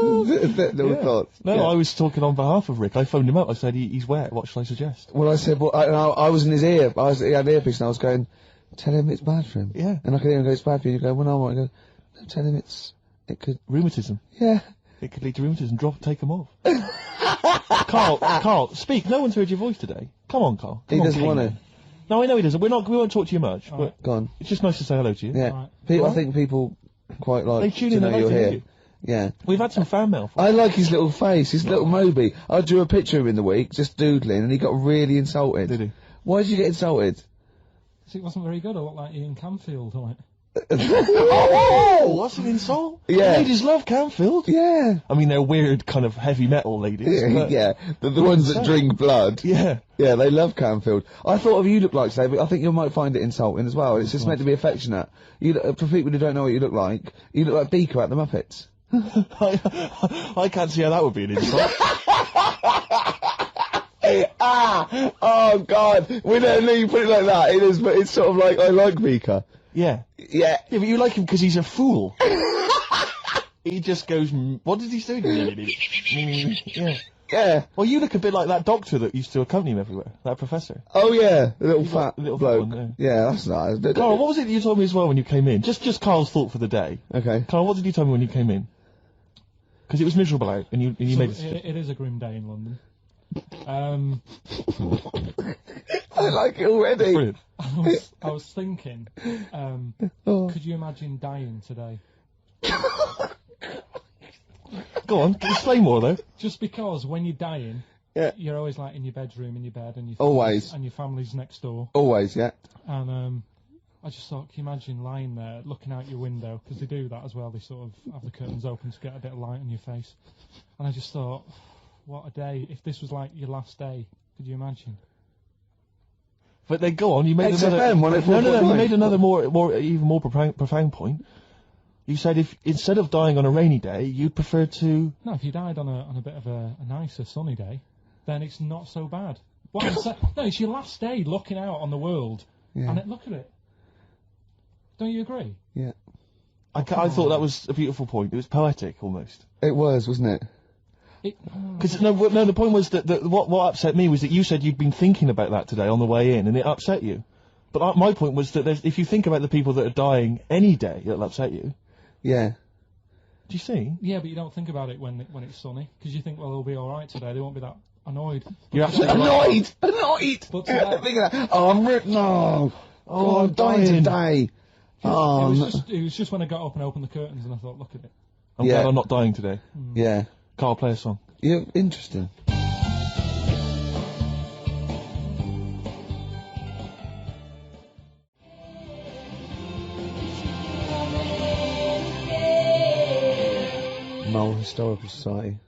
Little thoughts. No, I was talking on behalf of Rick. I phoned him up. I said, he's wet. What shall I suggest? Well, I said, well, I was in his ear. He had an earpiece, and I was going, tell him it's bad for him. Yeah. And I could hear him go, it's bad for you. And you go, well, no, I go, no, tell him it could... Rheumatism. Yeah. It could lead to rheumatism. Take him off. Carl, speak. No one's heard your voice today. Come on, Carl. He doesn't want to. No, I know he doesn't. We won't talk to you much. But Go on. it's just nice to say hello to you. Yeah. I think people quite like They tune to in, know they like you're to hear here. you. Yeah. We've had some fan mail. I like his little face, his little Moby. I drew a picture of him in the week, just doodling, and he got really insulted. Did he? Why did you get insulted? It wasn't very good. I looked like Ian Camfield, like. Oh, what's an insult? Yeah. Ladies love Canfield. Yeah. I mean, they're weird kind of heavy metal ladies. But Yeah. The ones that drink blood. Yeah. Yeah, they love Canfield. I thought of you look like today, but I think you might find it insulting as well. It's just meant to be affectionate. For people who don't know what you look like Beaker at the Muppets. I can't see how that would be an insult. Oh God! We don't know you put it like that. It is, but it's sort of like I like Beaker. Yeah. Yeah. Yeah, but you like him because he's a fool. He just goes, what did he do? Yeah. Yeah. Well, you look a bit like that doctor that used to accompany him everywhere, that professor. Oh yeah, the little fat little bloke. one, yeah, that's nice. Carl, what was it that you told me as well when you came in? Just Carl's thought for the day. Okay. Carl, what did you tell me when you came in? Because it was miserable out, and you made it is a grim day in London. I like it already. Brilliant. I was thinking, could you imagine dying today? Go on, explain more though. Just because when you're dying, you're always like in your bedroom, in your bed, and your family's next door. Always, yeah. And I just thought, can you imagine lying there, looking out your window, because they do that as well. They sort of have the curtains open to get a bit of light on your face. And I just thought, what a day! If this was like your last day, could you imagine? But then go on, you made XFM, another. No, you made another even more profound point. You said if instead of dying on a rainy day, you'd prefer to. No, if you died on a bit of a nicer sunny day, then it's not so bad. What I'm saying, no, it's your last day looking out on the world, and look at it. Don't you agree? Yeah. I thought that was a beautiful point. It was poetic, almost. It was, wasn't it? Because the point was that what upset me was that you said you'd been thinking about that today on the way in, and it upset you. But my point was that if you think about the people that are dying any day, it'll upset you. Yeah. Do you see? Yeah, but you don't think about it when it's sunny, because you think, well, they'll be all right today. They won't be that annoyed. You're absolutely right. Annoyed! But today, Think of that. Oh, I'm no. Oh, I'm dying today. Oh, it was just when I got up and opened the curtains and I thought, look at it. I'm glad I'm not dying today. yeah. Carl, play a song. Yeah, interesting. Mole Historical Society,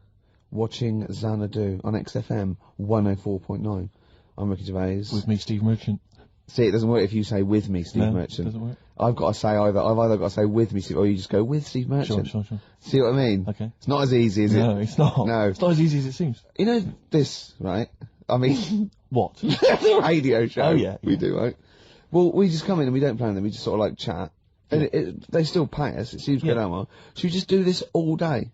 watching Xanadu on XFM 104.9. I'm Ricky Gervais. With me, Steve Merchant. See, it doesn't work if you say with me, Steve No, Merchant. doesn't work. I've either got to say with me, Steve, or you just go with Steve Merchant. Sure. See what I mean? Okay. It's not as easy, is it? No, it's not. No. It's not as easy as it seems. You know this, right? I mean, What? the radio show. Oh, yeah. We do, right? Well, we just come in and we don't plan them. We just sort of like chat. And they still pay us. It seems good, Omar. Should we just do this all day?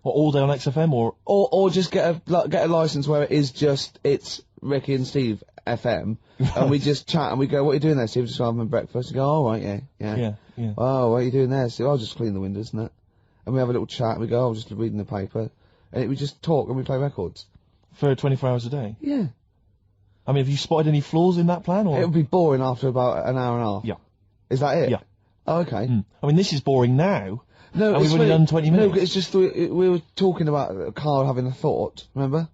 What, all day on XFM Or just get a license where it's Ricky and Steve FM, and we just chat and we go, what are you doing there, Steve? Just having breakfast. You go, all right, yeah. Yeah. Oh, what are you doing there, Steve? I'll just clean the windows and that. And we have a little chat and we go, I'm just reading the paper. And we just talk and we play records. For 24 hours a day? Yeah. I mean, have you spotted any flaws in that plan? Or? It would be boring after about an hour and a half. Yeah. Is that it? Yeah. Oh, okay. I mean, this is boring now. No, and we've only done 20 minutes. No, it's just we were talking about Carl having a thought, remember?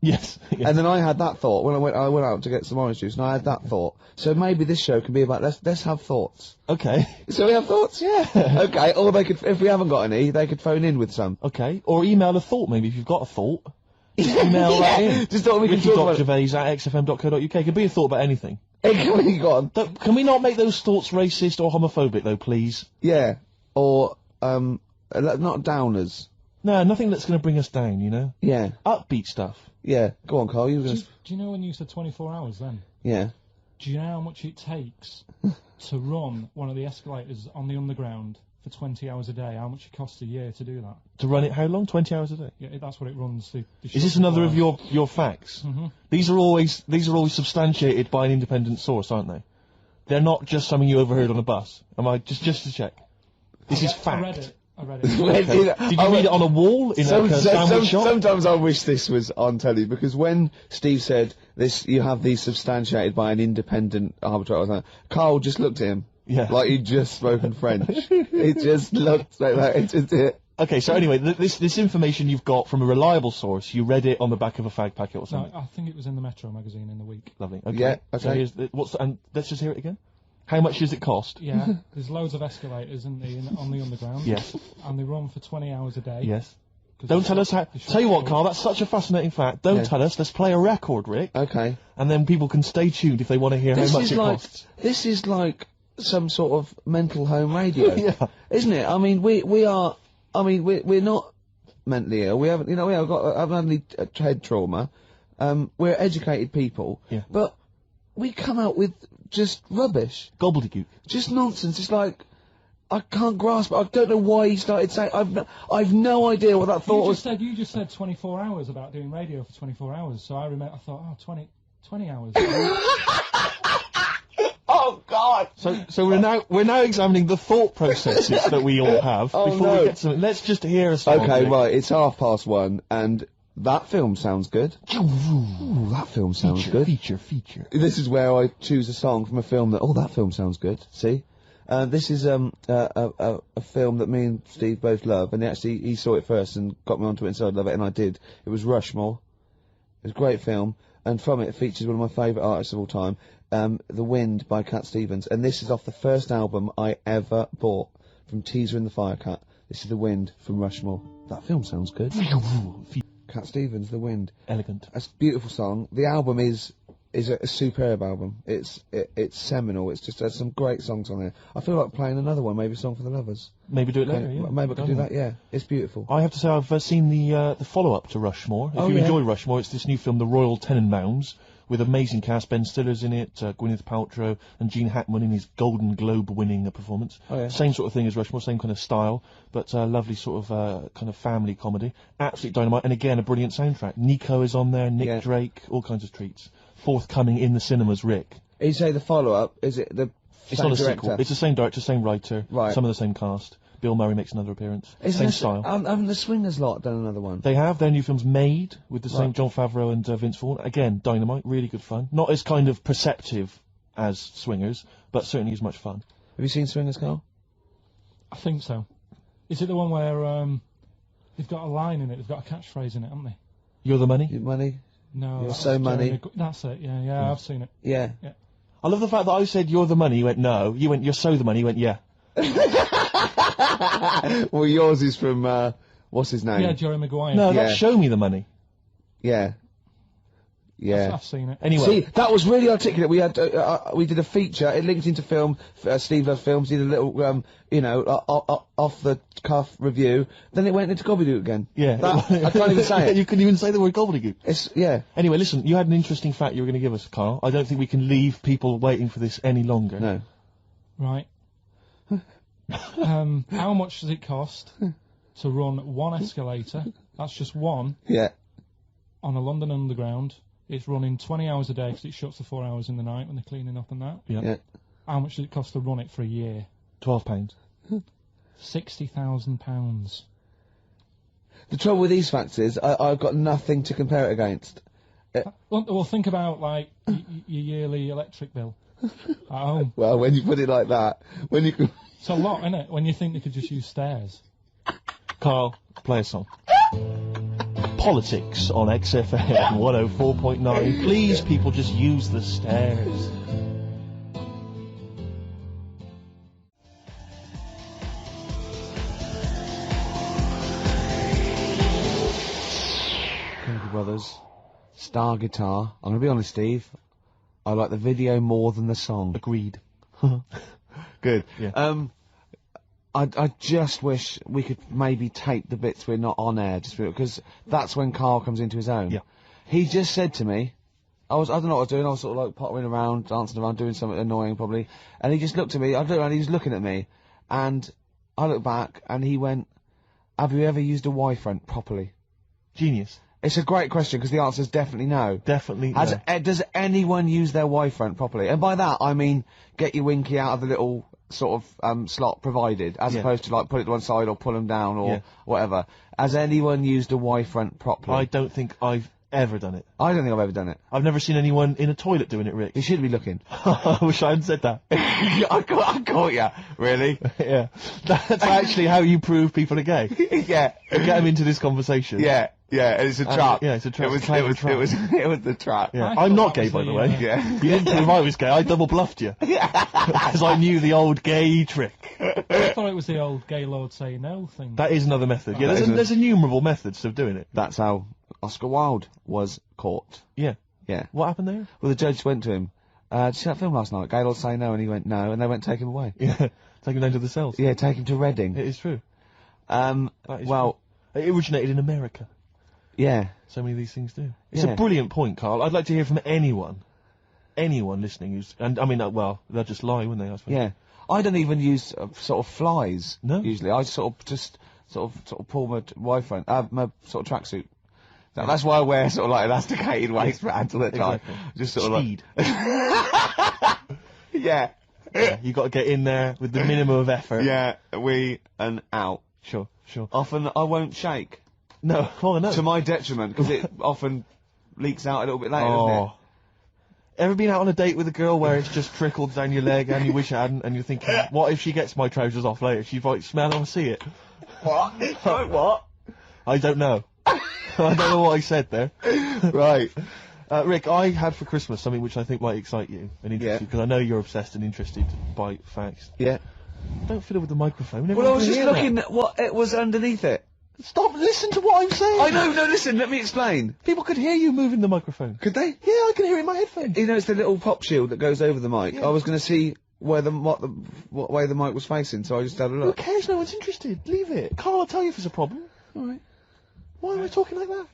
Yes. And then I had that thought when I went out to get some orange juice, and I had that thought. So maybe this show can be about let's have thoughts. Okay. So we have thoughts, yeah. Okay, or they could, if we haven't got any, they could phone in with some. Okay. Or email a thought, maybe, if you've got a thought. Email that in. Just thought we could talk about Ricky.gervais@xfm.co.uk. It could be a thought about anything. Hey, go on. Can we not make those thoughts racist or homophobic, though, please? Yeah. Or not downers. No, nothing that's going to bring us down, you know? Yeah. Upbeat stuff. Yeah. Go on, Carl. You were Do gonna... you know when you said 24 hours then? Yeah. Do you know how much it takes to run one of the escalators on the underground for 20 hours a day? How much it costs a year to do that? To run it how long? 20 hours a day? Yeah, that's what it runs. Is this another of your facts? Mm-hmm. These are always substantiated by an independent source, aren't they? They're not just something you overheard on a bus. Am I just to check? This is fact. I read it. Okay. Did you read it on a wall in a sandwich shop? Sometimes I wish this was on telly, because when Steve said this, you have these substantiated by an independent arbitrator, Carl just looked at him. Yeah. Like he'd just spoken French. It just looked like that. It's just it. Okay, so anyway, this information you've got from a reliable source, you read it on the back of a fag packet or something? No, I think it was in the Metro magazine in the week. Lovely. Okay. Yeah, So okay. here's and let's just hear it again. How much does it cost? Yeah, there's loads of escalators on the underground. Yes. And they run for 20 hours a day. Yes. Don't tell us how... Tell you what, Carl, that's such a fascinating fact. Don't tell us. Let's play a record, Rick. Okay. And then people can stay tuned if they want to hear how much it costs. This is like some sort of mental home radio. Yeah. Isn't it? I mean, we are... I mean, we're not mentally ill. We haven't had any head trauma. We're educated people. Yeah. But we come out with just rubbish. Gobbledygook. Just nonsense. It's like, I can't grasp it. I don't know why he started saying... I've no idea what that thought was. You just said 24 hours about doing radio for 24 hours. So I thought, 20 hours. Oh, God! So we're now examining the thought processes that we all have before we get to... Let's just hear a song. Okay, Rick. right, it's 1:30, and that film sounds good. Ooh, that film sounds good. Feature. This is where I choose a song from a film that film sounds good. See? This is a film that me and Steve both love, and he saw it first and got me onto it and said I'd love it, and I did. It was Rushmore. It was a great film, and from it features one of my favourite artists of all time, The Wind by Cat Stevens, and this is off the first album I ever bought, from Teaser and the Firecat. This is The Wind from Rushmore. That film sounds good. Cat Stevens, The Wind. Elegant. It's a beautiful song. The album is a superb album. It's seminal. It's just has some great songs on there. I feel like playing another one, maybe a song for the lovers. Maybe do it later, yeah. Maybe I could do that, yeah. It's beautiful. I have to say I've seen the follow-up to Rushmore. If you enjoy Rushmore, it's this new film, The Royal Tenenbaums, with amazing cast. Ben Stiller's in it, Gwyneth Paltrow, and Gene Hackman in his Golden Globe-winning performance. Oh, yeah. Same sort of thing as Rushmore, same kind of style, but lovely sort of kind of family comedy. Absolute dynamite, and again a brilliant soundtrack. Nico is on there, Nick Drake, all kinds of treats. Forthcoming in the cinemas, Rick. You say the follow-up, is it the It's same not a director? sequel. It's the same director, same writer, Right. some of the same cast. Bill Murray makes another appearance. Same style. Haven't the Swingers lot done another one? They have. Their new film's Made, with the same Right. Jon Favreau and Vince Vaughn. Again, dynamite, really good fun. Not as kind of perceptive as Swingers, but certainly as much fun. Have you seen Swingers, Carl? I think so. Is it the one where they've got a line in it? They've got a catchphrase in it, haven't they? You're the money? Your money? No. You're that's so money. Jeremy that's it. Yeah, I've seen it. Yeah. I love the fact that I said you're the money, you went no. You went you're so the money, you went yeah. Well, yours is from, what's his name? Yeah, Jerry Maguire. No, Yeah. that's show me the money. Yeah. Yeah. I've seen it. Anyway. See, that was really articulate. We had, we did a feature. It linked into film. Steve Loves Films. Did a little, off the cuff review. Then it went into gobbledygook again. Yeah. I can't even say it. You couldn't even say the word gobbledygook. Yeah. Anyway, listen, you had an interesting fact you were going to give us, Carl. I don't think we can leave people waiting for this any longer. No. Right. How much does it cost to run one escalator? That's just one. Yeah. On a London Underground. It's running 20 hours a day because it shuts for 4 hours in the night when they're cleaning up and that. Yeah. How much does it cost to run it for a year? £12. £60,000. The trouble with these facts is I've got nothing to compare it against. Well, think about, like, your yearly electric bill at home. Well, when you put it like that, when you can... It's a lot, isn't it? When you think they could just use stairs. Carl, play a song. Politics on XFM 104.9. Please, people, just use the stairs. Kennedy Brothers, Star Guitar. I'm going to be honest, Steve. I like the video more than the song. Agreed. Good. Yeah. I just wish we could maybe tape the bits we're not on air, just because that's when Carl comes into his own. Yeah. He just said to me, I don't know what I was doing, I was sort of like pottering around, dancing around, doing something annoying probably, and he just looked at me, I looked around, he was looking at me, and I looked back, and he went, have you ever used a Y-front properly? Genius. It's a great question, because the answer is definitely no. Definitely no. Does anyone use their Y-front properly? And by that, I mean, get your winky out of the little sort of slot provided, as opposed to like put it to one side or pull them down or whatever. Has anyone used a Y-front properly? I don't think I've ever done it. I don't think I've ever done it. I've never seen anyone in a toilet doing it, Rick. You should be looking. I wish I hadn't said that. I caught ya. Really? Yeah. That's actually how you prove people are gay. Yeah. You get them into this conversation. Yeah. Yeah, and it's a trap. Yeah, it's a trap. It was the trap. Yeah. I I'm thought not that gay, was by the the, way. Yeah. You didn't prove I was gay. I double bluffed you. Because I knew the old gay trick. I thought it was the old gay lord say no thing. That is another method. Yeah, That is there's innumerable methods of doing it. That's how Oscar Wilde was caught. Yeah. Yeah. What happened there? Well, the judge went to him, did you see that film last night? Gaylord say no, and he went no, and they went take him away. Yeah. Take him down to the cells. Yeah, take him to Reading. It is true. Well, true. It originated in America. yeah. So many of these things do. It's Yeah. a brilliant point, Carl. I'd like to hear from anyone listening who's, and I mean, well, they'll just lie, wouldn't they? I suppose. Yeah. I don't even use sort of flies. No? Usually, I sort of pull my Y-front, my sort of tracksuit. That's why I wear sort of like elasticated waistbands all the time. Exactly. Just sort of Speed. Yeah. Yeah, you got to get in there with the minimum of effort. Yeah. And out. Sure. Often I won't shake. No, oh no. To my detriment, because it often leaks out a little bit later, doesn't it? Ever been out on a date with a girl where it's just trickled down your leg and you wish it hadn't, and you're thinking, what if she gets my trousers off later? She might smell or see it. What? What? I don't know. I don't know what I said there. Right. Rick, I had for Christmas something which I think might excite you and interest you, because I know you're obsessed and interested by facts. Yeah. Don't fiddle with the microphone. Well, I was Everyone just can hear looking at what it was underneath it. that. Stop, listen to what I'm saying. I know, no, listen, let me explain. People could hear you moving the microphone. Could they? Yeah, I can hear it in my headphones. You know, it's the little pop shield that goes over the mic. Yeah. I was going to see what way the mic was facing, so I just had a Who look. cares? No one's interested. Leave it. Carl, I'll tell you if there's a problem. Alright. Why am I talking like that?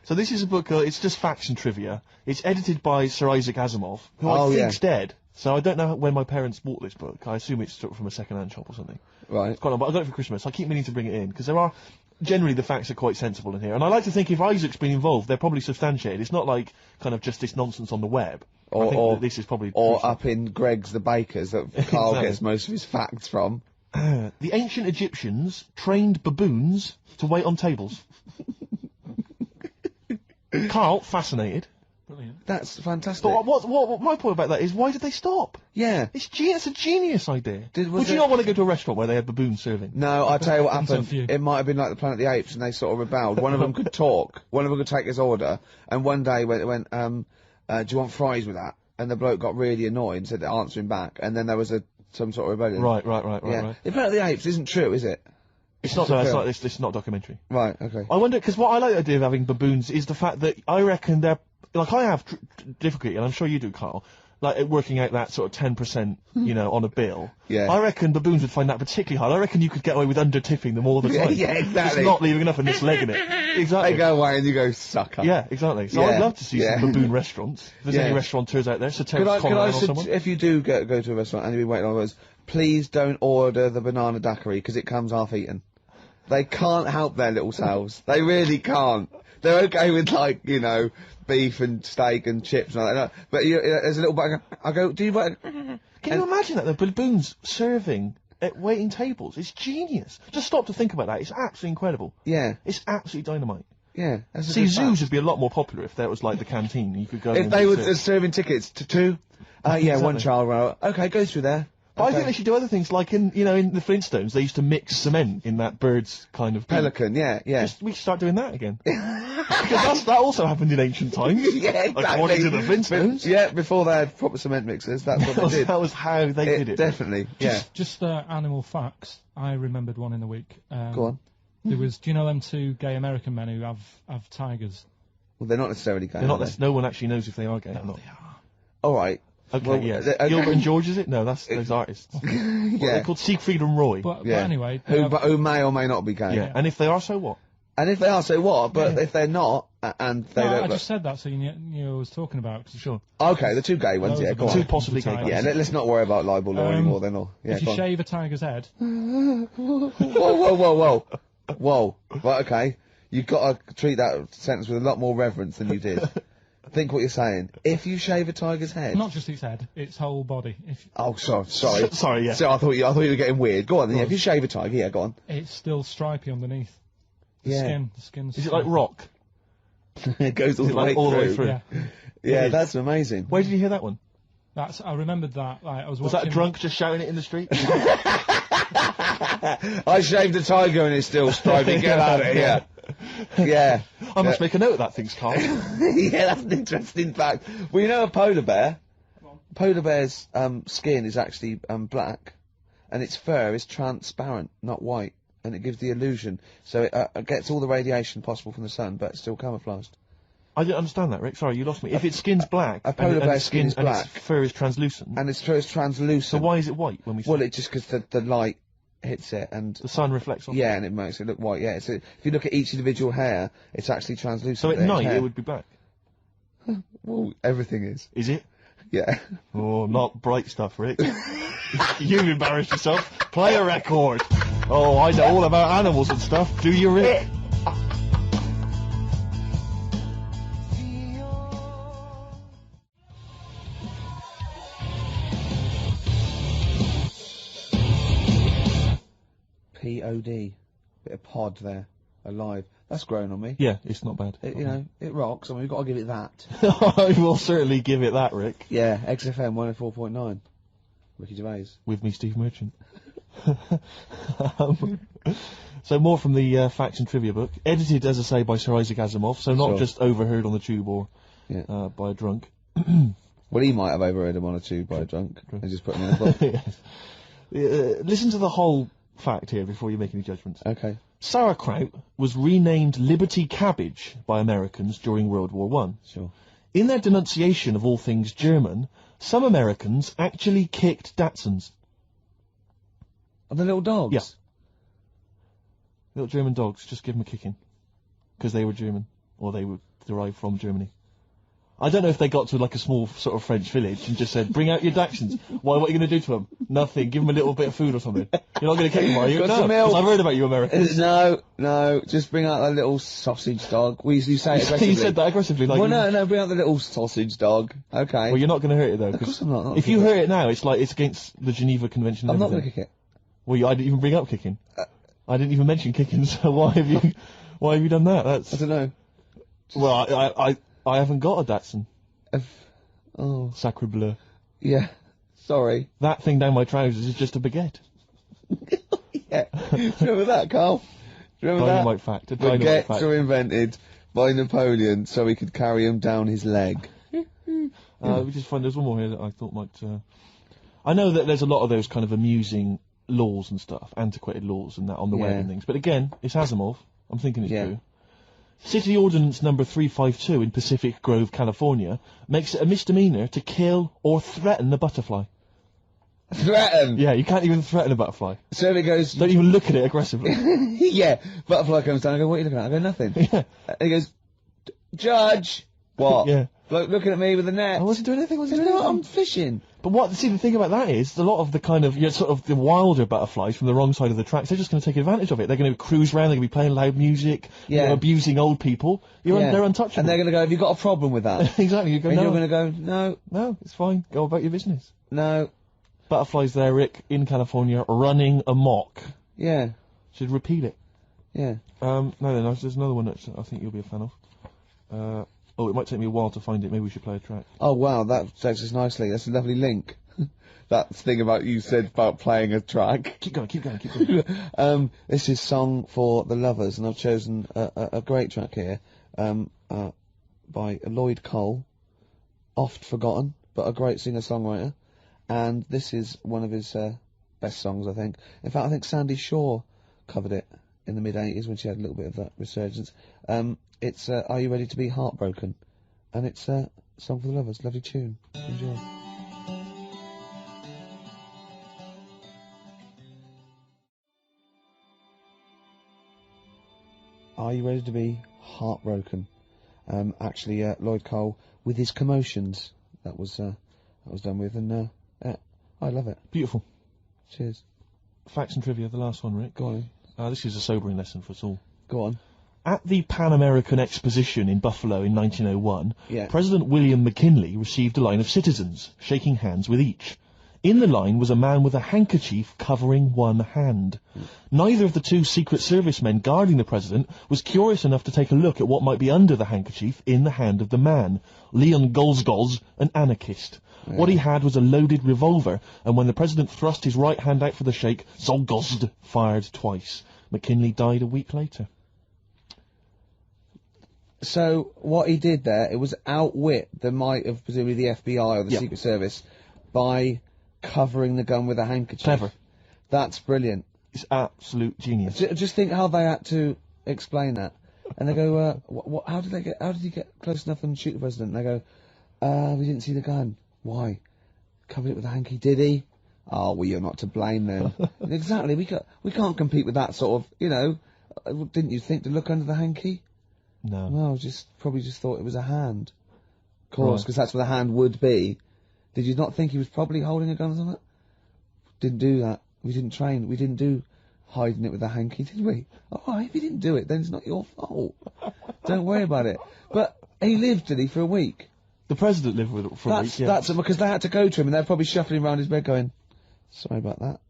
So this is a book, it's just facts and trivia. It's edited by Sir Isaac Asimov, who Oh, I yeah. think's dead. So I don't know when my parents bought this book. I assume it's sort of from a second-hand shop or something. Right. It's quite long, but I got it for Christmas. I keep meaning to bring it in, because there are... Generally, the facts are quite sensible in here. And I like to think if Isaac's been involved, they're probably substantiated. It's not like kind of just this nonsense on the web. I think that this is probably... Or crucial. up in Greg's the Baker's that Carl Exactly. gets most of his facts from. The ancient Egyptians trained baboons to wait on tables. Carl, fascinated. Brilliant. That's fantastic. But what my point about that is, why did they stop? Yeah. It's a genius idea. Was Would you it- not want to go to a restaurant where they had baboons serving? No, I'll tell you what Depends on happened. few. It might have been like the Planet of the Apes, and they sort of rebelled. One of them could talk. One of them could take his order. And one day went, do you want fries with that? And the bloke got really annoyed and said, answer him back. And then there was some sort of rebellion. Right. Yeah. The Planet of the Apes isn't true, is it? It's not. a No, it's film. not. It's not a documentary. Right. Okay. I wonder, because what I like the idea of having baboons is the fact that I reckon they're like, I have difficulty, and I'm sure you do, Carl, like at working out that sort of 10%, you know, on a bill. Yeah. I reckon baboons would find that particularly hard. I reckon you could get away with under-tipping them all the time. Yeah, exactly. Just not leaving enough and just legging it. Exactly. They go away and you go, sucker. Yeah, exactly. So Yeah, I'd love to see yeah. some baboon restaurants. If there's Yeah. any restaurateurs out there, so Could I or someone. if you do go to a restaurant and you've been waiting on those, please don't order the banana daiquiri because it comes half eaten. They can't help their little selves. They really can't. They're okay with, like, you know, beef and steak and chips and all that. But there's a little bug. I go, do you want... Can you imagine that, the baboons serving at waiting tables? It's genius. Just stop to think about that. It's absolutely incredible. Yeah, It's absolutely dynamite. yeah. That's a See, good zoos fact. would be a lot more popular if that was like the canteen. You could go If and they were sit. serving tickets to two, yeah, Exactly. one child, well, okay, go through there. But I Okay. think they should do other things, like in the Flintstones, they used to mix cement in that bird's kind of... Pelican, yeah. We should start doing that again. Because that also happened in ancient times. Yeah, exactly. According to the Flintstones. Yeah, before they had proper cement mixers, that's what they did. That was how they did it. Definitely, yeah. Just animal facts. I remembered one in the week. Go on. There was, do you know them two gay American men who have tigers? Well, they're not necessarily gay. They're not. are they? No one actually knows if they are gay or not. All right. Okay, Well, yes. okay. Gilbert and George, is it? No, that's those artists. Yeah. They're called Siegfried and Roy. But Yeah. anyway, they have- Who may or may not be gay. yeah. And if they are, so what? And if they are, so what? But if they're not, and they No, don't I look... just said that so you knew what I was talking about. 'cause Sure. Okay, the two gay ones, Those yeah, are go the on. Two possibly gay Tigers. Yeah, guys. let's not worry about libel law anymore then, or... Yeah, if you go on. shave a tiger's head, Whoa. Whoa. Right, okay. You've got to treat that sentence with a lot more reverence than you did. Think what you're saying. If you shave a tiger's head... not just its head, its whole body. If Oh, sorry. Sorry, yeah. So I thought you were getting weird. Go on then, yeah, if you shave a tiger, yeah, go on. it's still stripy underneath. The Yeah. skin's Is it like stripy. rock? It goes all, Is it like all the way through? Yeah, Yeah, It is. that's amazing. Where did you hear that one? I remembered that. Like, I was Was watching. that a drunk just shouting it in the street? I shaved a tiger and it's still stripy. Get out of here. Yeah. I must make a note of that, thinks Carl. Yeah, that's an interesting fact. Well, you know a polar bear? Polar bear's skin is actually black, and its fur is transparent, not white, and it gives the illusion. So it gets all the radiation possible from the sun, but it's still camouflaged. I didn't understand that, Rick. Sorry, you lost me. If its skin's black, A polar and bear's its skin is and black. its fur is translucent, And it's translucent. so why is it white when we see Well, it? it just because the light hits it, and The sun reflects off yeah, it? and it makes it look white. Yeah, so if you look at each individual hair, it's actually translucent. So at There's night hair. it would be black. Well, everything is. Is it? Yeah. Oh, not bright stuff, Rick. You've embarrassed yourself. Play a record. Oh, I know all about animals and stuff. Do you, Rick? P-O-D. Bit of pod there. Alive. That's grown on me. Yeah, it's not bad. It, you know, it rocks. I mean, we've got to give it that. I will certainly give it that, Rick. Yeah, XFM 104.9. Ricky Gervais. With me, Steve Merchant. So more from the facts and trivia book, edited, as I say, by Sir Isaac Asimov, so not Sure. just overheard on the tube or Yeah. by a drunk. Well, he might have overheard him on a tube by a drunk and just put him in a book. Yes. Listen to the whole fact here before you make any judgments. Okay. Sauerkraut was renamed Liberty Cabbage by Americans during World War One. Sure. In their denunciation of all things German, some Americans actually kicked Datsuns. And the little dogs? Yeah. Little German dogs, just give them a kicking. Because they were German. or they were derived from Germany. I don't know if they got to like a small sort of French village and just said, bring out your Dachshunds. Why, what are you going to do to them? Nothing. Give them a little bit of food or something. You're not going to kick them, are you? Got No, some milk. 'cause I've heard about you Americans. No, just bring out that little sausage dog. You say it aggressively. You said that aggressively. Like Well, no, bring out the little sausage dog. Okay. Well, you're not going to hurt it, though. Of course I'm not. If you hurt it now, it's like it's against the Geneva Convention and I'm not going everything. to kick it. Well, I didn't even bring up kicking. I didn't even mention kicking, so why have you done that? I don't know. Well, I haven't got a Datsun. Oh. Sacre bleu. Yeah. Sorry. That thing down my trousers is just a baguette. Yeah. Do you remember that, Carl? Do you remember that? Dynamite fact. A dynamite Baguettes fact. were invented by Napoleon so he could carry them down his leg. We just find there's one more here that I thought might. I know that there's a lot of those kind of amusing laws and stuff, antiquated laws and that on the web and things. But again, it's Asimov. I'm thinking it's true. City Ordinance number 352 in Pacific Grove, California, makes it a misdemeanor to kill or threaten a butterfly. Threaten? Yeah, you can't even threaten a butterfly. So he goes... Don't even look at it aggressively. Yeah. Butterfly comes down, I go, what are you looking at? I go, nothing. Yeah. And he goes, Judge! What? Yeah. Bloke looking at me with a net. I wasn't doing anything, was I? No, I'm fishing. But the thing about that is, a lot of the kind of, sort of the wilder butterflies from the wrong side of the tracks, they're just going to take advantage of it. They're going to cruise around, they're going to be playing loud music, abusing old people. They're untouchable. And they're going to go, have you got a problem with that? Exactly, you go, and no. you're going to go, no. No, it's fine, go about your business. No. Butterflies there, Rick, in California, running amok. Yeah. Should repeat it. Yeah. No, there's another one that I think you'll be a fan of. It might take me a while to find it, maybe we should play a track. Oh wow, that takes us nicely. That's a lovely link. That thing about you said about playing a track. Keep going. This is Song for the Lovers, and I've chosen a great track here by Lloyd Cole, oft forgotten, but a great singer-songwriter. And this is one of his best songs, I think. In fact, I think Sandy Shaw covered it in the mid-80s when she had a little bit of that resurgence. It's Are You Ready to Be Heartbroken? And it's Song for the Lovers. Lovely tune. Enjoy. Are You Ready to Be Heartbroken? Actually, Lloyd Cole with his Commotions. That was done with, and I love it. Beautiful. Cheers. Facts and trivia, the last one, Rick. Go on. This is a sobering lesson for us all. Go on. At the Pan American Exposition in Buffalo in 1901, Yeah. President William McKinley received a line of citizens, shaking hands with each. In the line was a man with a handkerchief covering one hand. Neither of the two Secret Service men guarding the president was curious enough to take a look at what might be under the handkerchief in the hand of the man. Leon Golzgoz, an anarchist. Yeah. What he had was a loaded revolver, and when the president thrust his right hand out for the shake, Zolgozd fired twice. McKinley died a week later. So, what he did there, it was outwit the might of presumably the FBI or the Secret Service by covering the gun with a handkerchief. Clever. That's brilliant. It's absolute genius. Just think how they had to explain that. And they go, how did he get close enough and shoot the president? And they go, we didn't see the gun. Why? Covered it with a hanky, did he? Oh, well, you're not to blame then. Exactly, we can't compete with that sort of, didn't you think to look under the hanky? No. Well, probably just thought it was a hand. Of course, because that's what a hand would be. Did you not think he was probably holding a gun or something? Didn't do that. We didn't train. We didn't do hiding it with a hanky, did we? Alright, if you didn't do it, then it's not your fault. Don't worry about it. But he lived, did he, for a week? The president lived with it for a week, yeah. That's because they had to go to him and they're probably shuffling around his bed going, sorry about that.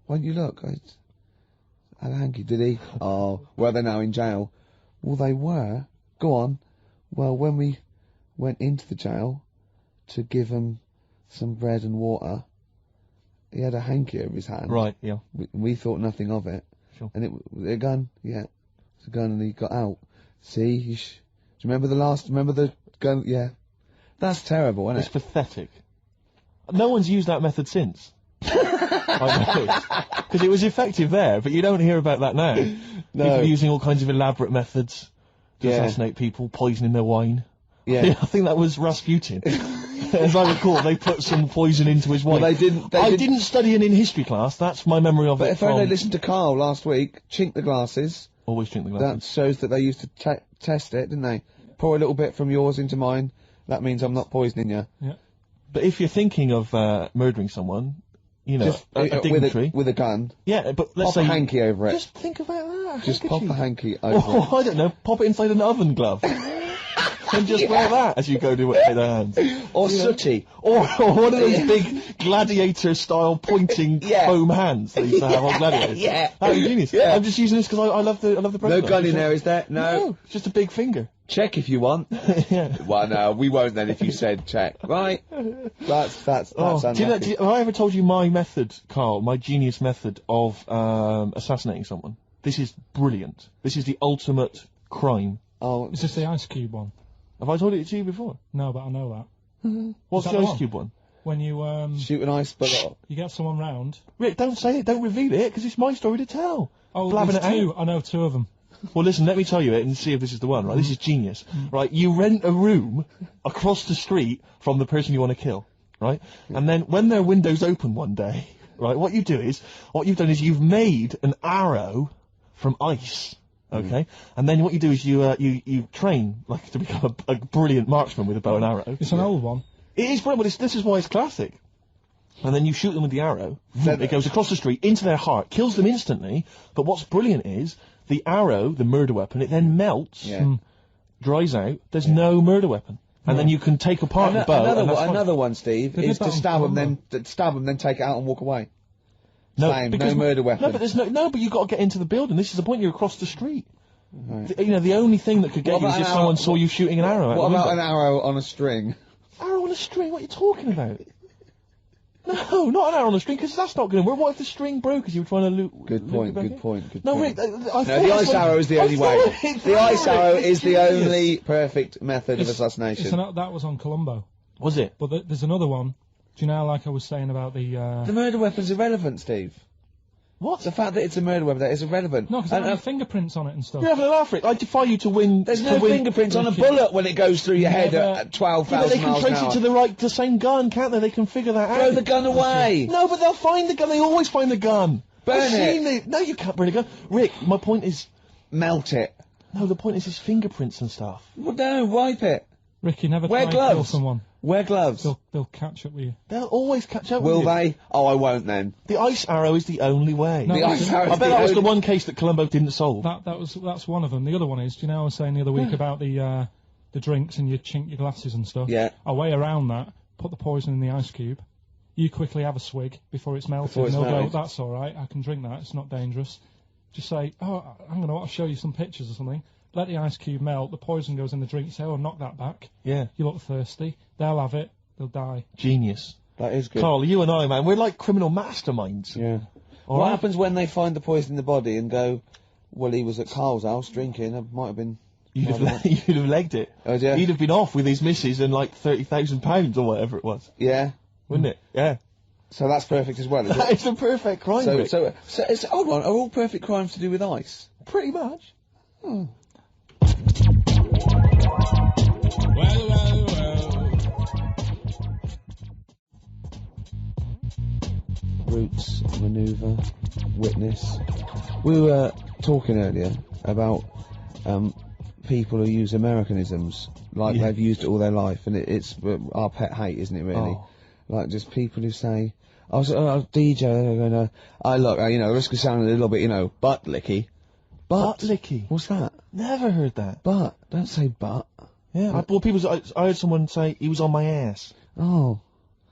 Why don't you look? I had a hanky, did he? Oh, well, they're now in jail. Well, they were. Go on. Well, when we went into the jail to give him some bread and water, he had a hanky over his hand. Right, yeah. We thought nothing of it. Sure. And a gun? Yeah. It's a gun and he got out. See? Do you remember the gun? Yeah. That's terrible, isn't It's pathetic. No one's used that method since. Because it was effective there, but you don't hear about that now. No. People using all kinds of elaborate methods to assassinate people, poisoning their wine. Yeah. I think that was Rasputin. As I recall, they put some poison into his wine. Well, they didn't study it in history class. That's my memory of But it. if only they listened to Carl last week, chink the glasses, Always drink the That glasses. shows that they used to test it, didn't they? Pour a little bit from yours into mine. That means I'm not poisoning you. Yeah. But if you're thinking of murdering someone, you know, Just a dignitary. with a gun. Yeah, but let's Pop say a hanky over it. Just think about that. Just pop a handkerchief. hanky over it. Oh, I don't know. Pop it inside an oven glove. And just wear that as you go to it with their hands. Or sooty. Or one of those big gladiator-style pointing foam hands they used to have on gladiators. Yeah. That was genius. Yeah. I'm just using this because I love the No president. gun in there, is there? No, it's just a big finger. Check if you want. Yeah. Well, no, we won't then if you said check. Right. That's Oh, unlucky. have I ever told you my method, Carl, my genius method of assassinating someone? This is brilliant. This is the ultimate crime. Oh, Is this the Ice Cube one? Have I told it to you before? No, but I know that. What's Is the that Ice one? Cube one? When you shoot an ice bullet. you get someone round. Rick, don't say it, don't reveal it, because it's my story to tell. Oh, Blabbing there's it two. out. I know two of them. Well, listen, let me tell you it and see if this is the one, right? This is genius. Right, you rent a room across the street from the person you want to kill, right? And then when their window's open one day, right, what you've done is you've made an arrow from ice. Okay, and then what you do is you train like to become a brilliant marksman with a bow and arrow. It's an old one. It is brilliant, but this is why it's classic. And then you shoot them with the arrow. It goes across the street into their heart, kills them instantly. But what's brilliant is the arrow, the murder weapon, it then melts, dries out. There's no murder weapon, and then you can take apart the bow. Another one, Steve, They is did that to on stab them, then take it out and walk away. No, Same, because no murder weapon. No, but there's but you got to get into the building. This is the point. You're across the street. Right. The only thing that could get What you is about if an someone arrow- saw you shooting an arrow. What out the about an window. arrow on a string? Arrow on a string? What are you talking about? No, not an arrow on a string, because that's not going to work. What if the string broke as you were trying to loot? Good point. Good point. No, point. Rick, No, the ice arrow is the only way. The ice arrow is the only perfect method of assassination. That was on Colombo. Was it? But there's another one. Do you know, like I was saying about the... The murder weapon's irrelevant, Steve. What? The fact that it's a murder weapon, that is irrelevant. No, because there are fingerprints on it and stuff. You're having a laugh, Rick. I defy you to win. There's no fingerprints on a bullet when it goes through your head at 12,000 they can miles an trace hour. it to the same gun, can't they? They can figure that out. Throw the gun away. No, but they'll find the gun. They always find the gun. Burn I've it. seen it. No, you can't burn a gun. Rick, my point is... Melt it. No, the point is his fingerprints and stuff. Well, no, wipe it. Ricky, never Wear try and kill gloves. someone. Wear gloves. They'll catch up with you. They'll always catch up Will with you. they? Oh, I won't then. The ice arrow is the only way. No, The ice arrow I is bet that was the only- one case that Colombo didn't solve. That's one of them. The other one is, do you know I was saying the other week about the drinks and you chink your glasses and stuff? Yeah. A way around that, put the poison in the ice cube. You quickly have a swig before it's melted. Before it's and they'll melted. go, that's all right, I can drink that, it's not dangerous. Just say, oh, I'm going to show you some pictures or something. Let the ice cube melt, the poison goes in the drink, say, oh, knock that back. Yeah. You look thirsty. They'll have it, they'll die. Genius. That is good. Carl, you and I, man, we're like criminal masterminds. Yeah. All What right? happens when they find the poison in the body and go, well, he was at Carl's house drinking, it might have been... You'd have legged it. Oh, yeah. He'd have been off with his missus and like £30,000 or whatever it was. Yeah. Wouldn't it? Yeah. So that's perfect as well, is That it? is a perfect crime, So Rick. it's, hold on, are all perfect crimes to do with ice? Pretty much. Roots, manoeuvre, witness. We were talking earlier about people who use Americanisms, like Yeah. they've used it all their life, and it's our pet hate, isn't it, really? Oh. Like, just people who say, I was DJ, risk of sounding a little bit, butt licky. Butt licky. What's that? Never heard that. Butt. Don't say butt. Yeah. I heard someone say he was on my ass. Oh.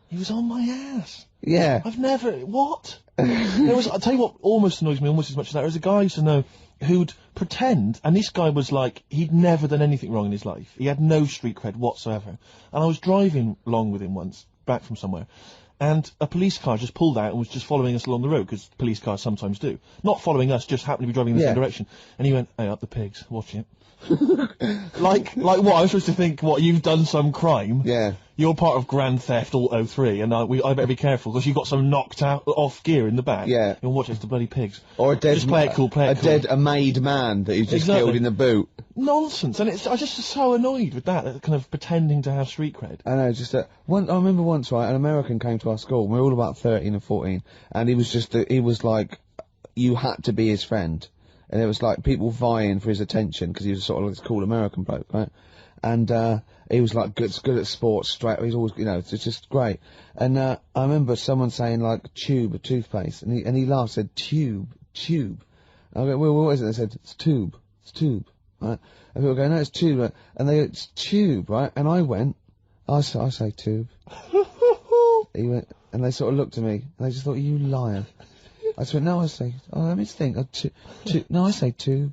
He was on my ass. Yeah. I've never... What? I'll tell you what almost annoys me almost as much as that. There was a guy I used to know who'd pretend, and this guy was like, he'd never done anything wrong in his life. He had no street cred whatsoever. And I was driving along with him once, back from somewhere, and a police car just pulled out and was just following us along the road, because police cars sometimes do. Not following us, just happened to be driving in the same direction. And he went, hey, up the pigs, watch it. like what? I'm supposed to think, what, you've done some crime? Yeah. You're part of Grand Theft Auto 3, and I better be careful, because you've got some knocked out, off gear in the back. Yeah. You'll watch it, it's the bloody pigs. Or a dead... Just play it cool, play it cool. A made man that he's just Exactly. killed in the boot. Nonsense, and I just so annoyed with that kind of pretending to have street cred. I know, I remember once, right, an American came to our school, we were all about 13 and 14, and he was like, you had to be his friend. and it was like people vying for his attention because he was sort of like this cool American bloke, right? And he was like good at sports, straight. He's always, it's just great. And I remember someone saying like tube of toothpaste, and he laughed, said tube. I go, well, what is it? They said it's tube, right? And people go, no, it's tube, right? And they, it's tube, right? And I went, I say tube. He went, and they sort of looked at me, and they just thought, you liar. I just went, no, I say, let me think, no, I say tube.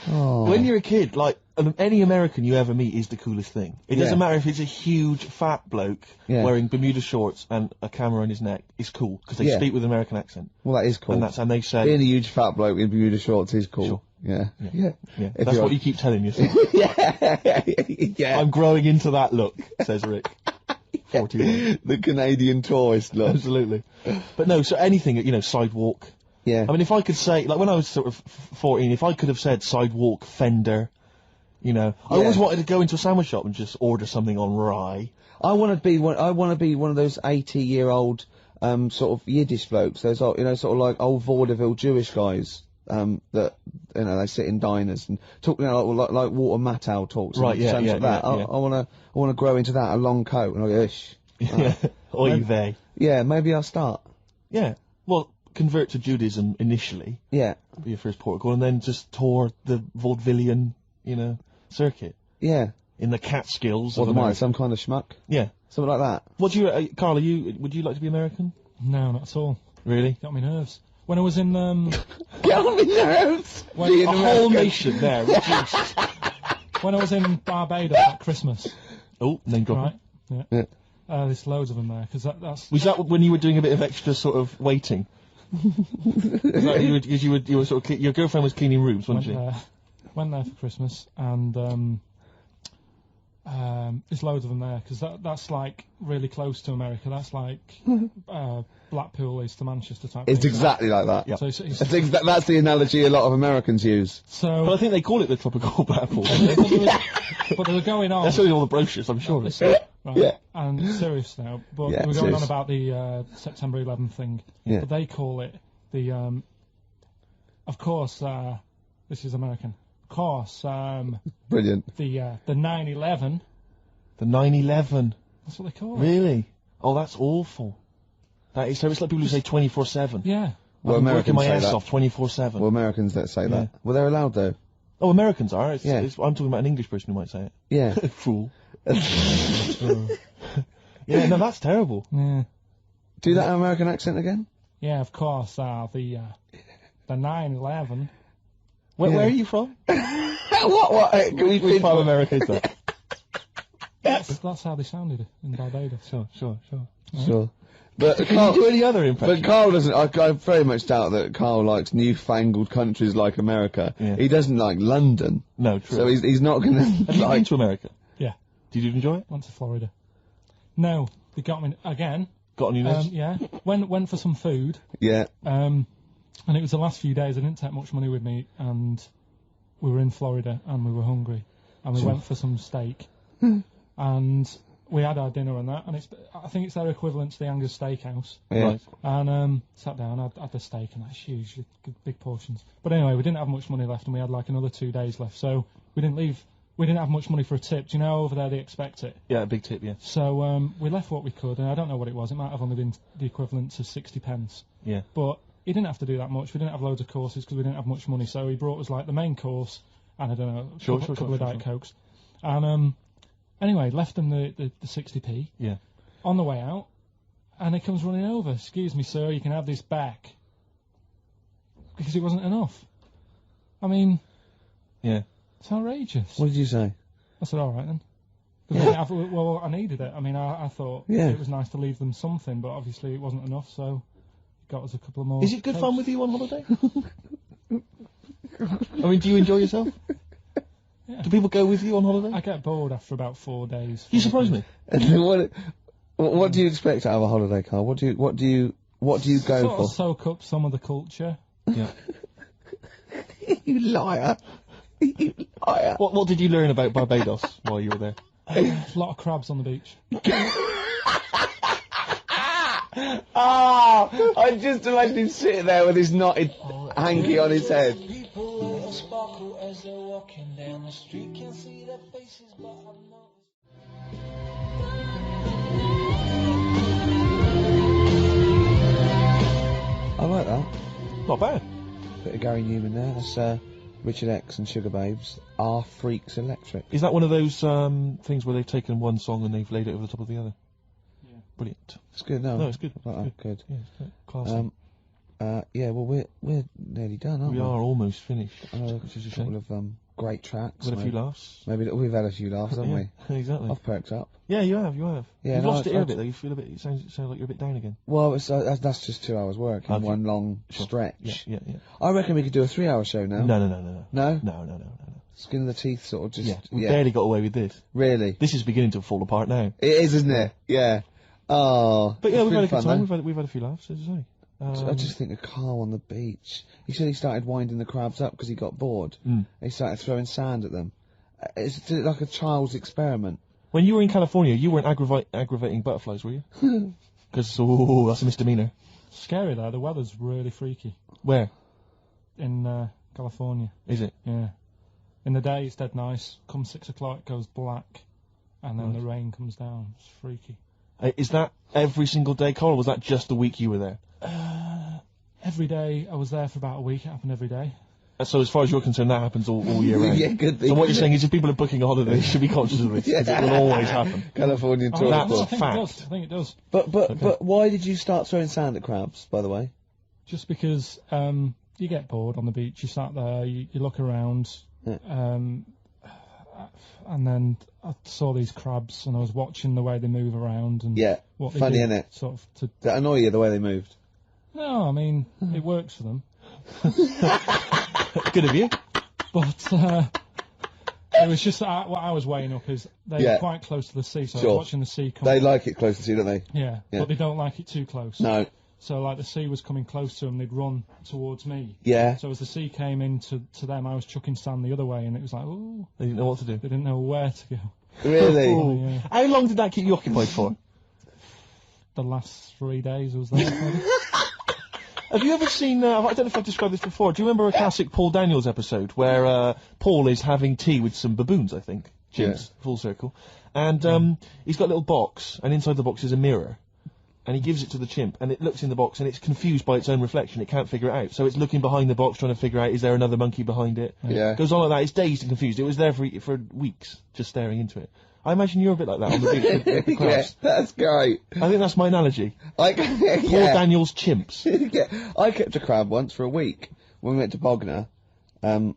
Oh. When you're a kid, like, any American you ever meet is the coolest thing. It doesn't matter if it's a huge, fat bloke wearing Bermuda shorts and a camera on his neck. It's cool, because they speak with an American accent. Well, that is cool. And they say... Being a huge fat bloke in Bermuda shorts is cool. Sure. Yeah. That's what you keep telling yourself. yeah. I'm growing into that look, says Rick. 41. The Canadian tourist look. Absolutely. But no, so anything, sidewalk. Yeah. I mean, if I could say, like when I was sort of 14, if I could have said sidewalk, fender, I always wanted to go into a sandwich shop and just order something on rye. I want to be one of those 80-year-old sort of Yiddish blokes. Those sort of like old vaudeville Jewish guys that they sit in diners and talk like Walter Matthau talks. Right. Like that. I want to grow into that. A long coat and I go ish. Oy vey. Yeah, maybe I'll start. Yeah. Well, convert to Judaism initially. Yeah. Be your first protocol, and then just tour the vaudevillian, circuit. Yeah. In the Catskills. What am I? Some kind of schmuck? Yeah. Something like that. What do you, Carl? Would you like to be American? No, not at all. Really? Got me nerves. When I was in Get on me nerves. A whole nation there. reduced. When I was in Barbados at Christmas. Oh, name dropping. Right. Yeah. There's loads of them there because that's. Was that when you were doing a bit of extra sort of waiting? Is that you were sort of your girlfriend was cleaning rooms, wasn't she? Went there for Christmas, and there's loads of them there because that's like really close to America. That's like Blackpool is to Manchester type. It's thing. exactly like that. Yep. So I think that's the analogy a lot of Americans use. So, but I think they call it the tropical Blackpool. but they were going on. That's only all the brochures, I'm sure. Right. Yeah. And serious now, but Yeah, we're going serious. on about the September 11th thing. Yeah. But they call it the, of course, this is American. Of course, Brilliant. the 9/11. The 9/11. That's what they call it. Really? Oh, that's awful. That is so. It's like people who say 24/7. Yeah. Well, I'm working Americans my say ass that. off 24/7. Well, Americans that say that. Well, they're allowed though. Oh, Americans are. Yeah. I'm talking about an English person who might say it. Yeah. Fool. Yeah, no, that's terrible. Yeah. Do that American accent again. Yeah, of course, the 9/11. Where are you from? What? Can we Which part of America is that? That's how they sounded in Barbados. Sure. Sure. But Can you do any other impression? But Carl doesn't. I very much doubt that Carl likes newfangled countries like America. Yeah. He doesn't like London. No, true. So he's not going to Have you been like. to America? Yeah. Did you enjoy it? Went to Florida. No, they got me again. Got on your nerves? Yeah. Went for some food. Yeah. And it was the last few days. I didn't take much money with me, and we were in Florida, and we were hungry, and we went for some steak, and we had our dinner and that, and I think it's their equivalent to the Angus Steakhouse. Yeah. Right. And sat down, had the steak, and that's huge, big portions. But anyway, we didn't have much money left, and we had like another 2 days left, so we didn't leave. We didn't have much money for a tip. Do you know over there they expect it? Yeah, a big tip, yeah. So we left what we could, and I don't know what it was. It might have only been the equivalent to 60 pence. Yeah. But he didn't have to do that much. We didn't have loads of courses because we didn't have much money. So he brought us like the main course and I don't know, a couple of Diet Cokes. And anyway, left them the 60p. Yeah. On the way out, and he comes running over. Excuse me, sir, you can have this back. Because it wasn't enough. I mean, Yeah. it's outrageous. What did you say? I said, all right then. 'Cause I didn't have- well, I needed it. I mean, I thought it was nice to leave them something, but obviously it wasn't enough, so he got us a couple of more. Is it good Cokes. fun with you on holiday? I mean, do you enjoy yourself? Yeah. Do people go with you on holiday? I get bored after about 4 days. You surprise me. What do you expect out of a holiday, Carl? What do you go Sort for? of soak up some of the culture. Yeah. You liar. You liar. What did you learn about Barbados while you were there? A lot of crabs on the beach. I just imagine him sitting there with his knotted hanky on his head. will sparkle as they're walking down the street. Can't see their faces, but I know. I like that. Not bad. Bit of Gary Newman there. That's Richard X and Sugar Babes. Are Freaks Electric. Is that one of those things where they've taken one song and they've laid it over the top of the other? Yeah. Brilliant. It's good, no? No, it's good. I like that. Good. Yeah, it's great. Classy. Yeah, well, we're nearly done, aren't We we? are almost finished, Which is a couple of great tracks. With a few laughs. Maybe we've had a few laughs, haven't we? Yeah, exactly. I've perked up. Yeah, you have. Yeah, you've no, lost it here a I- bit though. You feel a bit. It sounds like you're a bit down again. Well, that's just 2 hours work in Okay. one long Sure. stretch. Yeah. I reckon we could do a 3-hour show now. No. No? No. Skin of the teeth, sort of just. Yeah, we barely got away with this. Really? This is beginning to fall apart now. It is, isn't it? Yeah. Oh. But yeah, it's we've been had a good fun, time. though. We've had a few laughs, as I say. I just think of Carl on the beach. He said he started winding the crabs up because he got bored. He started throwing sand at them. It's like a child's experiment. When you were in California, you weren't aggravating butterflies, were you? Because that's a misdemeanor. Scary though. The weather's really freaky Where in California. is it? Yeah. In the day it's dead nice. Come 6 o'clock it goes black, and then the rain comes down. It's freaky. Is that every single day, Carl, or was that just the week you were there? Every day I was there for about a week. It happened every day. So as far as you're concerned, that happens all year round. Yeah, good thing. So what you're saying is if people are booking a holiday, they should be conscious of this, because it will always happen. Californian Oh, tour. That's I think fact. it does. I think it does. But why did you start throwing sand at crabs, by the way? Just because you get bored on the beach. You sat there. You look around. Yeah. And then I saw these crabs, and I was watching the way they move around and Yeah. what they Funny, do, innit? sort of to. Did that annoy you the way they moved? No, I mean it works for them, Good of you. but it was just what I was weighing up is they're Yeah. quite close to the sea, so I Sure. was watching the sea come. They like it close to sea, don't they? Yeah, Yeah. but they don't like it too close. No. So like the sea was coming close to them, they'd run towards me. Yeah. So as the sea came in to them, I was chucking sand the other way, and it was like, ooh, They didn't know what to do. they didn't know where to go. Really? Oh, yeah. How long did that keep you occupied for? The last 3 days I was there. maybe. Have you ever seen, I don't know if I've described this before, do you remember a classic Paul Daniels episode where Paul is having tea with some baboons, I think? Chimps, full circle. And he's got a little box, and inside the box is a mirror. And he gives it to the chimp, and it looks in the box, and it's confused by its own reflection. It can't figure it out. So it's looking behind the box, trying to figure out, is there another monkey behind it? Yeah. It goes on like that. It's dazed and confused. It was there for weeks, just staring into it. I imagine you're a bit like that on the beach with the Yeah, crabs. that's great. I think that's my analogy. Paul Paul Daniels chimps. Yeah, I kept a crab once for a week when we went to Bognor. It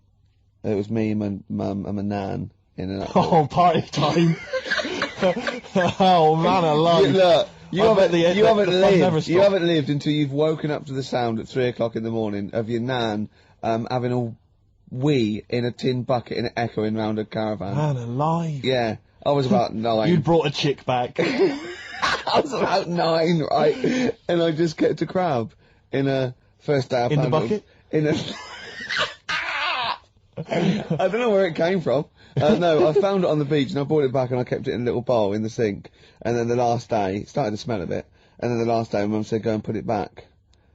was me, my mum, and my nan in an. Oh, party time. Oh, man alive. Look, you I bet haven't the fun never lived. You stopped. haven't lived until you've woken up to the sound at 3 o'clock in the morning of your nan having a wee in a tin bucket and echoing round a caravan. Man alive. Yeah, I was about 9. You'd brought a chick back. I was about 9, right? And I just kept a crab in a first day I In the found it bucket? in a. I don't know where it came from. No, I found it on the beach and I brought it back and I kept it in a little bowl in the sink. And then the last day, it started to smell a bit. And then the last day, Mum said, "Go and put it back."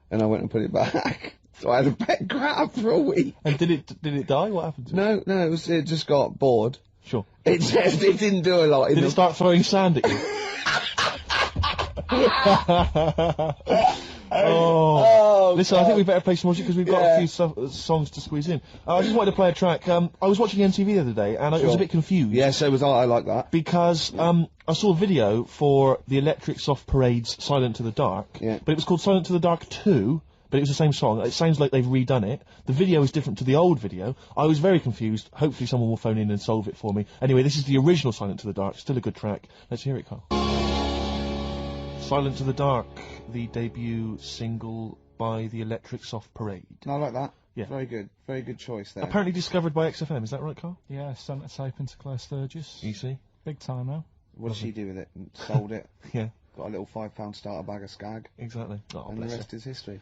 And I went and put it back. So I had a pet crab for a week. And did it die? What happened to it? No, it just got bored. Sure. It didn't do a lot. Did it start throwing sand at you? Oh. Listen, I think we better play some music because we've got a few songs to squeeze in. I just wanted to play a track. I was watching MTV the other day and I was a bit confused. Yeah, so was I. I like that. Because I saw a video for the Electric Soft Parade's Silent to the Dark, Yeah. but it was called Silent to the Dark 2, but it was the same song. It sounds like they've redone it. The video is different to the old video. I was very confused. Hopefully someone will phone in and solve it for me. Anyway, this is the original Silent to the Dark. Still a good track. Let's hear it, Carl. Silent to the Dark, the debut single by the Electric Soft Parade. I like that. Yeah. Very good. Very good choice there. Apparently discovered by XFM, is that right, Carl? Yeah, sent a tape into Claire Sturgis. You see? Big time now. What did she do with it? Sold it. Yeah, Got a little £5 starter bag of Skag. exactly. Oh, And the bless rest is history.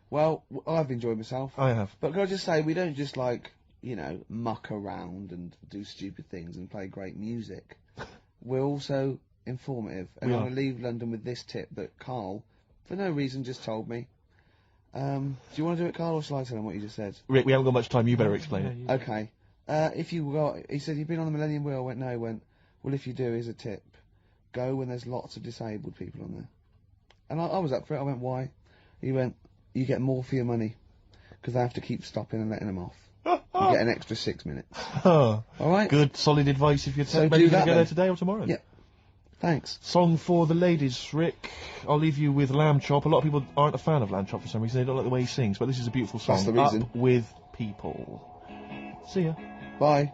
Well, I've enjoyed myself. her. I have. But can I just say, we don't just muck around and do stupid things and play great music. We're also informative. And We I'm are. going to leave London with this tip that Carl, for no reason, just told me. Do you want to do it, Carl, or shall I tell him what you just said? Rick, we haven't got much time. You better explain it. Okay. If you got, he said, you've been on the Millennium Wheel. I went, no. He went, well, if you do, here's a tip. Go when there's lots of disabled people on there. And I was up for it. I went, why? He went, you get more for your money. Because they have to keep stopping and letting them off. You get an extra 6 minutes. Oh, Alright? good, solid advice if you're So ready do to that go there then. today or tomorrow. Yep. Thanks. Song for the ladies, Rick. I'll leave you with Lamb Chop. A lot of people aren't a fan of Lamb Chop for some reason. They don't like the way he sings, but this is a beautiful song. That's the reason. Up with people. See ya. Bye.